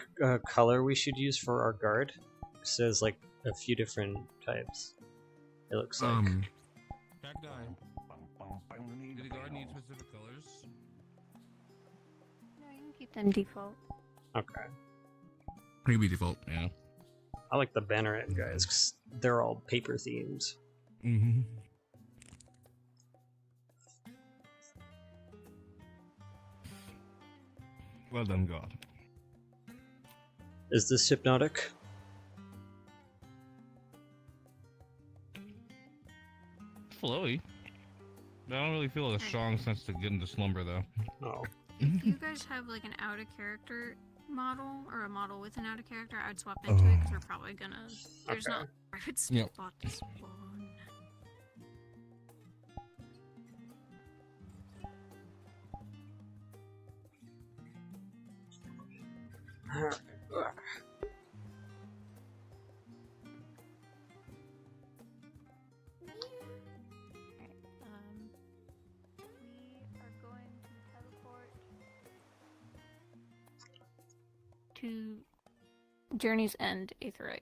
color we should use for our guard? It says like a few different types. It looks like. Back down. Do the guard need specific colors? no, you can keep them default. Okay. Maybe default, yeah. I like the banneret guys because they're all paper themed. Mm-hmm. Well done, God. Is this hypnotic? Flowy. I don't really feel a strong sense to get into slumber, though. Oh. If you guys have like an out of character model or a model with an out of character, I'd swap into it because we're probably gonna. There's Okay. not a private Yep. spot to spawn. We are going to teleport to Journey's End, Aetherite.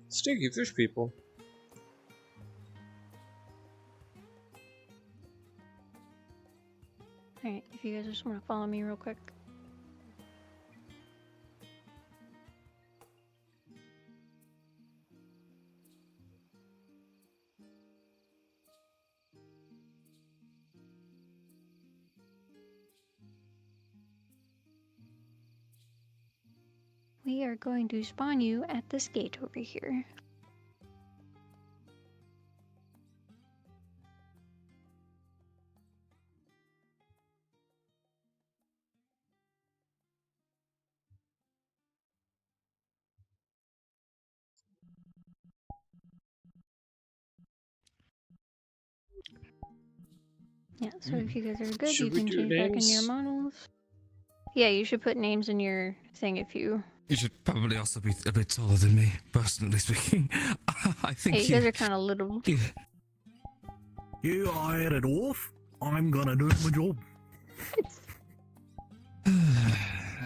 Stinky fish people. Alright, if you guys just want to follow me real quick. We are going to spawn you at this gate over here. Yeah, so if you guys are good, Should you we can do change back into your names? models. Yeah, you should put names in your thing if you. You should probably also be a bit taller than me, personally speaking. I think Hey, you guys are kind of little. You hired a dwarf. I'm gonna do my job.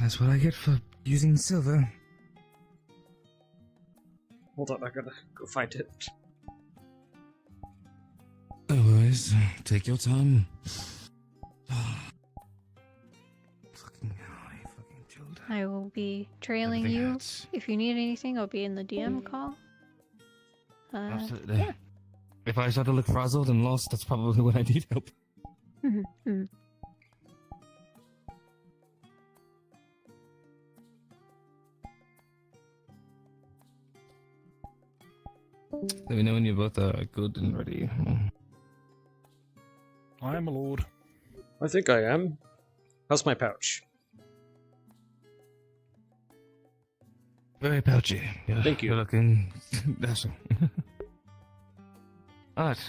That's what I get for using silver. Hold on, I gotta go find it. No worries. Take your time. I will be trailing Everything you. hurts. If you need anything, I'll be in the DM call. Absolutely. Yeah. If I start to look frazzled and lost, that's probably when I need help. Mhm. Let me know when you both are good and ready. I am a lord. I think I am. How's my pouch? Very pouchy. Yeah, Thank you. You're looking dashing. Alright.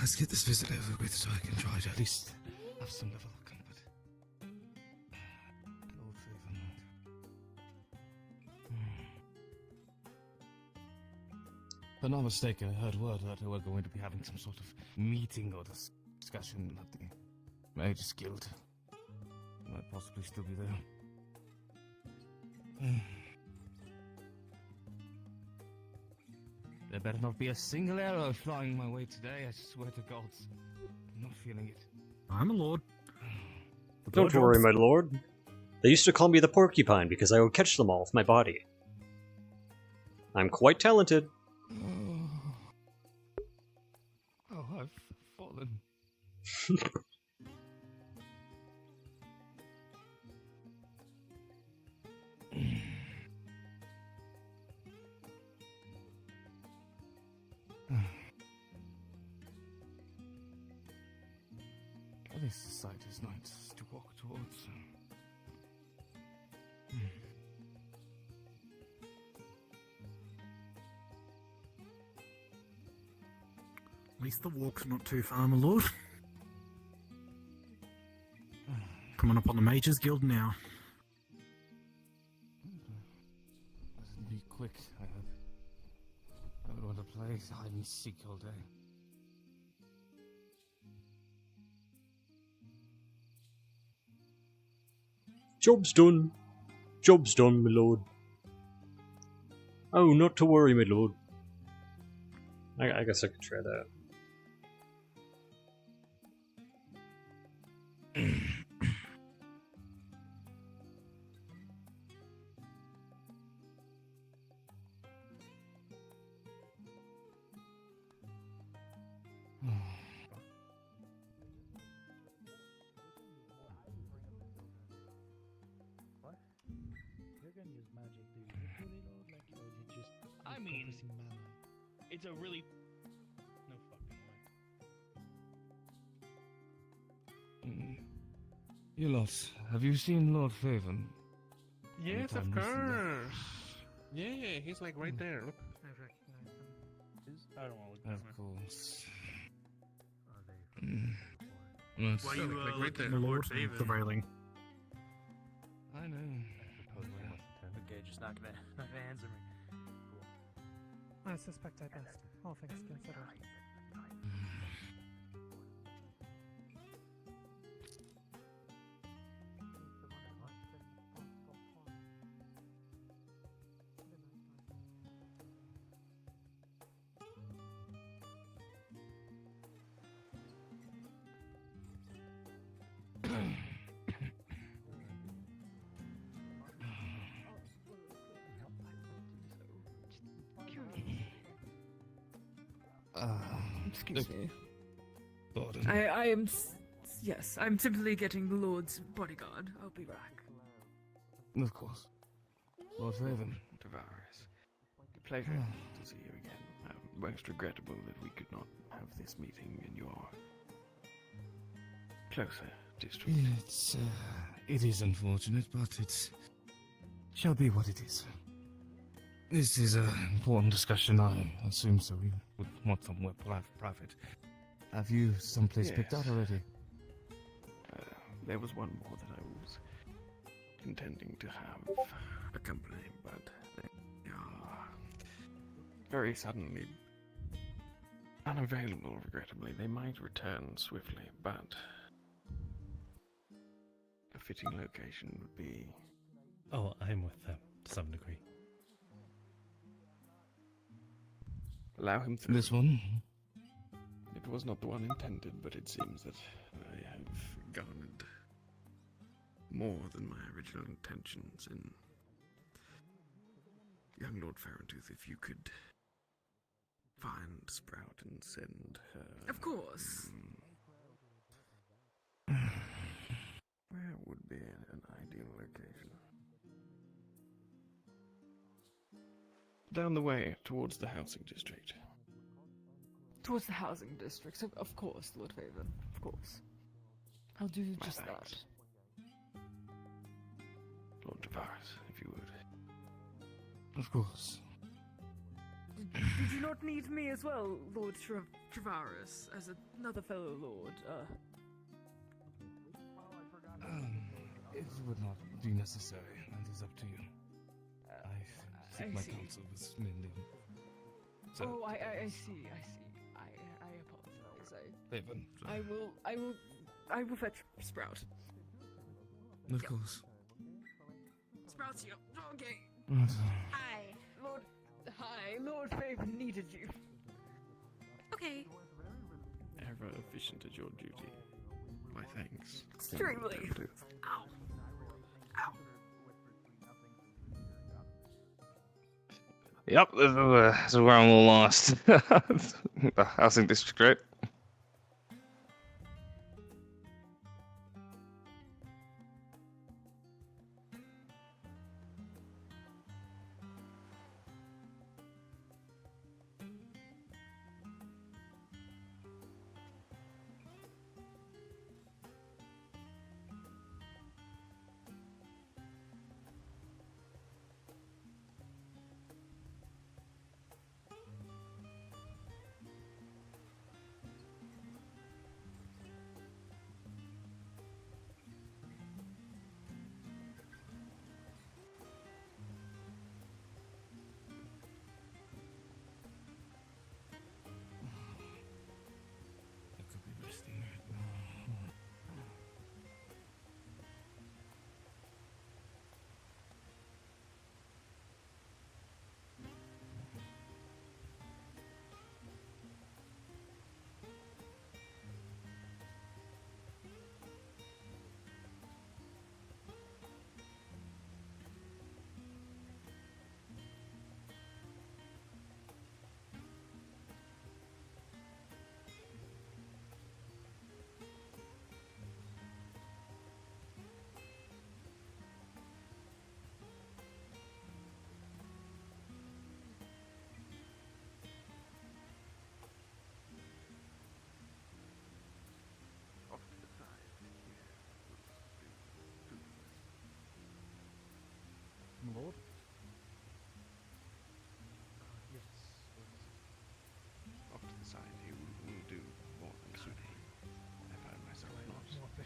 Let's get this visit over with so I can try to at least have some level of comfort. Lord favor If I'm not mistaken, I heard word that we're going to be having some sort of meeting or discussion at the Mage's Guild. Might possibly still be there. There better not be a single arrow flying my way today, I swear to gods. I'm not feeling it. I'm a lord. Don't worry, my lord. They used to call me the porcupine because I would catch them all with my body. I'm quite talented. Oh, I've fallen. This site is nice to walk towards. At least the walk's not too far, my lord. Coming up on the Mages Guild now. Be quick, I hope. I don't want to play hide and seek all day. Job's done. Job's done, my lord. Oh, not to worry, my lord. I guess I could try that. I mean, it's a really no fucking way. You lot, have you seen Lord Faven? Yes, of Anytime recently? course. Yeah, he's like right there. Look. I recognize them. I don't want to look Of course. Why you like right looking there. at My Lord lord, Faven? the railing. I know. Okay, just not gonna answer me. I suspect I best, all things considered. Excuse me. Pardon. I am. Yes, I'm simply getting the Lord's bodyguard. I'll be back. Of course. Lord Faven. Tavares, pleasure to see you again. Most regrettable that we could not have this meeting in your closer district. It is unfortunate, but it shall be what it is. This is an important discussion, I assume, so we would want somewhere private. Have you someplace picked out Yes. already? There was one more that I was intending to have accompany, but they are very suddenly unavailable, regrettably. They might return swiftly, but a fitting location would be... Oh, I'm with them to some degree. Allow him through. This one? It was not the one intended, but it seems that I have garnered more than my original intentions in young Lord Farentooth. If you could find Sprout and send her... Of course. Where would be an ideal location? Down the way, towards the housing district. Towards the housing districts, of course, Lord Faven. Of course. I'll do just that. Lord Tavares, if you would. Of course. Did you not need me as well, Lord Travaris, as another fellow lord? It would not be necessary. That is up to you. I think my see. counsel was mending. So, Oh, I see. I apologize. Faven. I will fetch Sprout. Of course. Sprout's here. Okay. Hi. Hi, Lord Faven needed you. Okay. Ever efficient at your duty. My thanks. Extremely. Ow. Ow. Yep, this is where I'm a little lost. The housing district, right?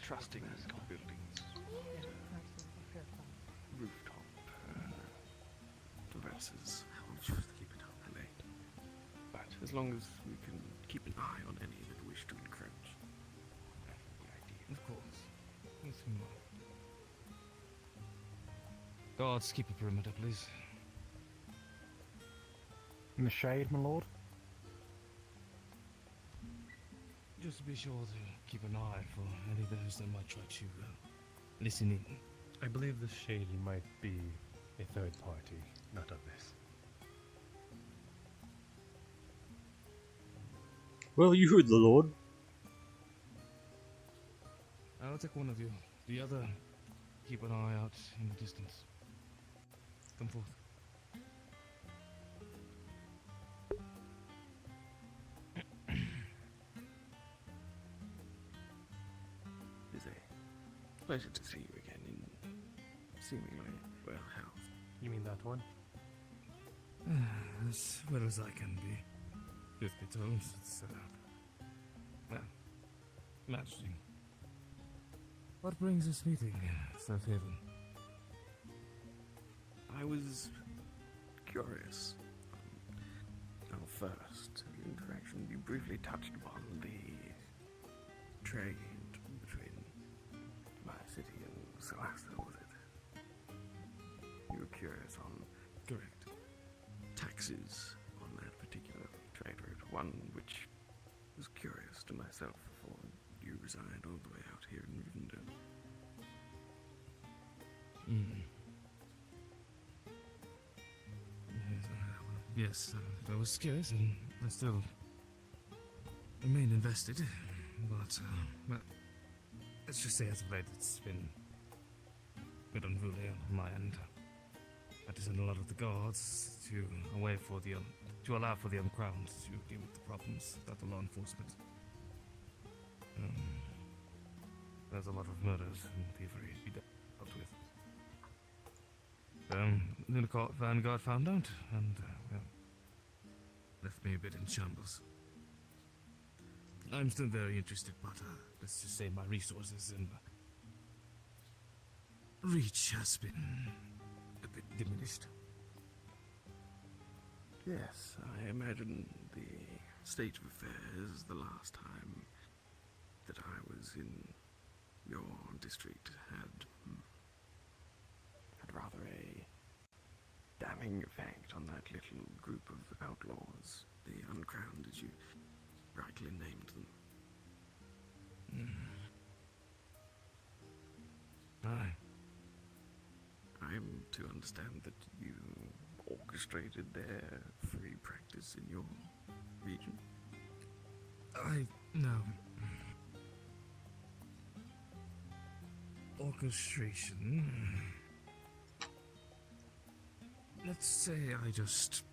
trusting buildings, rooftop terraces. I'll choose to keep it up late. But as long as we can keep an eye on any that wish to encroach, that would be ideal. Of course. Yes, we will. Guards, keep a perimeter, please. In the shade, my lord. Just be sure to keep an eye for any of those that might try to listen in. I believe the Shady might be a third party, not of this. Well, you heard the Lord. I'll take one of you. The other, keep an eye out in the distance. Come forth. It is a pleasure to see you again in seemingly well health. You mean that one? As well as I can be. Truth be told, it's, well, managing. What brings this meeting, South Haven? I was curious. Our first interaction, you briefly touched upon the trade between my city and Celasta, was it? You were curious on taxes on that particular trade route, one which was curious to myself before you reside all the way out here in Rivendell. Yes, I was curious, and I still remain invested. But, well, let's just say as of late it's been a bit unruly on my end. I had to send a lot of the guards to allow for the uncrowned to deal with the problems without the law enforcement. There's a lot of murders and thievery to be dealt with. Then the Vanguard found out, and well, left me a bit in shambles. I'm still very interested, but let's just say my resources and reach has been a bit diminished. Yes, I imagine the state of affairs the last time that I was in your district had rather a damning effect on that little group of outlaws, the uncrowned, as you rightly named them. Aye. I'm to understand that you orchestrated their free practice in your region? No. Orchestration. Let's say I just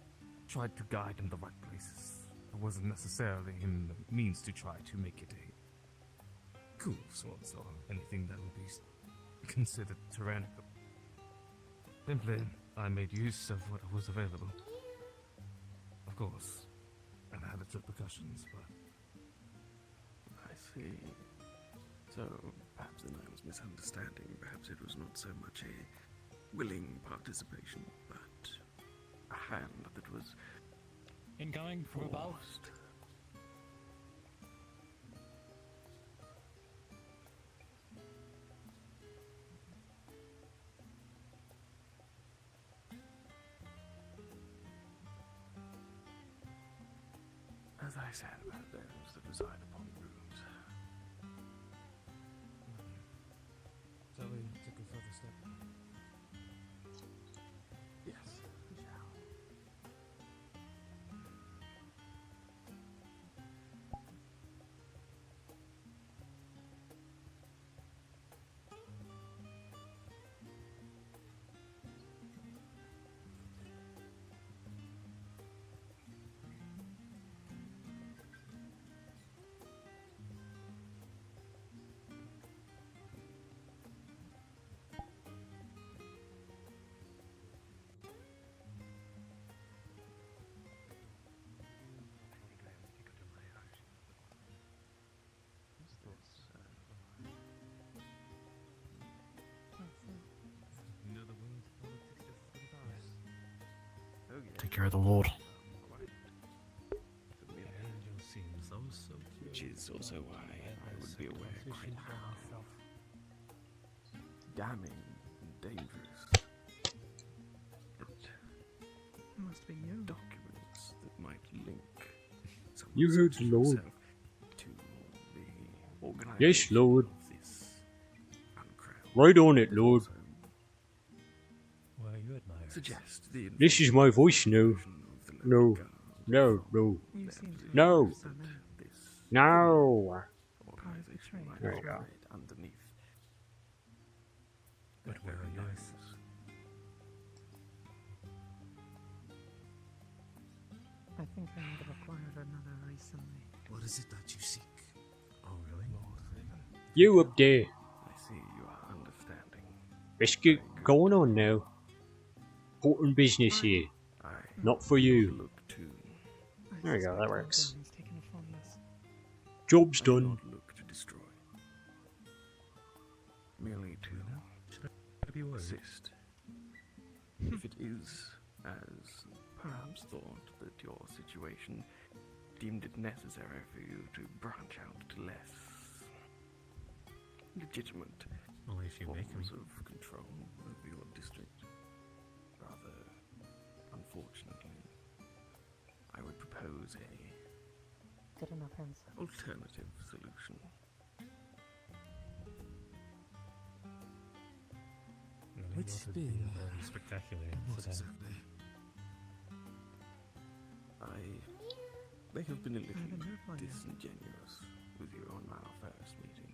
tried to guide in the right places. I wasn't necessarily in the means to try to make it a cool swords or anything that would be considered tyrannical. Simply, I made use of what was available. Of course, and had its repercussions, but... I see. So, perhaps then I was misunderstanding. Perhaps it was not so much a willing participation, but a hand that was incoming from above. As I said about those that reside upon rooms. Shall we take a further step? Yes, we shall. Take care of the Lord. Which is also why I would be aware quite how damning and dangerous Must be you. documents that might link someone You heard such the as Lord. yourself to the organization Yes, Lord. of this uncrowned Right on it, Lord. Well, you admire it. suggest the This is my voice now. No. No, no. You seem to No. understand that. No. organization might There you go. operate underneath. But where are yours? I think I might have acquired another recently. What is it that you seek? Oh, really? You up there. I see you are understanding. Let's get going on now. Important business here. Not for you. Look to There we go, that works. He's taken a fondness. Job's I do done. not look to destroy. Merely to assist. If it is, as perhaps thought, that your situation deemed it necessary for you to branch out to less legitimate Only if you make forms me. of control over your district. Rather, unfortunately, I would propose a Good enough answer. alternative solution. It's been very spectacular what incident. exactly? I may have been a haven't little heard one yet. disingenuous with you on our first meeting.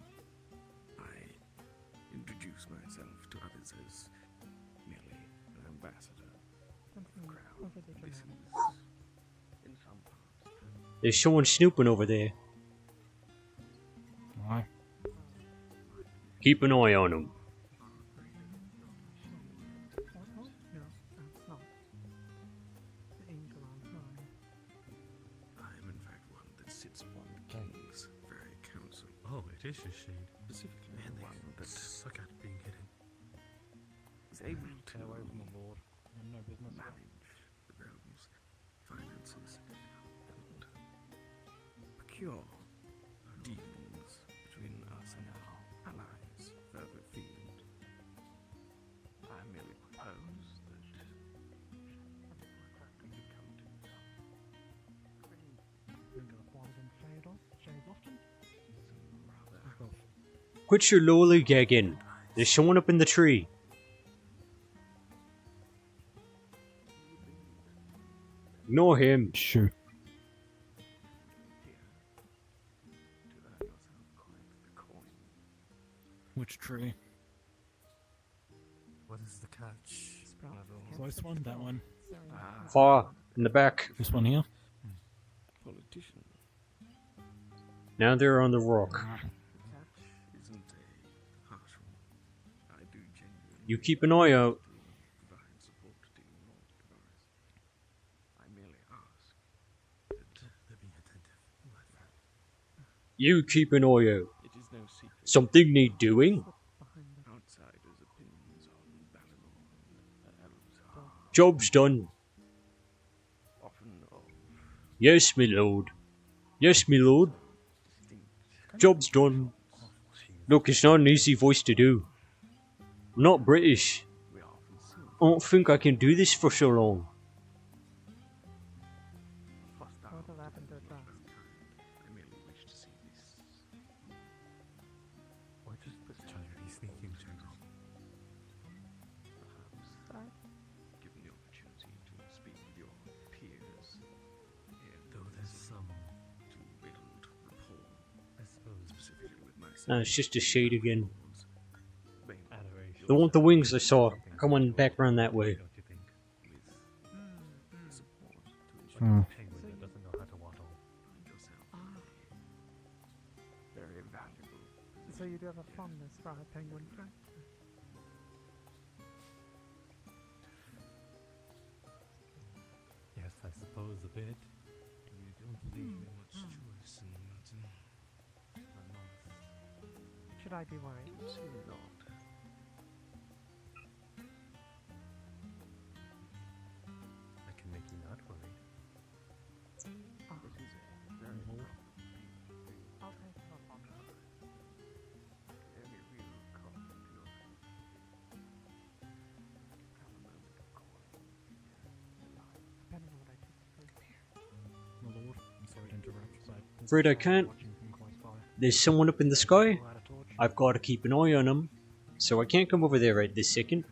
I introduced myself to others as merely an ambassador of Crown. This is, in some parts, There's someone snooping over there. Why? Keep an eye on him. No, that's not. The angel on high. I am in fact one that sits upon the king's very council. Oh, it is your shade. Specifically one that Suck at being hidden. is able to Stay away from the Lord. No business. manage the realm's finances and procure dealings between us and our allies further afield. I merely propose that we could come to Quit your lowly gagging. There's someone up in the tree. Ignore him. Shoot. Which tree? What is the catch? Close one, that one. Far in the back. This one here. politician. Now they're on the rock. Isn't a harsh one. I do genuinely You keep an eye out. provide support to Lord Tavares. I merely ask that Be attentive, my friend. You keep an eye out. it is no secret. Something need doing. Outsiders' opinions on Valinor and elves are Job's done. often of Yes, my lord. Yes, my lord. Job's done. Look, it's not an easy voice to do. I'm not British. we are often seen. I don't think I can do this for so long. What will happen to that? I merely wish to see this. Or just trying to be sneaky too. Perhaps, given the opportunity to speak with your peers, Though there's some. to build rapport, I suppose. specifically with myself. It's just a shade again. Adoration. The one with the wings I saw coming back around that way. Don't you think? With support to ensure Hmm. Penguin that doesn't know how to waddle. yourself very valuable. So you do have a fondness for a penguin character? Yes, I suppose a bit. You don't leave me much choice in the matter. I'm honest. Should I be worried? Seem not. I can make afraid I can't. There's someone up in the sky. I've got to keep an eye on him, so I can't come over there right this second.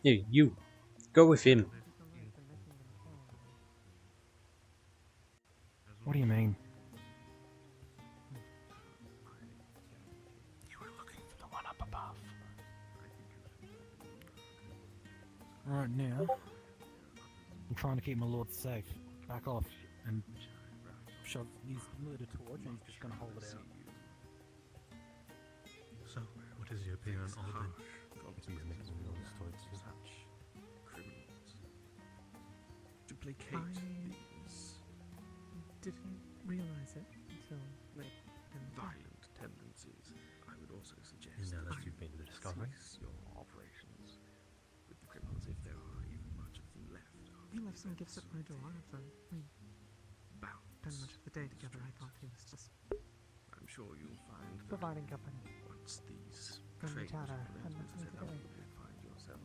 Hey, you. Go with him. What do you mean? You were looking for the one up above. Right now, I'm trying to keep my lord safe. Back off and shove. He's lit a torch and he's just gonna hold it out. So, what is your opinion on all the criminals to placate these didn't realize it until late in the violent tendencies. I would also suggest now that you you've made the discovery, cease your operations with the criminals if there are even much of them left. He left some gifts at my door, so we spend much of the day together. I thought he was just I'm sure you'll find that providing company. once these From the trains tower, commence and nothing to to help do. you find yourself.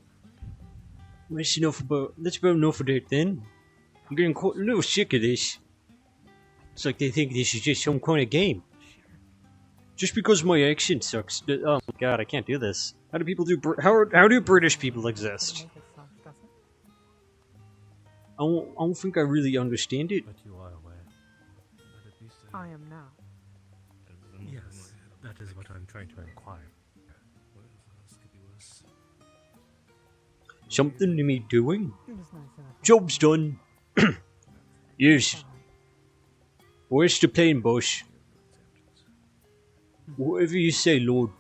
That's about enough of that then. I'm getting quite a little sick of this. It's like they think this is just some kind of game. Just because my accent sucks. Oh my god, I can't do this. How do people do? How do British people exist? I don't think I really understand it. but you are aware. I am now. Yes, that is what I'm trying to inquire. Something to me doing? It was nice enough. Job's done. Yes. Where's the plane, boss? Whatever you say, Lord.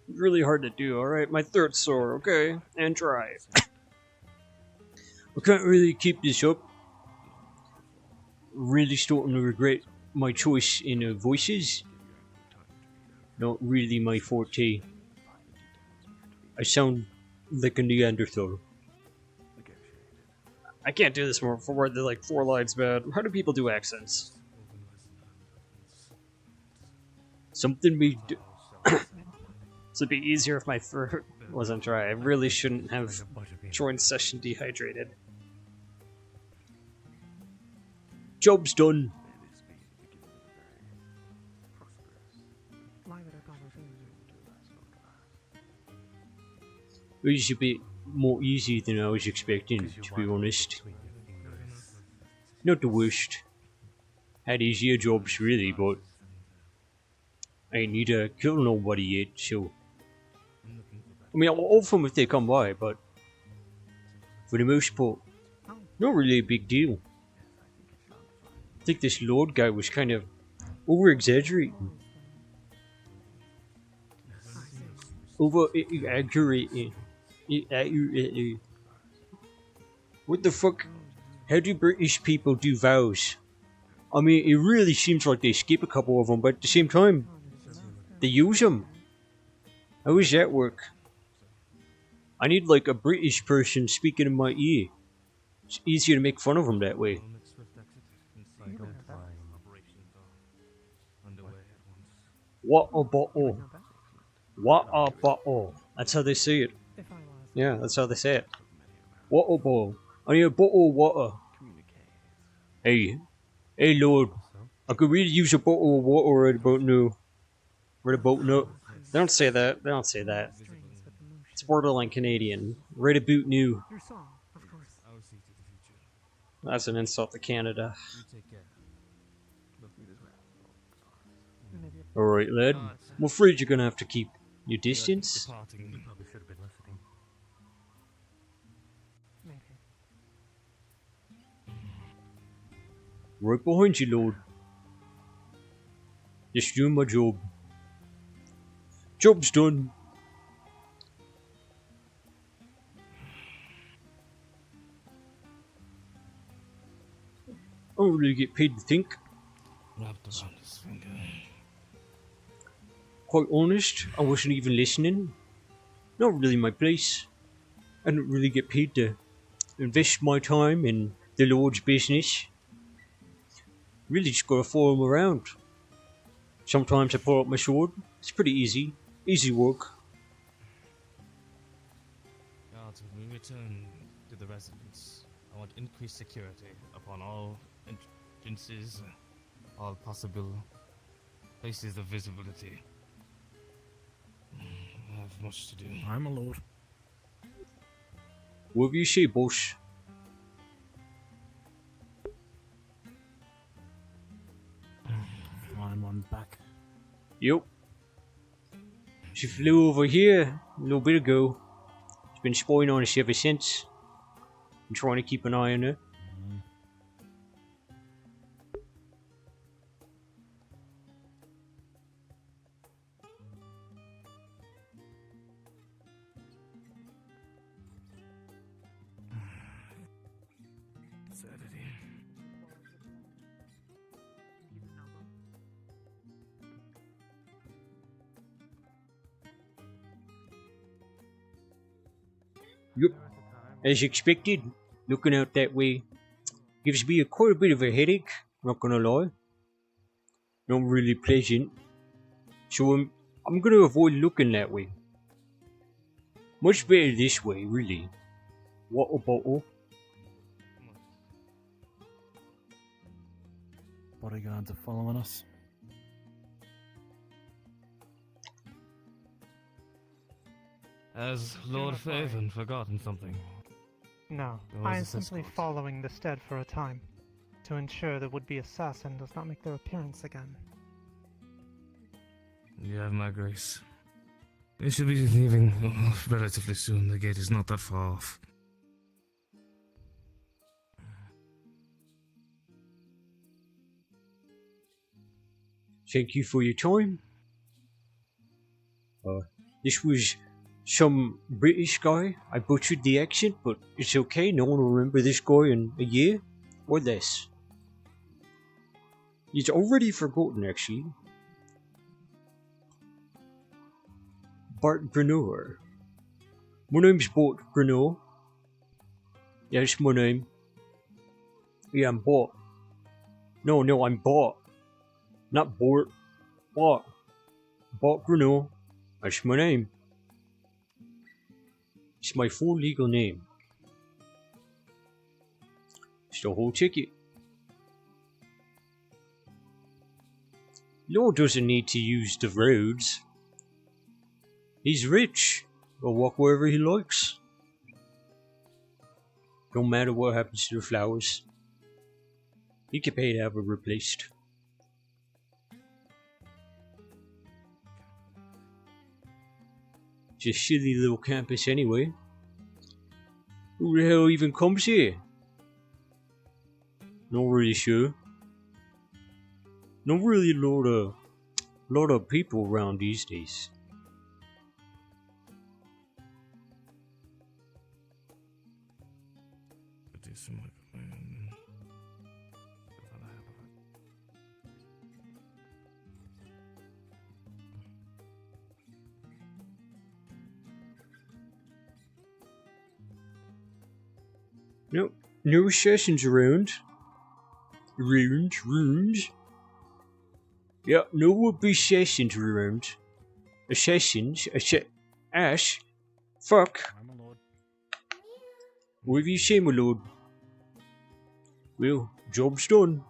Really hard to do, alright? My throat's sore, okay? And dry. I can't really keep this up. Really starting to regret my choice in voices. Not really my forte. I sound like a Neanderthal. I can't do this more for they're like 4 lines, man. How do people do accents? Something we do. This would be easier if my throat wasn't dry. I really shouldn't have joined session dehydrated. Job's done. It was a bit more easy than I was expecting, to be honest. Not the worst. Had easier jobs really, but I ain't need to kill nobody yet, so... I mean, I'll offer them if they come by, but for the most part, not really a big deal. I think this Lord guy was kind of over-exaggerating. Over-exaggerating. What the fuck? How do British people do vows? I mean, it really seems like they skip a couple of them, but at the same time, they use them. How does that work? I need like a British person speaking in my ear. It's easier to make fun of them that way. What a bottle. What a bottle. That's how they say it. Yeah, that's how they say it. What a bottle. I need a bottle of water. Hey. Hey, Lord. I could really use a bottle of water right about now. Right about now. They don't say that. They don't say that. It's borderline Canadian. Right about new. That's an insult to Canada. Alright, lad. I'm afraid you're gonna have to keep your distance. Right behind you, Lord. Just doing my job. Job's done. I don't really get paid to think. Quite honest, I wasn't even listening. Not really my place. I don't really get paid to invest my time in the Lord's business. Really just gotta follow him around. Sometimes I pull up my sword. It's pretty easy. Easy work. Guards, when we return to the residence, I want increased security upon all entrances, all possible places of visibility. I have much to do. I'm a lord. Whatever you say, boss. I'm on back. Yep. She flew over here a little bit ago. She's been spying on us ever since. I'm trying to keep an eye on her. Yep. As expected, looking out that way gives me quite a bit of a headache, not gonna lie. Not really pleasant. So I'm gonna avoid looking that way. Much better this way, really. Water bottle. Bodyguards are following us. Has Lord Faven forgotten something? No, Or I is am this simply escort? following the stead for a time, to ensure the would-be assassin does not make their appearance again. You have my grace. We should be leaving relatively soon. The gate is not that far off. Thank you for your time. This was some British guy. I butchered the accent, but it's okay. No one will remember this guy in a year or less. He's already forgotten, actually. Bart Brunor. My name's Bart Brunor. Yeah, that's my name. Yeah, I'm Bart. No, I'm Bart. Not Bort. Bart. Bart Brunor. That's my name. It's my full legal name. It's the whole ticket. Lord doesn't need to use the roads. He's rich. He'll walk wherever he likes. Don't matter what happens to the flowers. He can pay to have it replaced. It's a silly little campus anyway. Who the hell even comes here? Not really sure. Not really a lot of people around these days. Nope, no sessions around. Runes. Yeah, no would be sessions around. Ash. Fuck. I'm a lord. Whatever you say, my lord. Well, job's done.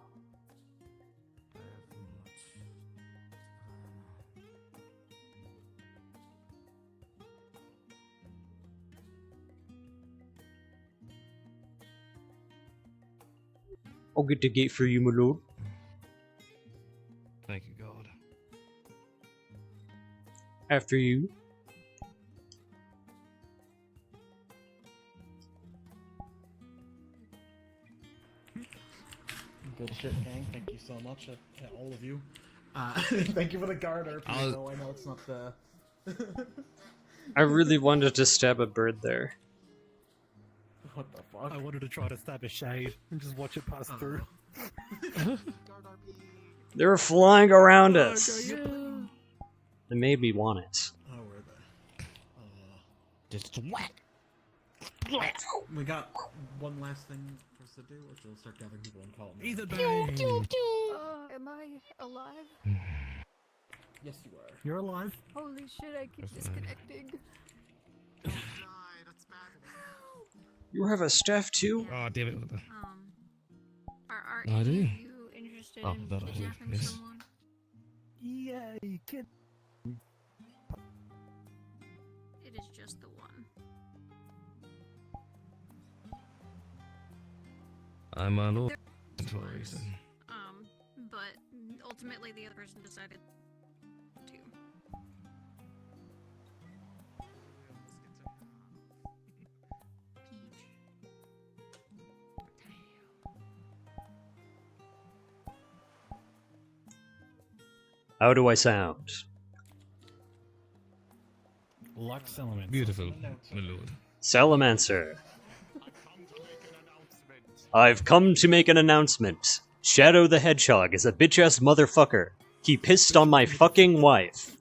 I'll get the gate for you, my lord. Thank you, God. After you. Good shit, gang. Thank you so much, all of you. Thank you for the garter, even though I know it's not the... I really wanted to stab a bird there. What the fuck? I wanted to try to stab a shade and just watch it pass through. They're flying around us. They made me want it. Oh, where the... Just whack. We got one last thing for us to do, or she'll start gathering people and call them. Either Am I alive? Yes, you are. You're alive. Holy shit, I keep disconnecting. You have a staff too? Oh, damn it. Are I do. you interested in that I do, kidnapping yes. someone? Yay, kid. It is just the one. I'm a lord for a reason. But ultimately the other person decided to. How do I sound? Lux element. Beautiful, my lord. Salamancer. I've come to make an announcement. Shadow the Hedgehog is a bitch-ass motherfucker. He pissed on my fucking wife.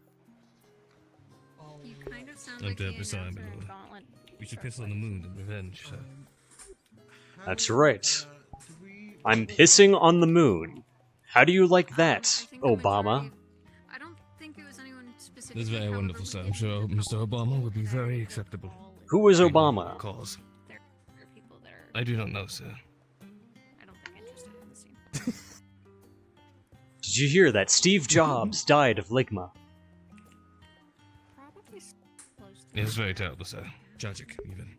You kind of sound I'm like the dead beside announcer my in lord. Gauntlet. We should piss on the moon in revenge, sir. That's right. I'm pissing on the moon. How do you like that, Obama? I don't think it was anyone specific. That's very wonderful, sir. I'm sure Mr. Obama would be very acceptable. Who is Obama? Cause. There are people that are. I do not know, sir. I don't think interested in the scene. Did you hear that Steve Jobs died of ligma? Probably close to. It's very terrible, sir. Tragic, even.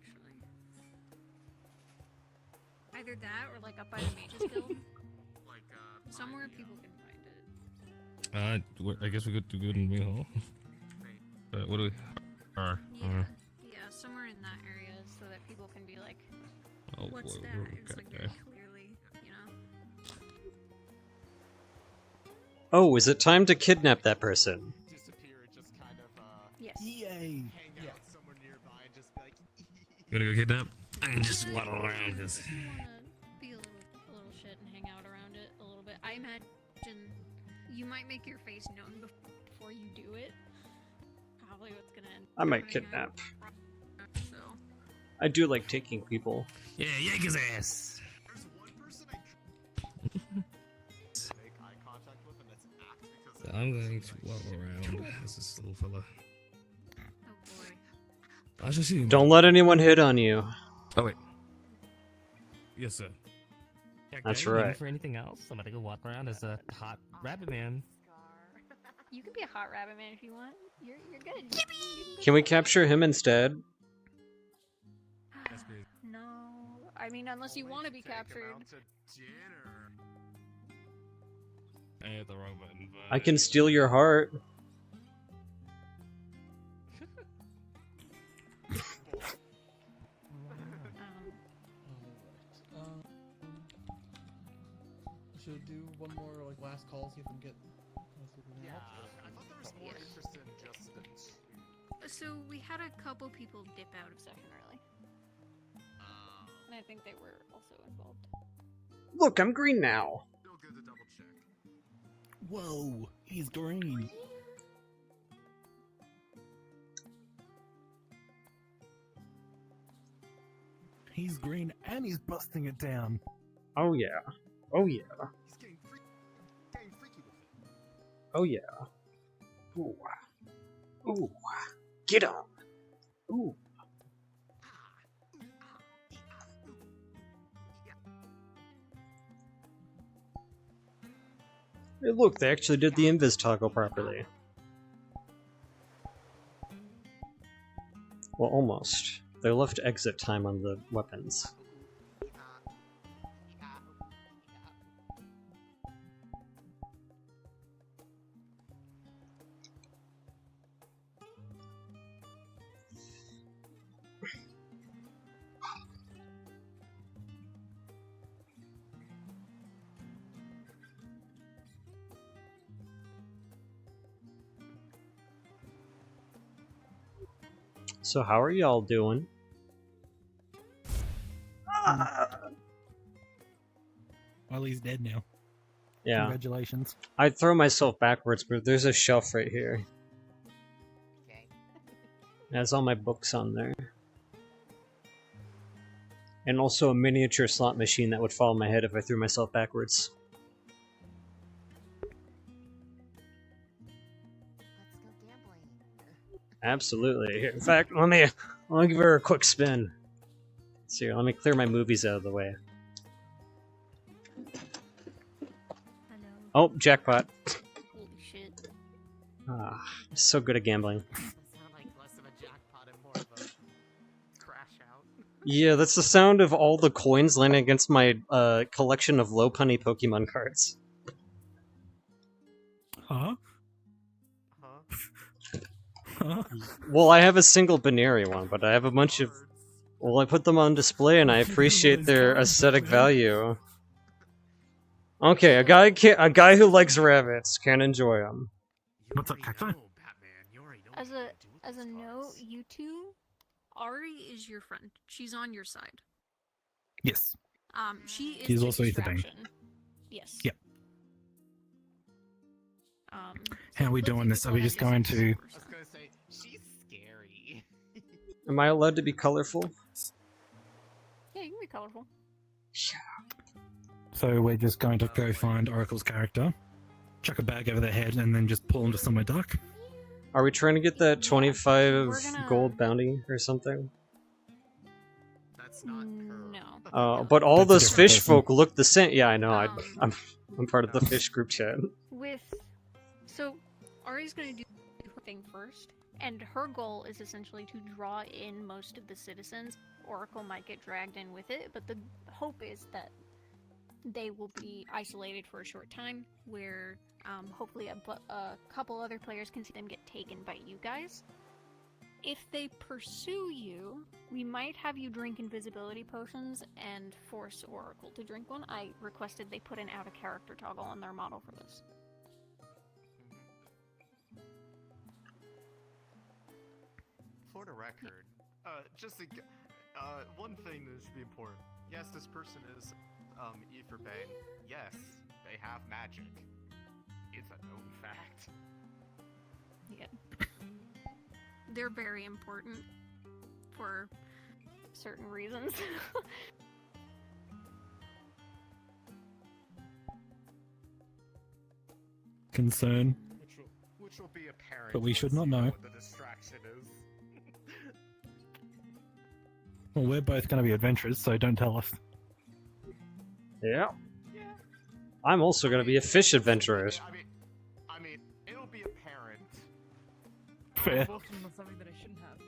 Either that or like up by the Mages Guild. Somewhere people can find it. I guess we could do good in Wing Hall. What do we? Yeah, somewhere in that area so that people can be like, what's that? It's like very clearly, you know. Oh, is it time to kidnap that person? Yes. Yay! You wanna go kidnap? I can just waddle around this. You wanna be a little shit and hang out around it a little bit. I imagine you might make your face known before you do it. Probably what's gonna end. I might kidnap. So. I do like taking people. Yeah, yank his ass! I'm going to waddle around as this little fella. I shall see you. Don't let anyone hit on you. Oh, wait. Yes, sir. That's Looking right. For anything else? Somebody go walk around as a hot rabbit man. You can be a hot rabbit man if you want. You're good. Yippee! Can we capture him instead? No, I mean unless you want to be captured. I hit the wrong button, but... I can steal your heart. Should we do one more like last call, see if we can get. Yeah, I thought there was more interest in just the So we had a couple people dip out of session early. And I think they were also involved. Look, I'm green now. Still good to double check. Whoa, he's green. He's green and he's busting it down. Oh yeah. Oh yeah. He's getting freaky with it. Oh yeah. Ooh. Ooh. Get on. Ooh. Hey, look, they actually did the invis toggle properly. Well, almost. They left exit time on the weapons. So how are y'all doing? Well, he's dead now. Yeah. Congratulations. I'd throw myself backwards, but there's a shelf right here. Okay. It has all my books on there. And also a miniature slot machine that would fall on my head if I threw myself backwards. Absolutely. In fact, let me give her a quick spin. Let's see, let me clear my movies out of the way. Oh, jackpot. Holy shit. Ah, I'm so good at gambling. Yeah, that's the sound of all the coins landing against my collection of low punny Pokemon cards. Huh? Huh? Well, I have a single binary one, but I have a bunch of... Well, I put them on display and I appreciate their aesthetic value. Okay, a guy who likes rabbits can enjoy them. What's up, Cacti? As a note, you two, Ari is your friend. She's on your side. Yes. She is She's the also Ether Bane. distraction. Yes. Yep. How are we doing this? Are we just going to... I was gonna say, she's scary. Am I allowed to be colorful? Yeah, you can be colorful. So we're just going to go find Oracle's character, chuck a bag over their head, and then just pull them to somewhere dark? Are we trying to get that 25 gold bounty or something? That's not No. But all those different fish person. folk look the same. Yeah, I know. I'm part of the fish group chat. So, Ari's gonna do her thing first, and her goal is essentially to draw in most of the citizens. Oracle might get dragged in with it, but the hope is that they will be isolated for a short time, where hopefully a couple other players can see them get taken by you guys. If they pursue you, we might have you drink invisibility potions and force Oracle to drink one. I requested they put an out-of-character toggle on their model for this. For the record, one thing that should be important. Yes, this person is Ether Bane. Yes, they have magic. It's a known fact. Yeah. They're very important for certain reasons. Concern. Which will be apparent. But we should not once you know. what the distraction is. Well, we're both going to be adventurers, so don't tell us. Yeah. I'm also going to be a fish adventurer. I mean, it'll be apparent. Fair. Both of them are something that I shouldn't have.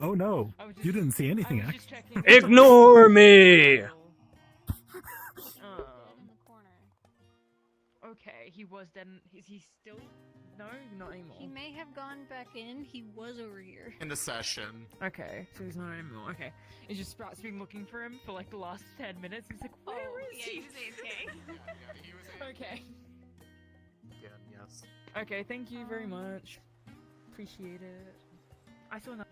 Oh no, you didn't see anything, I was Axe. just checking. Ignore me! Okay, he was then. Is he still? No, not anymore. He may have gone back in. He was over here. In the session. Okay, so he's not anymore. Okay, it's just Sprout's been looking for him for like the last 10 minutes. He's like, where is he? He was AFK. He was Okay. Again, yes. Okay, thank you very much. Appreciate it. I saw nothing.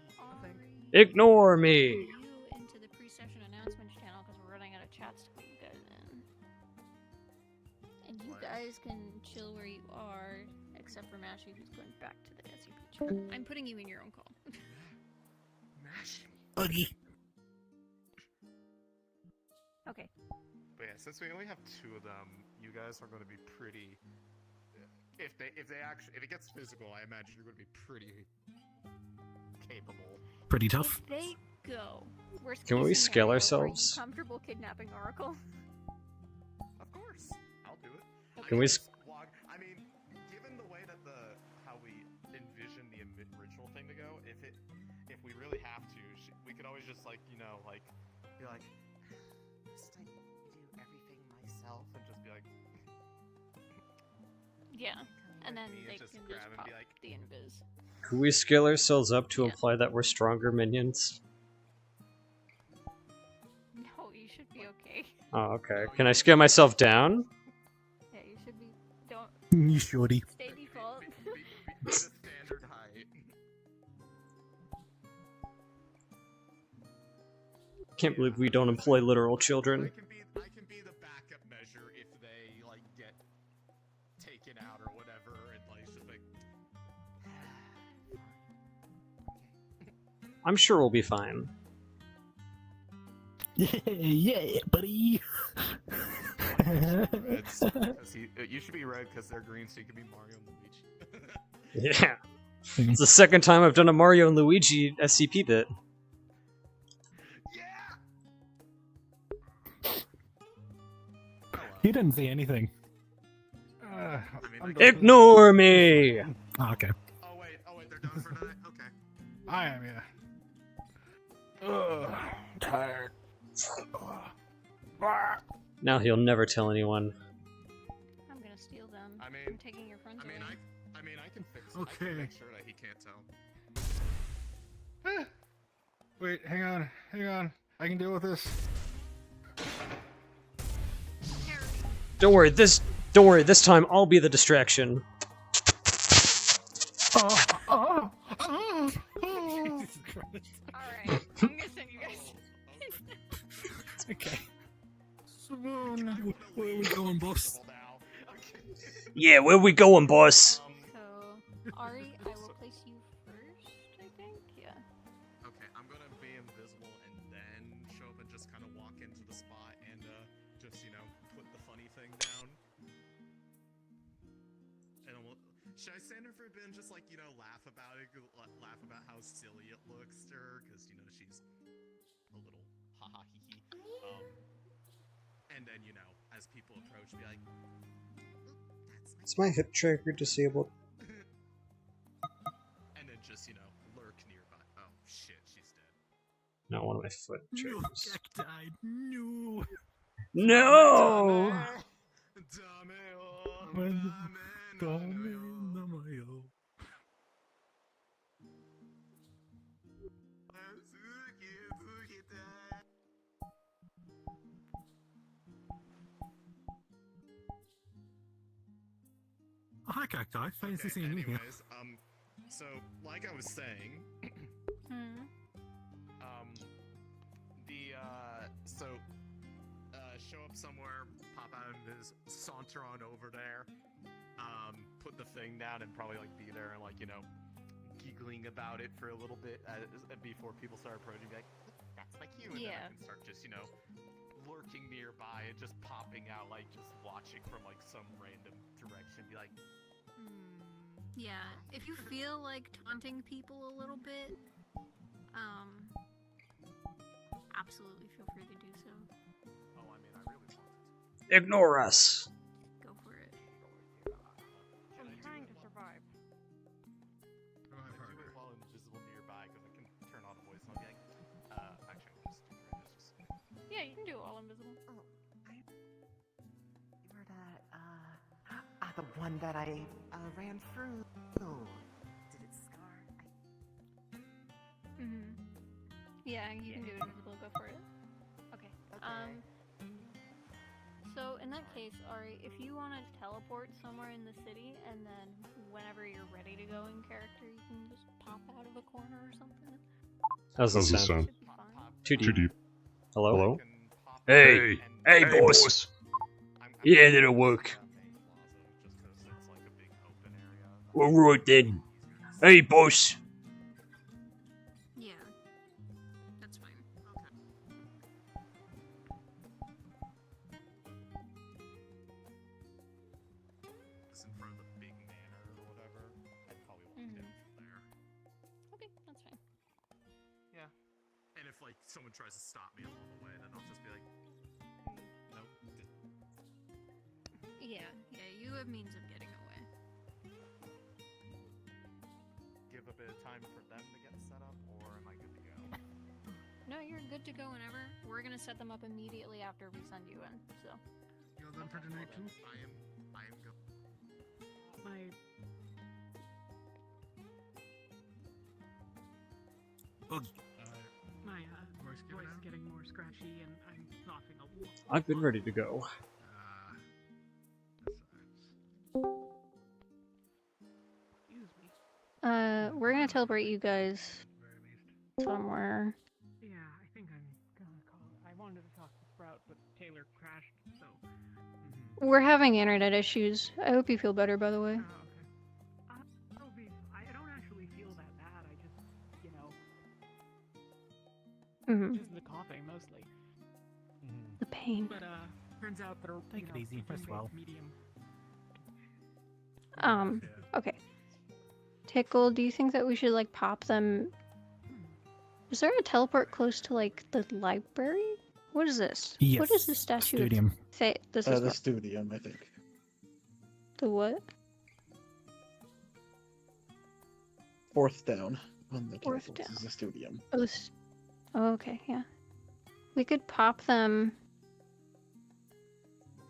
Ignore me! You into the pre-session announcements channel because we're running out of chats to put you guys in. And you guys can chill where you are, except for Mashy, who's going back to the SCP chat. I'm putting you in your own call. Mashy. Buggy. Okay. But yeah, since we only have two of them, you guys are going to be pretty. If it gets physical, I imagine you're going to be pretty capable. Pretty tough. If they go. Worst Can case we scale scenario, ourselves? Are you comfortable kidnapping Oracle? Of course, I'll do it. Can we I mean, given the way that how we envision the ritual thing to go, if we really have to, we could always just be like, must I do everything myself, and just be like, Yeah, and then me they just can grab just and pop be like- the invis. Can we scale ourselves up to imply that we're stronger minions? No, you should be okay. Oh, okay. Can I scale myself down? Yeah, you should be. Don't. You shorty. Stay default. be the standard height. Can't believe we don't employ literal children. I can be the backup measure if they get taken out or whatever, and just I'm sure we'll be fine. Yeah, buddy. You should be red because they're green, so you can be Mario and Luigi. Yeah. It's the second time I've done a Mario and Luigi SCP bit. He didn't see anything. Ignore me! Oh, okay. Oh wait, they're done for tonight? Okay. I am, yeah. Ugh, tired. Now he'll never tell anyone. I'm gonna steal them. I mean, I'm taking your friends away. I can fix it. I Okay. can make sure that he can't tell. Wait, hang on. I can deal with this. Don't worry, this time I'll be the distraction. Alright, I'm gonna send you guys. Okay. Swoon. Where are we going, boss? Yeah, where we going, boss? So, Ari, I will place you first, I think? Yeah. Okay, I'm gonna be invisible and then show up and just kind of walk into the spot and just, put the funny thing down. And should I stand her for a bit and just, laugh about it? Laugh about how silly it looks to her? Because, she's a little ha-ha hee-hee. And then, as people approach, be like, Is my hip tracker disabled? and then just, lurk nearby. Oh, shit, she's dead. Not one of my foot No, trackers. Jack died. No. No! Hi, Cacti. Fancy seeing you here. Anyways, so, like I was saying, show up somewhere, pop out and just saunter on over there, put the thing down and probably, be there and, giggling about it for a little bit before people start approaching, be like, that's my cue, and then I can start just, lurking nearby and just popping out, just watching from, some random direction, be like, Yeah, if you feel like taunting people a little bit, absolutely feel free to do so. oh, I really want it. Ignore us. Go for it. I'm trying to survive. I do it while invisible nearby because I can turn on a voice and I'll be like, actually, I'm just doing it. It's just... Yeah, you can do it while invisible. Oh, you were the one that I ran through. Did it scar? Yeah, you can do it invisible. Go for it. Okay. So in that case, Ari, if you want to teleport somewhere in the city, and then whenever you're ready to go in character, you can just pop out of a corner or something. How's this How's this sound? sound? Too deep. Too deep. Hello? Hello? Hey! Hey, boss! Yeah, that'll work. Alright then. Hey, boss! Yeah, that's fine. Just in front of the big manor or whatever. I'd probably walk in there. Okay, that's fine. Yeah. And if someone tries to stop me along the way, then I'll just be like, no. Yeah, you have means of getting away. Give a bit of time for them to get set up, or am I good to go? No, you're good to go whenever. We're gonna set them up immediately after we send you in, so. You're done for tonight too? I am go. My voice is getting more scratchy, and I'm coughing a lot. I've been ready to go. Excuse me. We're gonna teleport you guys somewhere. Yeah, I think I'm gonna call. I wanted to talk to Sprout, but Taylor crashed, so. We're having internet issues. I hope you feel better, by the way. I don't actually feel that bad. I just, Mhm. just the coughing mostly. The pain. But turns out they're Take it easy, rest well. medium. Okay. Tickle, do you think that we should like pop them? Is there a teleport close to like the library? What is this? Yes. What is this statue? Stadium. Say this is The what? studium, I think. The what? Fourth down on the Fourth tables down. is the studium. Oh, oh, okay, yeah. We could pop them.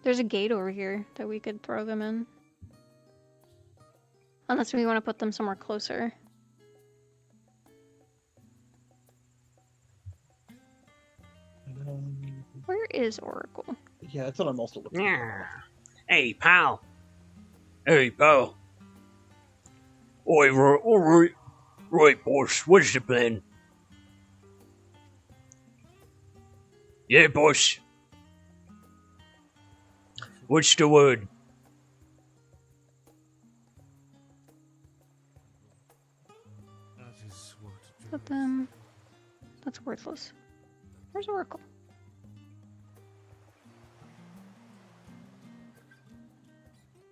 There's a gate over here that we could throw them in. Unless we want to put them somewhere closer. Where is Oracle? Yeah, that's what I'm also looking for. Hey, pal. Hey, pal. Oi, alright. Right, boss, what's the plan? Yeah, boss. What's the word? Put them. That's worthless. Where's Oracle?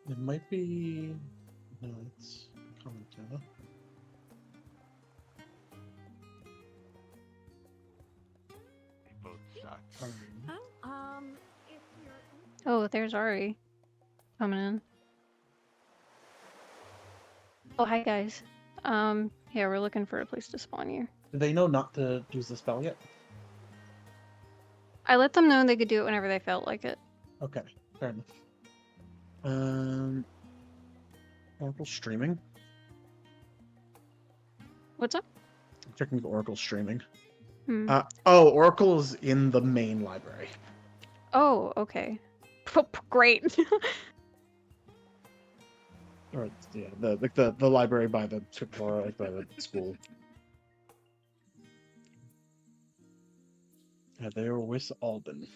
It might be. No, it's Kalypsia. Oh, there's Ari. Coming in. Oh, hi guys. Yeah, we're looking for a place to spawn here. Do they know not to use the spell yet? I let them know they could do it whenever they felt like it. Okay, fair enough. Oracle streaming. What's up? I'm checking if Oracle's streaming. Hmm. Oh, Oracle's in the main library. Oh, okay. Great. Or yeah, the library by the like by the school. Yeah, they were with Alban.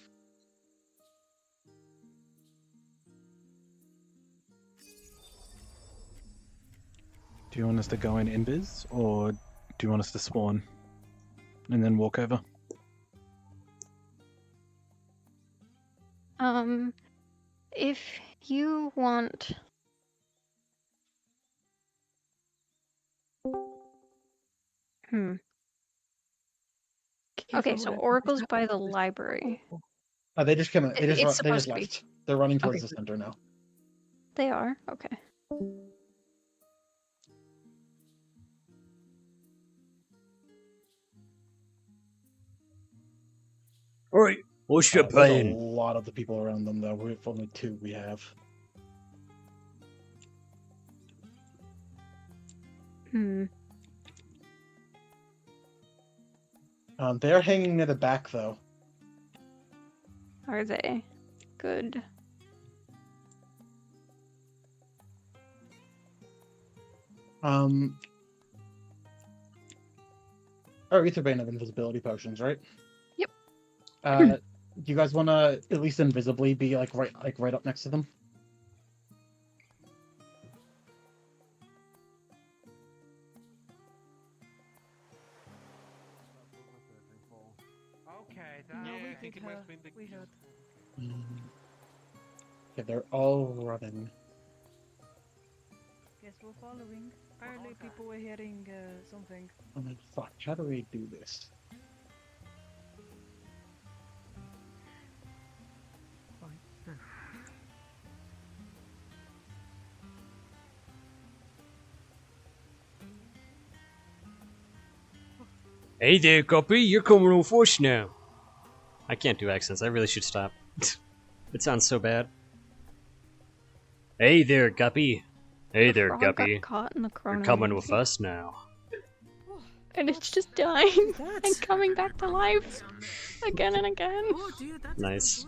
Do you want us to go in invis, or do you want us to spawn and then walk over? If you want. Okay, so Oracle's by the library. They just came. They It's just supposed to be. left. They're running towards Okay. the center now. They are? Okay. Alright, what's your There's plan? a lot of the people around them, though. We've only two we have. They're hanging near the back, though. Are they? Good. Oh, Aetherbane have invisibility potions, right? Yep. Do you guys want to at least invisibly be right up next to them? Okay, I think it must have been the we should. Yeah, they're all running. Yes, we're following. Apparently, people were hearing something. I'm like, fuck, how do we do this? Hey there, Guppy, you're coming on first now. I can't do accents, I really should stop. It sounds so bad. Hey there, Guppy. Hey there, Frog Guppy. got caught in the You're corner. coming with us now. And it's just dying and coming back to life again and again. Oh, dude, that's Nice.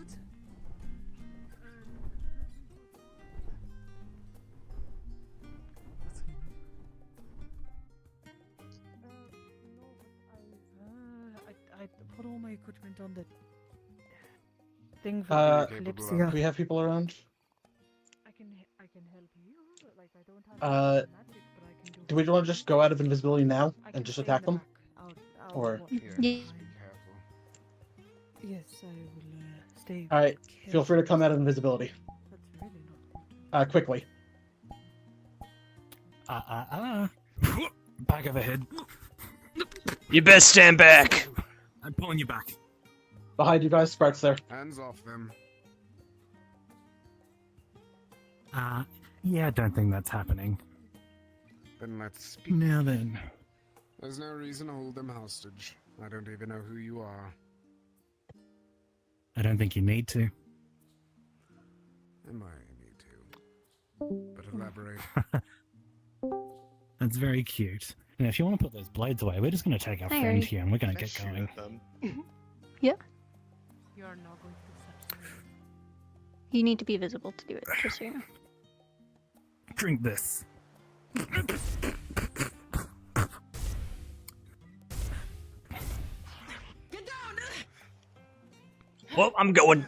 I put all my equipment on the thing for Kalypsia. Do we have people around? I can help you. Like I don't have magic, but I can do. Do we want to just go out of invisibility now and just attack them? Or Yeah. Yes, I will stay. Alright, feel free to come out of invisibility. That's really not Quickly. Back of the head. You best stand back. I'm pulling you back. Behind you guys, Sparks there. Hands off them. Yeah, I don't think that's happening. Then let's speak. Now then. There's no reason to hold them hostage. I don't even know who you are. I don't think you need to. I might need to. But elaborate. That's very cute. Now, if you want to put those blades away, we're just going to take our Hey, friend Harry. here and we're going to get going. Yeah. You are not going to succeed. You need to be visible to do it, just so you know. Drink this. Well, I'm going.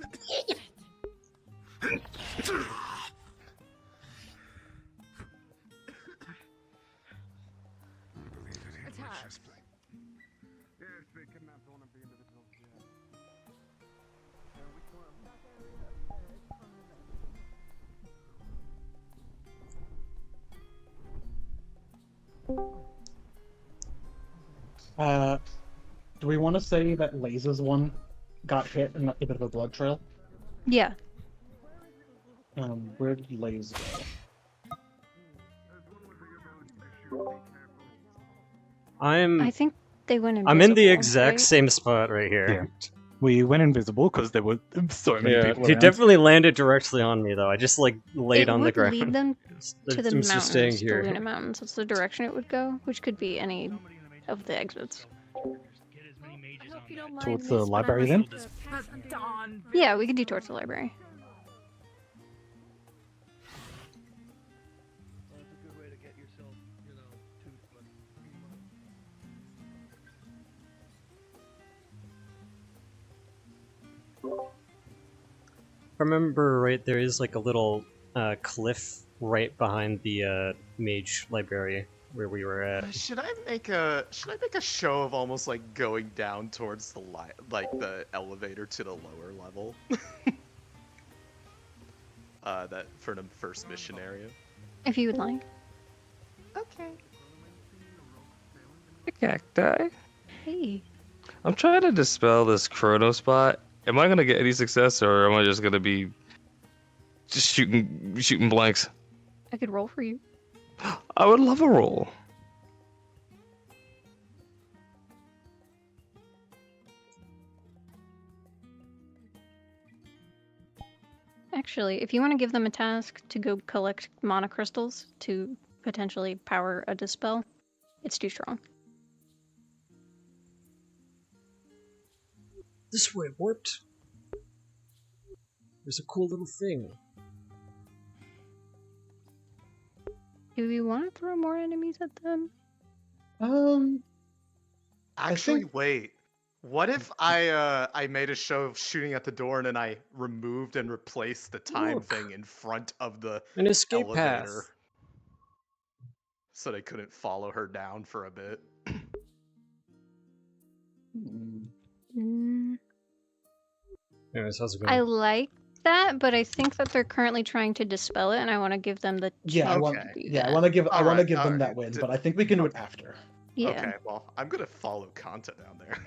Do we want to say that Laze's one got hit and left a bit of a blood trail? Yeah. Where did Laze go? I think they went invisible. I'm in the exact right? same spot right here. Yeah. We went invisible because there were so many people He around. definitely landed directly on me though. I just like laid It on the would ground. lead them to the I'm just staying mountains, the here. Luna Mountains. That's the direction it would go, which could be any of the exits. Towards the library then? Yeah, we could do towards the library. If I remember right, there is like a little cliff right behind the mage library where we were at. Should I make a show of almost like going down towards the the elevator to the lower level? That for the first mission area. If you would like. Okay. Cacti. Hey. I'm trying to dispel this chrono spot. Am I gonna get any success, or am I just gonna be just shooting blanks? I could roll for you. I would love a roll. Actually, if you want to give them a task to go collect mana crystals to potentially power a dispel, it's too strong. This way, warped. There's a cool little thing. Do we want to throw more enemies at them? Actually, wait. What if I made a show of shooting at the door and then I removed and replaced the time Look. thing in front of the An escape elevator, path. so they couldn't follow her down for a bit? Anyways, how's it I going? like that, but I think that they're currently trying to dispel it, and I want to give them the chance Yeah, I want. to do Yeah, that. I want to give. I want to give them alright. that win, but I think we can do it after. Yeah. Okay, well, I'm gonna follow Kanta down there.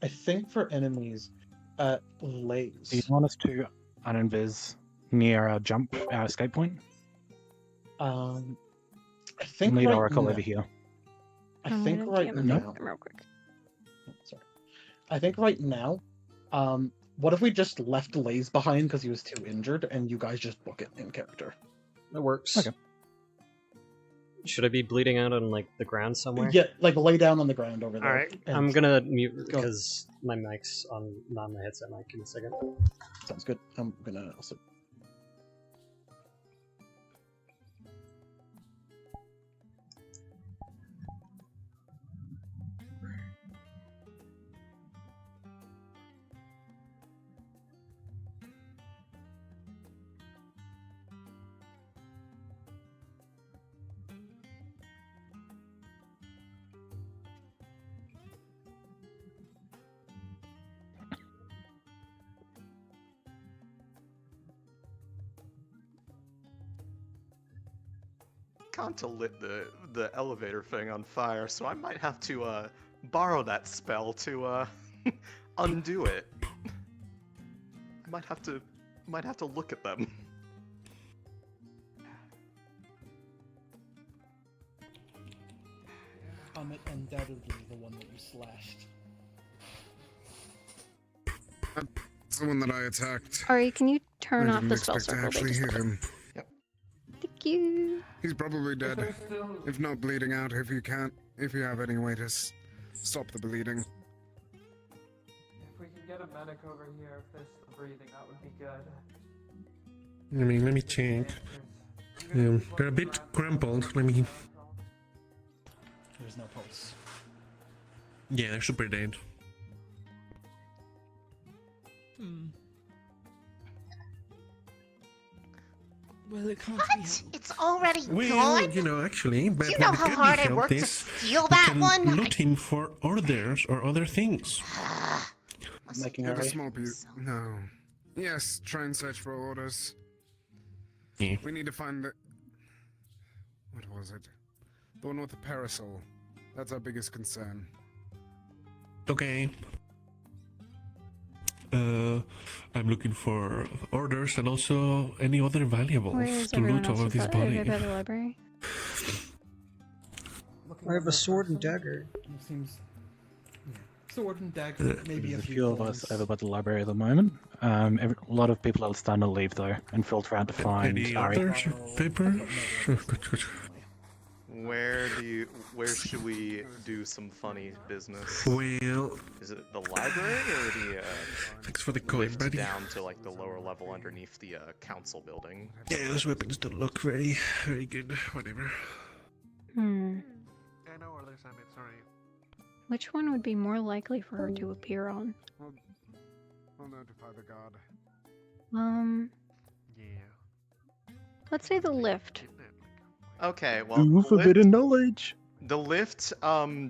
I think for enemies, Laze. Do you want us to uninvis near our escape point? I think Lead right Oracle now- over here. I I'm think gonna right DM now. them real quick. Sorry. I think right now. What if we just left Laze behind because he was too injured, and you guys just book it in character? That works. Okay. Should I be bleeding out on like the ground somewhere? Yeah, like lay down on the ground over there. Alright, and- I'm gonna mute Go. because my mic's on, not my headset mic. Give me a second. Sounds good. I'm gonna also. Kanta lit the elevator thing on fire, so I might have to borrow that spell to undo it. I might have to look at them. I'm undoubtedly the one that you slashed. That's the one that I attacked. Ari, can you turn I off didn't the spell expect to circle? They actually just hit got it. him. Thank you. He's probably dead. If not bleeding out, if you have any way to stop the bleeding. If we can get a medic over here, if there's still breathing, that would be good. I mean, let me check. They're a bit crumpled. Let me. There's no pulse. Yeah, they're super dead. Well, it can't What? It's already Well, gone? you know, actually, but You know what how can hard be I helped worked to is steal we that can one? loot him for orders or other things. Making Have a a raid. small piece. No. Yes, try and search for orders. Yeah. We need to find the. What was it? The one with the parasol. That's our biggest concern. Okay. I'm looking for orders and also any other valuables Where is to everyone loot else? all of these Is that over bodies. by the library? I have a sword and dagger. It seems. Yeah. Sword and dagger, maybe There's a a few few of things. us over by the library at the moment. A lot of people are starting to leave though, and filter out to find Any Ari. orders? Papers? Where should we do some funny business? Well, is it the library or the thanks for the coin, lift buddy. down to like the lower level underneath the council building? Yeah, those weapons don't look very, very good. Whatever. Hmm. I know where there's Amit, sorry. Which one would be more likely for her to appear on? I'll notify the guard. Yeah. Let's say the lift. Okay, well, Ooh, the forbidden knowledge. The lift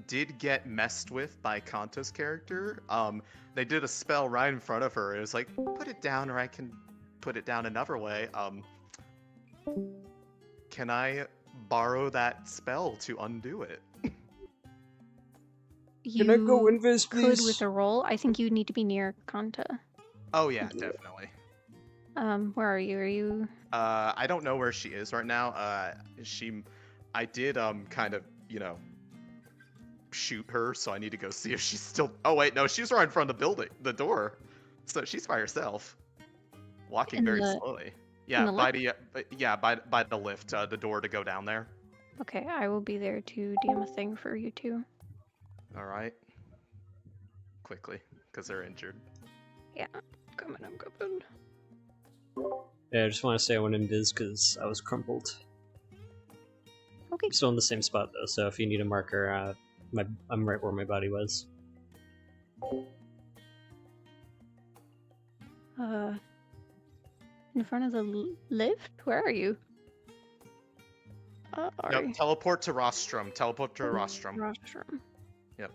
did get messed with by Kanta's character. They did a spell right in front of her. It was like, put it down or I can put it down another way. Can I borrow that spell to undo it? You Can I go invis, could please? with a roll. I think you need to be near Kanta. Oh yeah, definitely. Where are you? Are you? I don't know where she is right now. I did kind of, shoot her, so I need to go see if she's still. Oh wait, no, she's right in front of the door, so she's by herself, walking In very the- slowly. in Yeah, the by the lift, the door to go down there. Okay, I will be there to DM a thing for you two. All right. Quickly, because they're injured. Yeah, I'm coming. Yeah, I just want to say I went invis because I was crumpled. Okay. I'm still in the same spot though, so if you need a marker, I'm right where my body was. In front of the lift? Where are you? Ari. Yep, teleport to Rostrum. Teleport to Rostrum. Rostrum. Yep.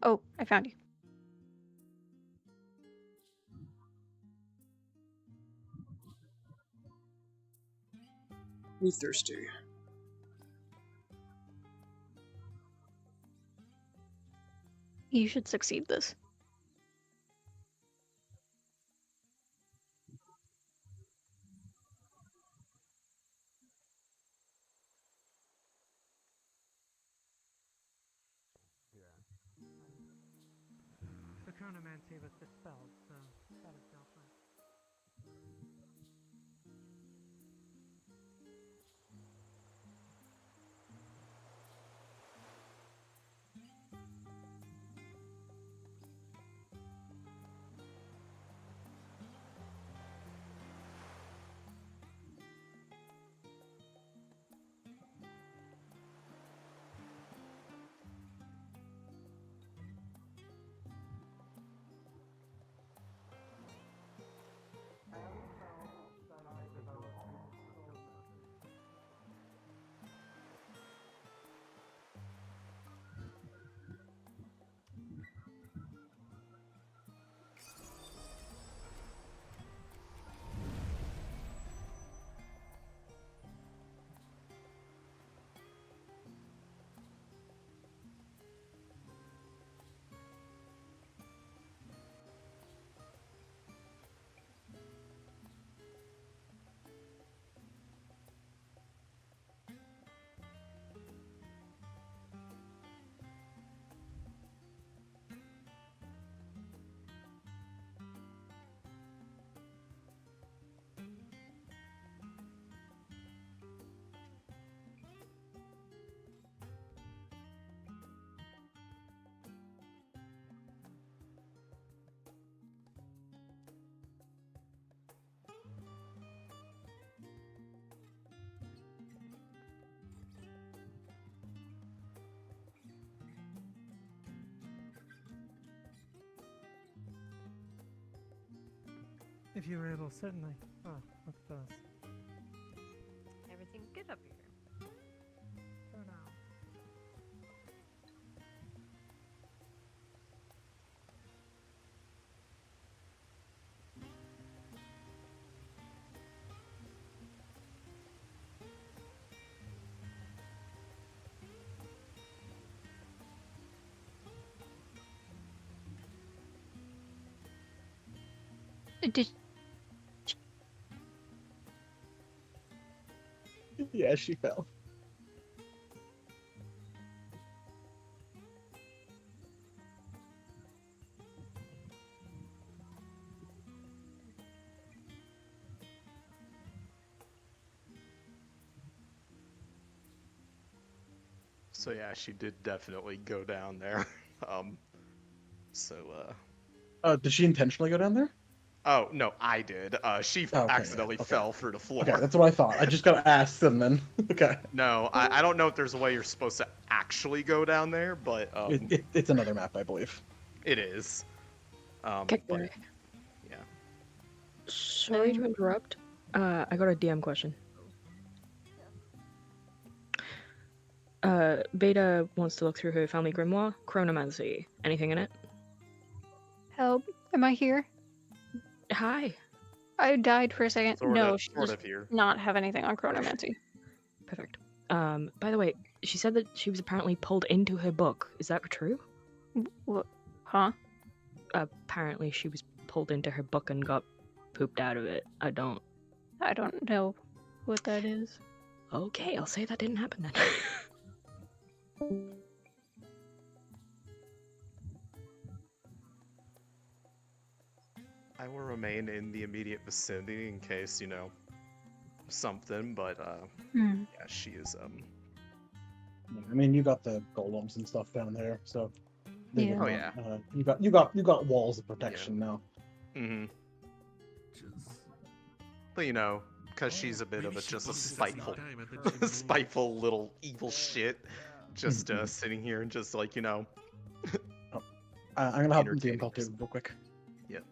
Oh, I found you. You thirsty? You should succeed this. The chronomancy was dispelled, so that is dealt with. If you were able, certainly. Oh, look at those. Everything's good up here. For now. Did Yeah, she fell. So yeah, she did definitely go down there. So Did she intentionally go down there? Oh no, I did. She Oh, okay, accidentally yeah, okay. fell through the floor. Okay, that's what I thought. I just gotta ask them then. Okay. No, I don't know if there's a way you're supposed to actually go down there, but It's another map, I believe. it is. Okay. But, yeah. Sorry to interrupt. I got a DM question. Beta wants to look through her family grimoire. Chronomancy. Anything in it? help? Am I here? Hi. I died for a second. Sort no, of- she sort does of here. not have anything on chronomancy. Perfect. By the way, she said that she was apparently pulled into her book. Is that true? What? Huh? Apparently she was pulled into her book and got pooped out of it. I don't know what that is. Okay, I'll say that didn't happen then. I will remain in the immediate vicinity in case, something, but Hmm. yeah, she is I mean, you got the golems and stuff down there, so. they Yeah. would Oh, not, yeah. You got walls of protection now. Mm-hmm. But because she's a bit of just a spiteful, spiteful little evil shit, just sitting here and just like I'm gonna hop into the entertaining info too, real quick. Yep.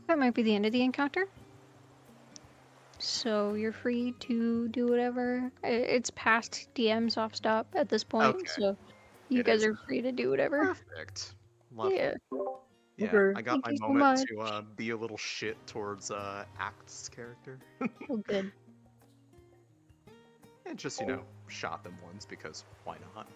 That might be the end of the encounter. So you're free to do whatever. It's past DM's off stop at this point, Okay. so you It guys is. are free to do whatever. Perfect. Lovely. Yeah. Yeah, Okay. I got Thank you my so moment much. to be a little shit towards Act's character. Oh, good. And just, shot them once because why not?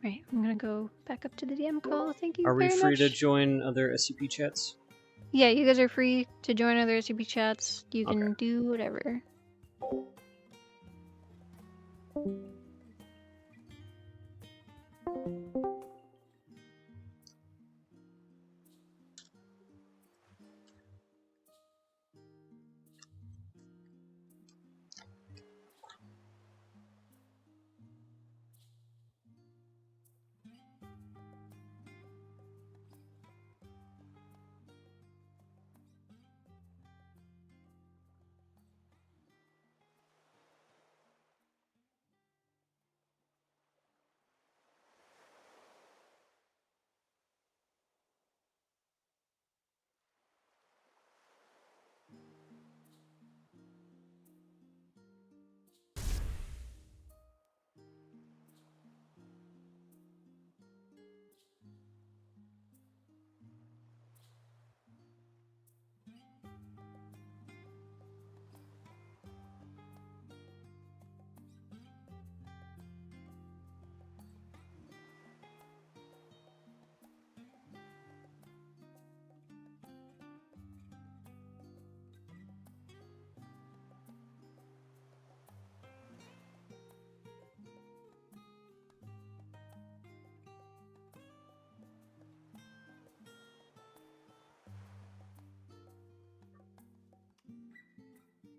Right, I'm gonna go back up to the DM call. Thank you Are we very free much. to join other SCP chats? Yeah, you guys are free to join other SCP chats. You can do whatever.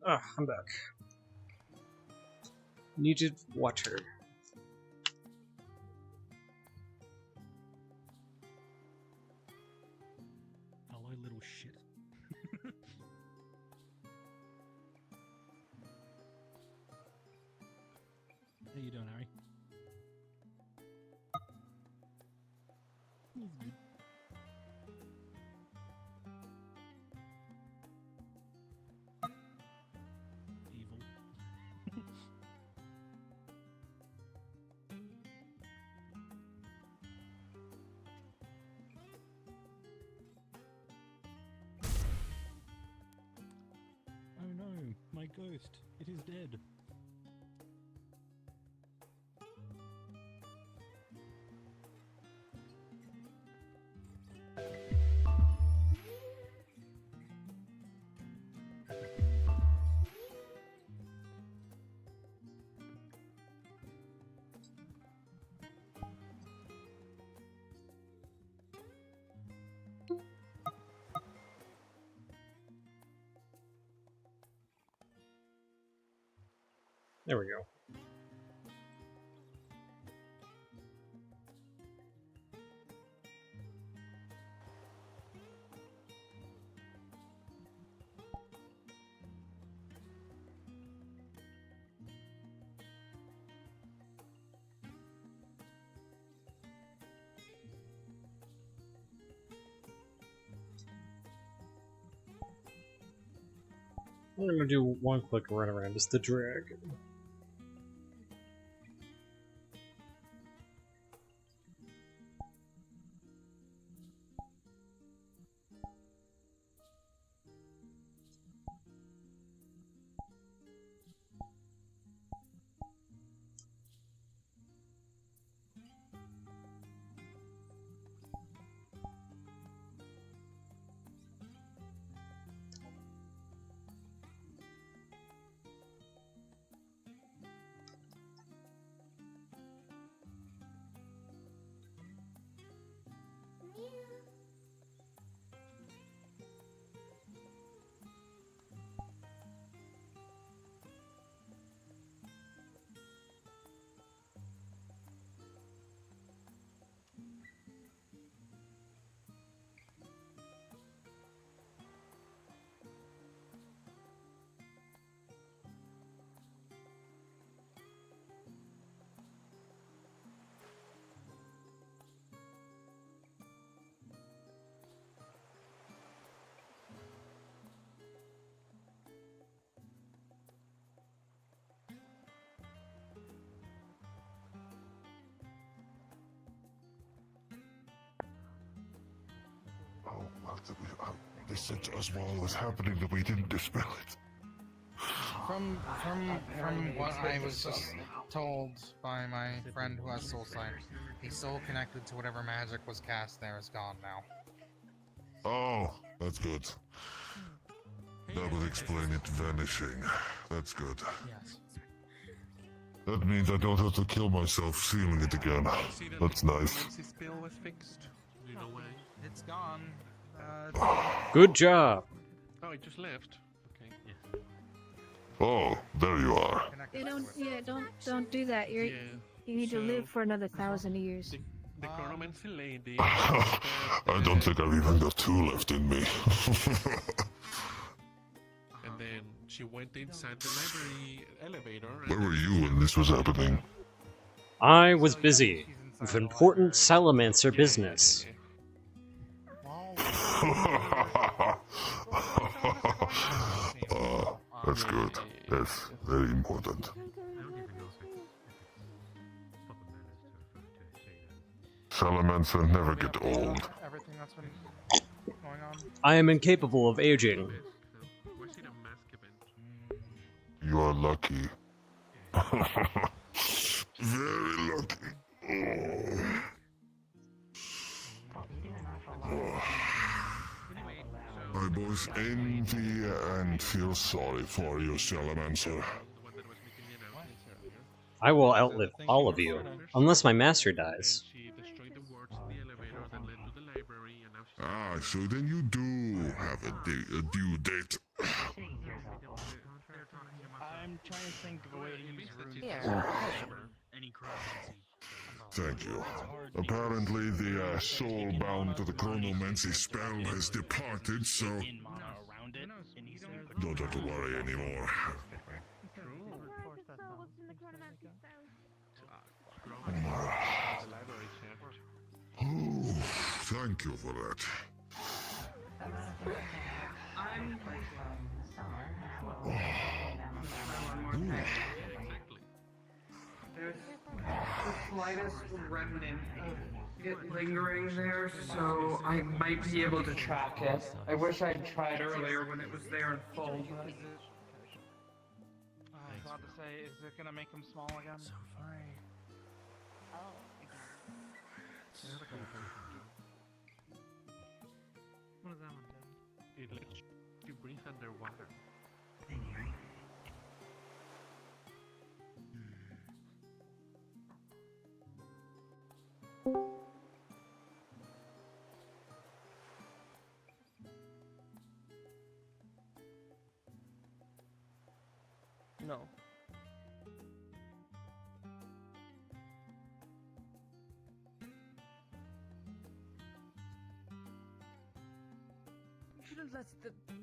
Ah, I'm back. Needed water. Hello, How you doing, Harry? Evil. Oh no, my ghost. It is dead. There we go. I'm gonna do one quick run around as the dragon. They said to us while it was happening that we didn't dispel it. From what I was just told by my friend who has soul sight, the soul connected to whatever magic was cast there is gone now. Oh, that's good. That would explain it vanishing. That's good. Yes. That means I don't have to kill myself sealing it again. That's nice. Nancy spill was fixed. Do you know why? It's gone. Good job. Oh, it just left. Okay. Yeah. Oh, there you are. They don't do that. You need to live for another 1,000 years. The chronomancy lady. I don't think I've even got 2 left in me. And then she went inside the library elevator. Where were you when this was happening? I was busy with important Salamancer business. That's good. Yes, very important. Salamancer never get old. Everything that's been going on. I am incapable of aging. You are lucky. Very lucky. I both envy and feel sorry for you, Salamancer. I will outlive all of you, unless my master dies. Ah, so then you do have a due date. I'm trying to think of a way to use any Thank you. Apparently the soul bound to the chronomancy spell has departed, so don't have to worry anymore. Thank you for that. There's the slightest remnant of it lingering there, so I might be able to track it. I wish I'd tried earlier when it was there in full, but... I was about to say, is it gonna make him small again? So What does that one do? It lets you breathe underwater. No.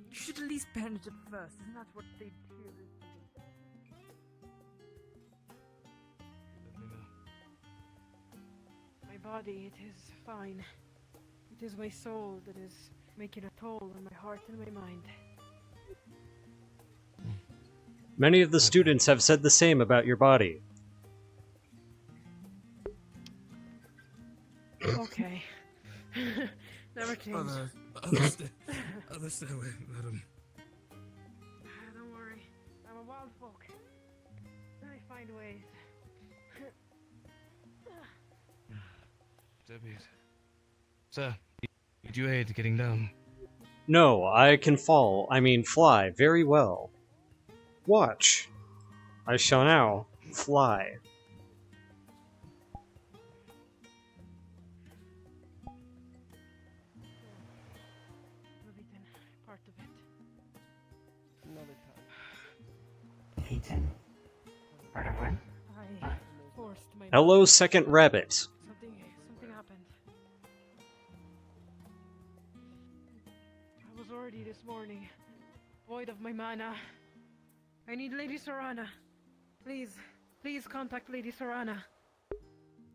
You should at least bandage it first. Isn't that what they do? My body, it is fine. It is my soul that is making a toll on my heart and my mind. Many of the students have said the same about your body. Okay. Never change. Other stay away, madam. Don't worry. I'm a wild folk. I find ways. Debbie. Sir, need you aid getting down? No, I can fly very well. Watch. I shall now fly. Part of it. Another time. Peyton. Part of what? I forced my... Hello, second rabbit. Something happened. I was already this morning, void of my mana. I need Lady Sorana. Please contact Lady Sorana.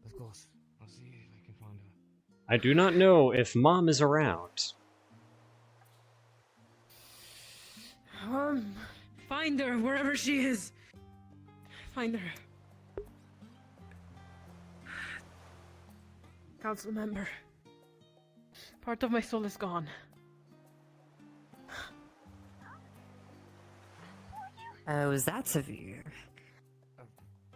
Of course. I'll see if I can find her. I do not know if Mom is around. Find her wherever she is. Find her. Council member. Part of my soul is gone. Oh, is that severe?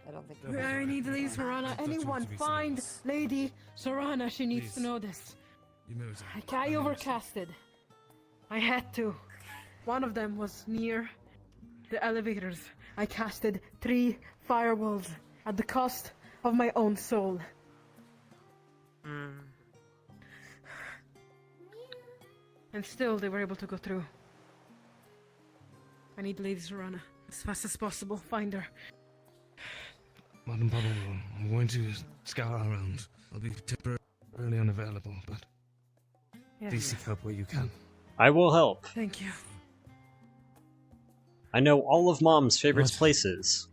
I don't think. I need Lady Sorana. Anyone, find Lady Sorana. She needs to know this. I overcasted. I had to. One of them was near the elevators. I casted 3 firewalls at the cost of my own soul. And still, they were able to go through. I need Lady Sorana as fast as possible. Find her. Madam Pablo, I'm going to scour around. I'll be temporarily unavailable, but please seek help where you can. I will help. Thank you. I know all of Mom's favorite places.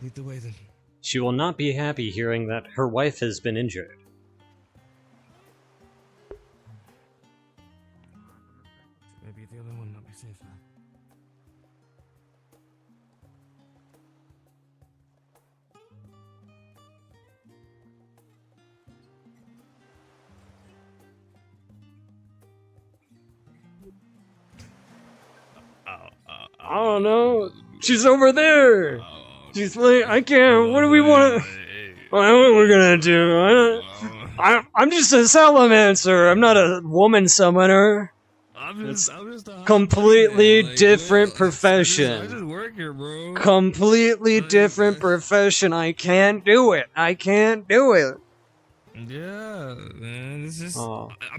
Lead the way then. She will not be happy hearing that her wife has been injured. Maybe the other one not be safe. I don't know. She's over there. She's like, I can't. What do we want? What are we gonna do? I'm just a salamander. I'm not a woman summoner. It's completely different profession. I just work here, bro. Completely different profession. I can't do it. I can't do it. Yeah, man. It's just Oh. I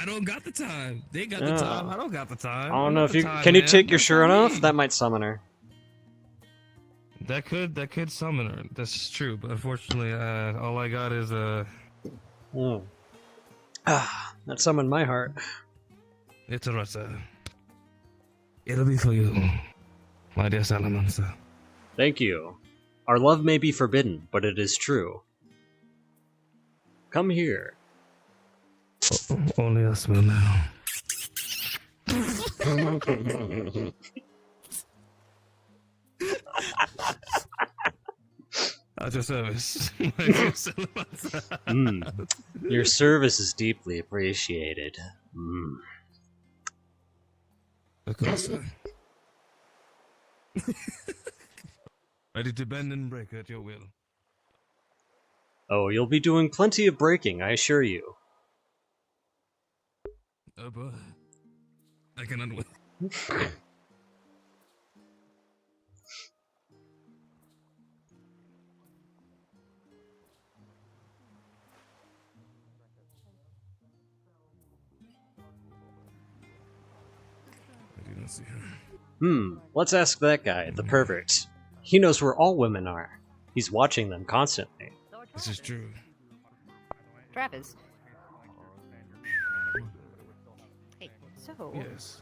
don't got the time. They got the Yeah. time. I don't got the time. I don't know got if the you time, can. You man. take your That's shirt on off? me. That might summon her. That could summon her. That's true, but unfortunately, all I got is That summoned my heart. It's alright, sir. It'll be for you, my dear Salamander. Thank you. Our love may be forbidden, but it is true. Come here. Only us will now. At your service. Your service is deeply appreciated. Of course, sir. Ready to bend and break at your will. Oh, you'll be doing plenty of breaking, I assure you. Oh boy. I cannot wait. I do not see her. Let's ask that guy, the pervert. He knows where all women are. He's watching them constantly. This is true. Travis. Hey, so... Yes.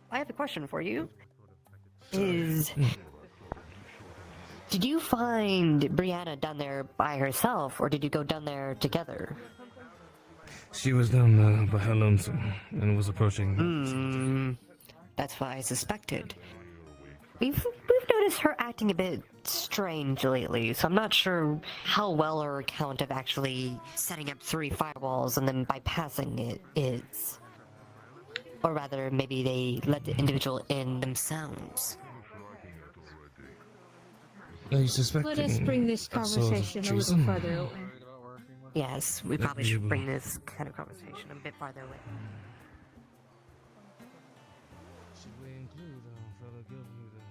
I have a question for you. Did you find Brianna down there by herself, or did you go down there together? She was down there by her lonesome and was approaching. That's what I suspected. We've noticed her acting a bit strange lately, so I'm not sure how well her account of actually setting up 3 firewalls and then bypassing it is. Or rather, maybe they let the individual in themselves. Are you suspecting? Let us bring this conversation a little further away. Yes, we probably should bring this kind of conversation a bit farther away. Should we include our fellow guild leader?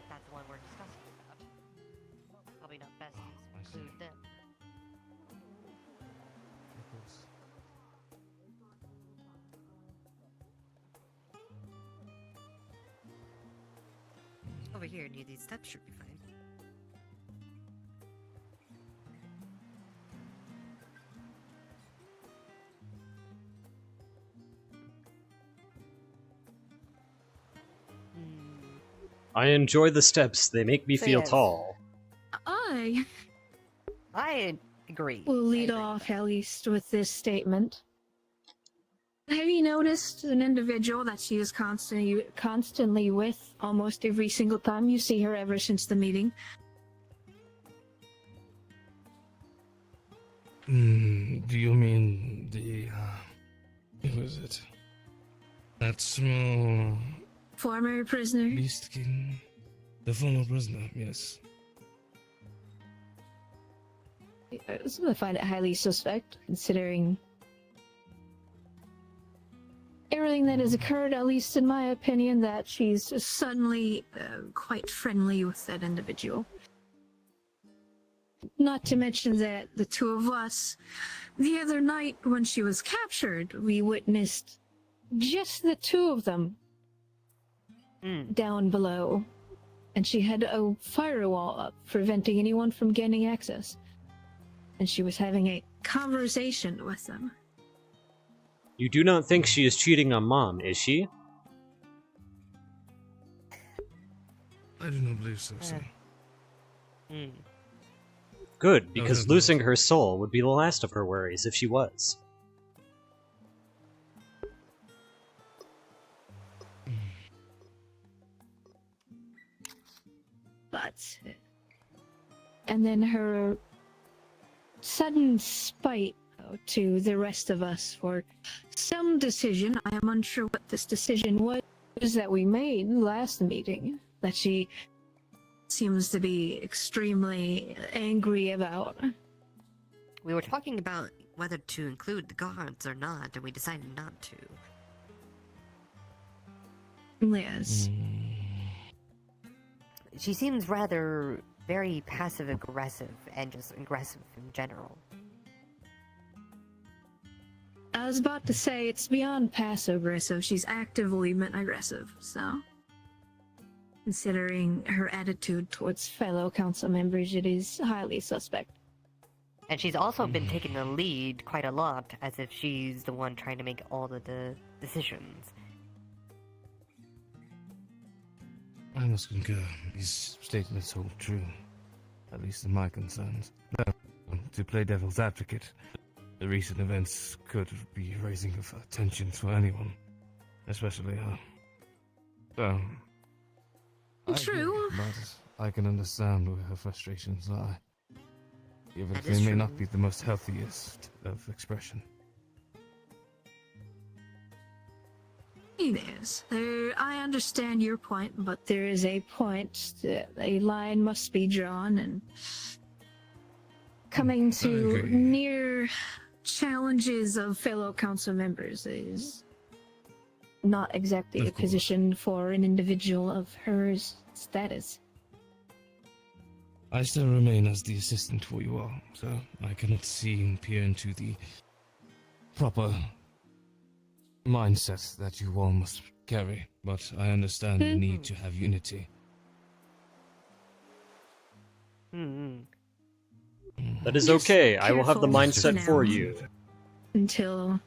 That's the one we're discussing about. Probably not best to include them. Of course. Over here near these steps should be fine. I enjoy the steps, they make me So feel yes. tall. I agree. will lead off at least with this statement. Have you noticed an individual that she is constantly with almost every single time you see her ever since the meeting? Do you mean the, who is it? That small... Former prisoner? Beast King? The former prisoner, yes. I find it highly suspect, considering everything that has occurred, at least in my opinion, that she's suddenly quite friendly with that individual. Not to mention that the two of us, the other night when she was captured, we witnessed just the two of them down below. And she had a firewall up, preventing anyone from gaining access. And she was having a conversation with them. You do not think she is cheating on Mom, is she? I do not believe so, sir. Good, because losing her soul would be the last of her worries if she was. But... And then her sudden spite to the rest of us for some decision, I am unsure what this decision was, that we made last meeting, that she seems to be extremely angry about. We were talking about whether to include the guards or not, and we decided not to. Yes. She seems rather very passive-aggressive, and just aggressive in general. I was about to say, it's beyond passive-aggressive, she's actively aggressive, so... Considering her attitude towards fellow council members, it is highly suspect. And she's also been taking the lead quite a lot, as if she's the one trying to make all of the decisions. I must concur. These statements hold true, at least in my concerns. Now, to play devil's advocate, the recent events could be raising of tensions for anyone, especially her. So, True. but I can understand where her frustrations lie, even if That they is may true. not be the most healthiest of expression. It is. I understand your point, but there is a point that a line must be drawn, and coming to agree. near challenges of fellow council members is not exactly a Of course. position for an individual of her status. I still remain as the assistant for you all, so I cannot see and peer into the proper mindset that you all must carry, but I understand the need to have unity. That is Just okay. I will have the careful mindset for now. you. Until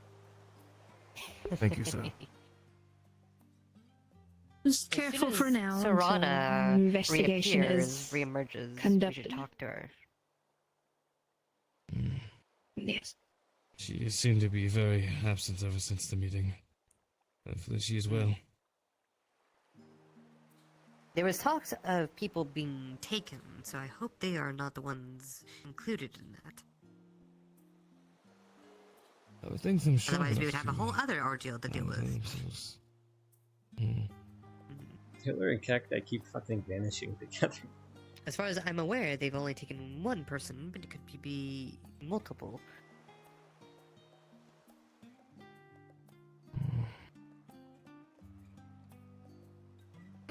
Thank you, sir. just As soon careful as for now. Serana until an investigation reappears, is reemerges, we conducted. should talk to her. Yes. She seemed to be very absent ever since the meeting. Hopefully she is well. There was talks of people being taken, so I hope they are not the ones included in that. I would think them sharp Otherwise, we would enough have a to whole other ordeal to deal with. themselves. Hmm. Hitler and Cacti keep fucking vanishing together. As far as I'm aware, they've only taken one person, but it could be multiple.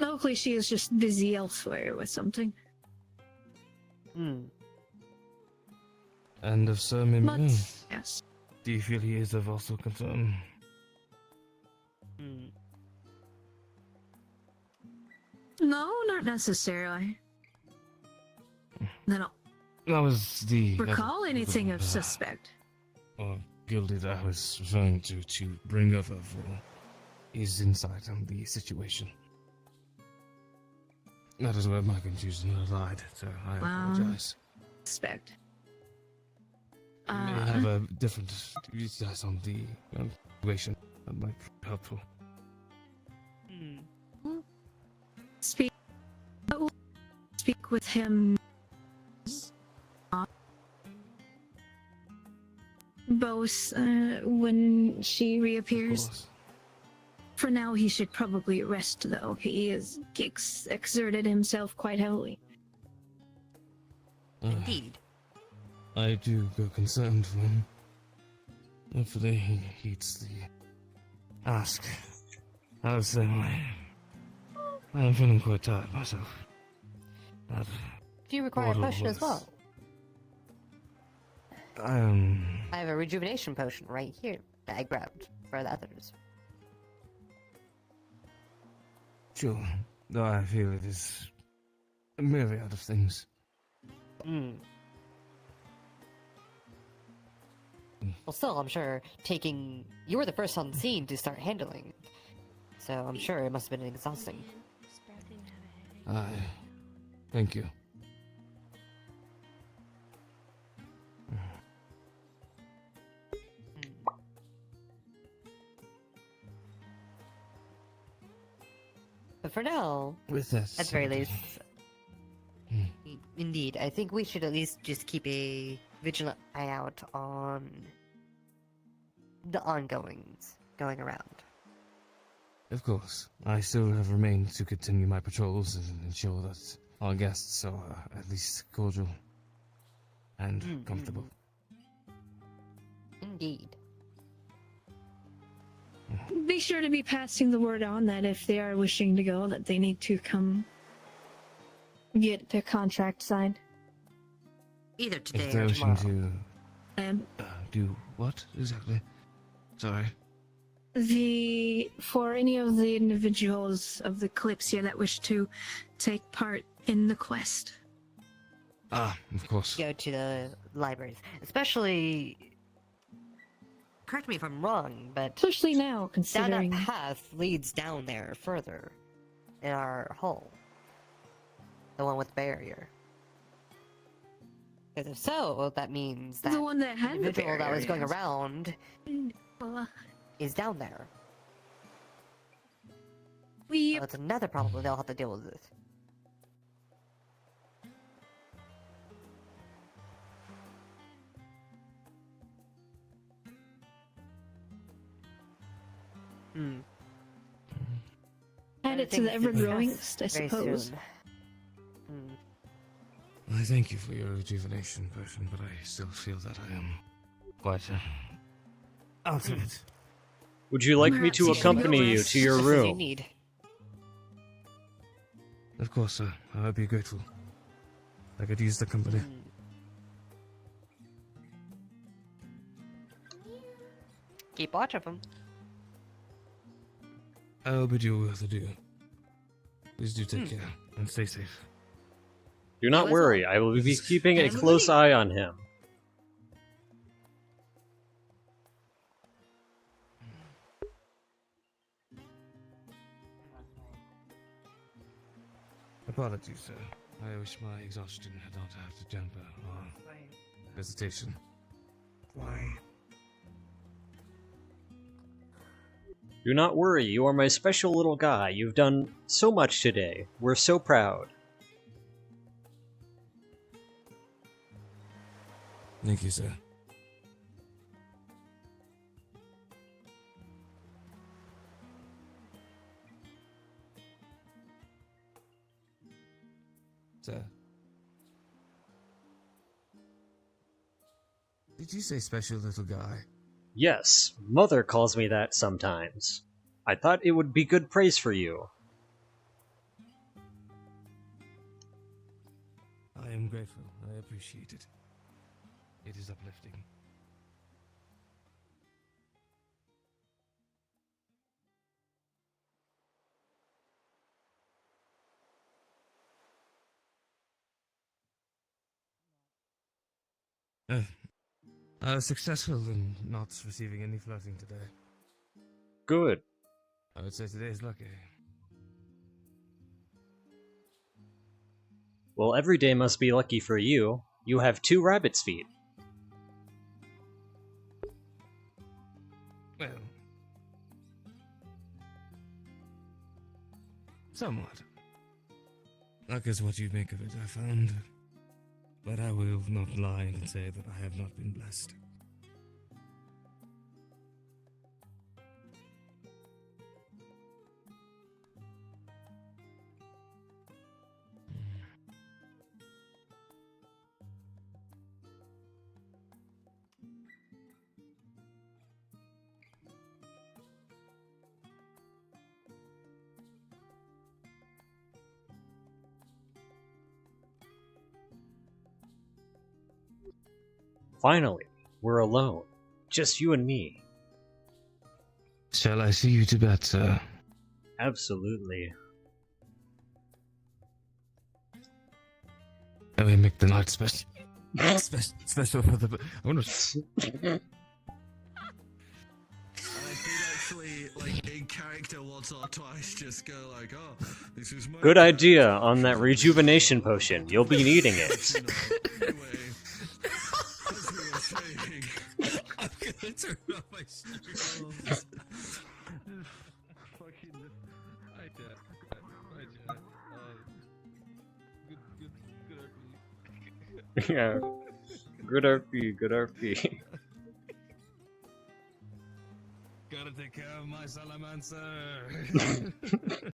Hopefully she is just busy elsewhere with something. Hmm. And of Sir But, Mimir, yes. do you feel he is of also concern? Hmm. No, not necessarily. I don't That was the... recall anything of suspect. Or guilty that I was referring to bring over for his insight on the situation. That is where my confusion lied, so I apologize. Suspect. You may have a different views on the situation that might be helpful. Speak with him. Both when she reappears. For now, he should probably rest, though. He has exerted himself quite heavily. Indeed. I do go concerned for him. Hopefully he heeds the ask. I was saying, I am feeling quite tired myself. That Do you require a order potion as well? I I have a rejuvenation potion right here that I grabbed for the others. Sure, though I feel it is a myriad of things. Well, still, I'm sure you were the first on scene to start handling it. So I'm sure it must have been exhausting. Thank you. But for now, With that at the very said, least, indeed, I think we should at least just keep a vigilant eye out on the ongoings going around. Of course, I still have remained to continue my patrols and ensure that our guests are at least cordial and comfortable. Indeed. Be sure to be passing the word on that if they are wishing to go, that they need to come get their contract signed. Either today If or they're wishing tomorrow. to do what exactly? Sorry. For any of the individuals of the Kalypsia that wish to take part in the quest. Of course. Go to the libraries. Especially, correct me if I'm wrong, but especially now, considering that path leads down there further in our hall. The one with the barrier. Because if so, that means that The one that had the individual that was barrier, going yes. around is down there. So that's another problem they'll have to deal with. Hmm. Add it to the ever-growing list, I Very suppose. soon. Hmm. I thank you for your rejuvenation potion, but I still feel that I am quite out of it. Would you like me Perhaps to you should accompany go you rest. to your Just as you room? need. Of course, sir. I'd be grateful. I could use the company. Keep watch of them. I'll bid you adieu. Please do take care and stay safe. Do not worry, I will be keeping a close eye on him. Apologies, sir. I wish my exhaustion had not had to damper our visitation. Why? Do not worry, you are my special little guy. You've done so much today. We're so proud. Thank you, sir. Sir. Did you say special little guy? Yes, Mother calls me that sometimes. I thought it would be good praise for you. I am grateful. I appreciate it. It is uplifting. I was successful in not receiving any flirting today. Good. I would say today is lucky. Well, every day must be lucky for you. You have 2 rabbit's feet. Well, somewhat. Luck is what you make of it, I found. But I will not lie and say that I have not been blessed. Finally, we're alone. Just you and me. Shall I see you to bed, sir? Absolutely. I will make the night special. Special for the. I wonder. Actually, like in character once or twice, just go like, oh, this is my Good idea on that rejuvenation potion. You'll be needing it. I'm gonna turn off my stream. Fucking. Hi, Dad. Hi, Dad. Good RP. Yeah. Good RP, good RP. Gotta take care of my salamander.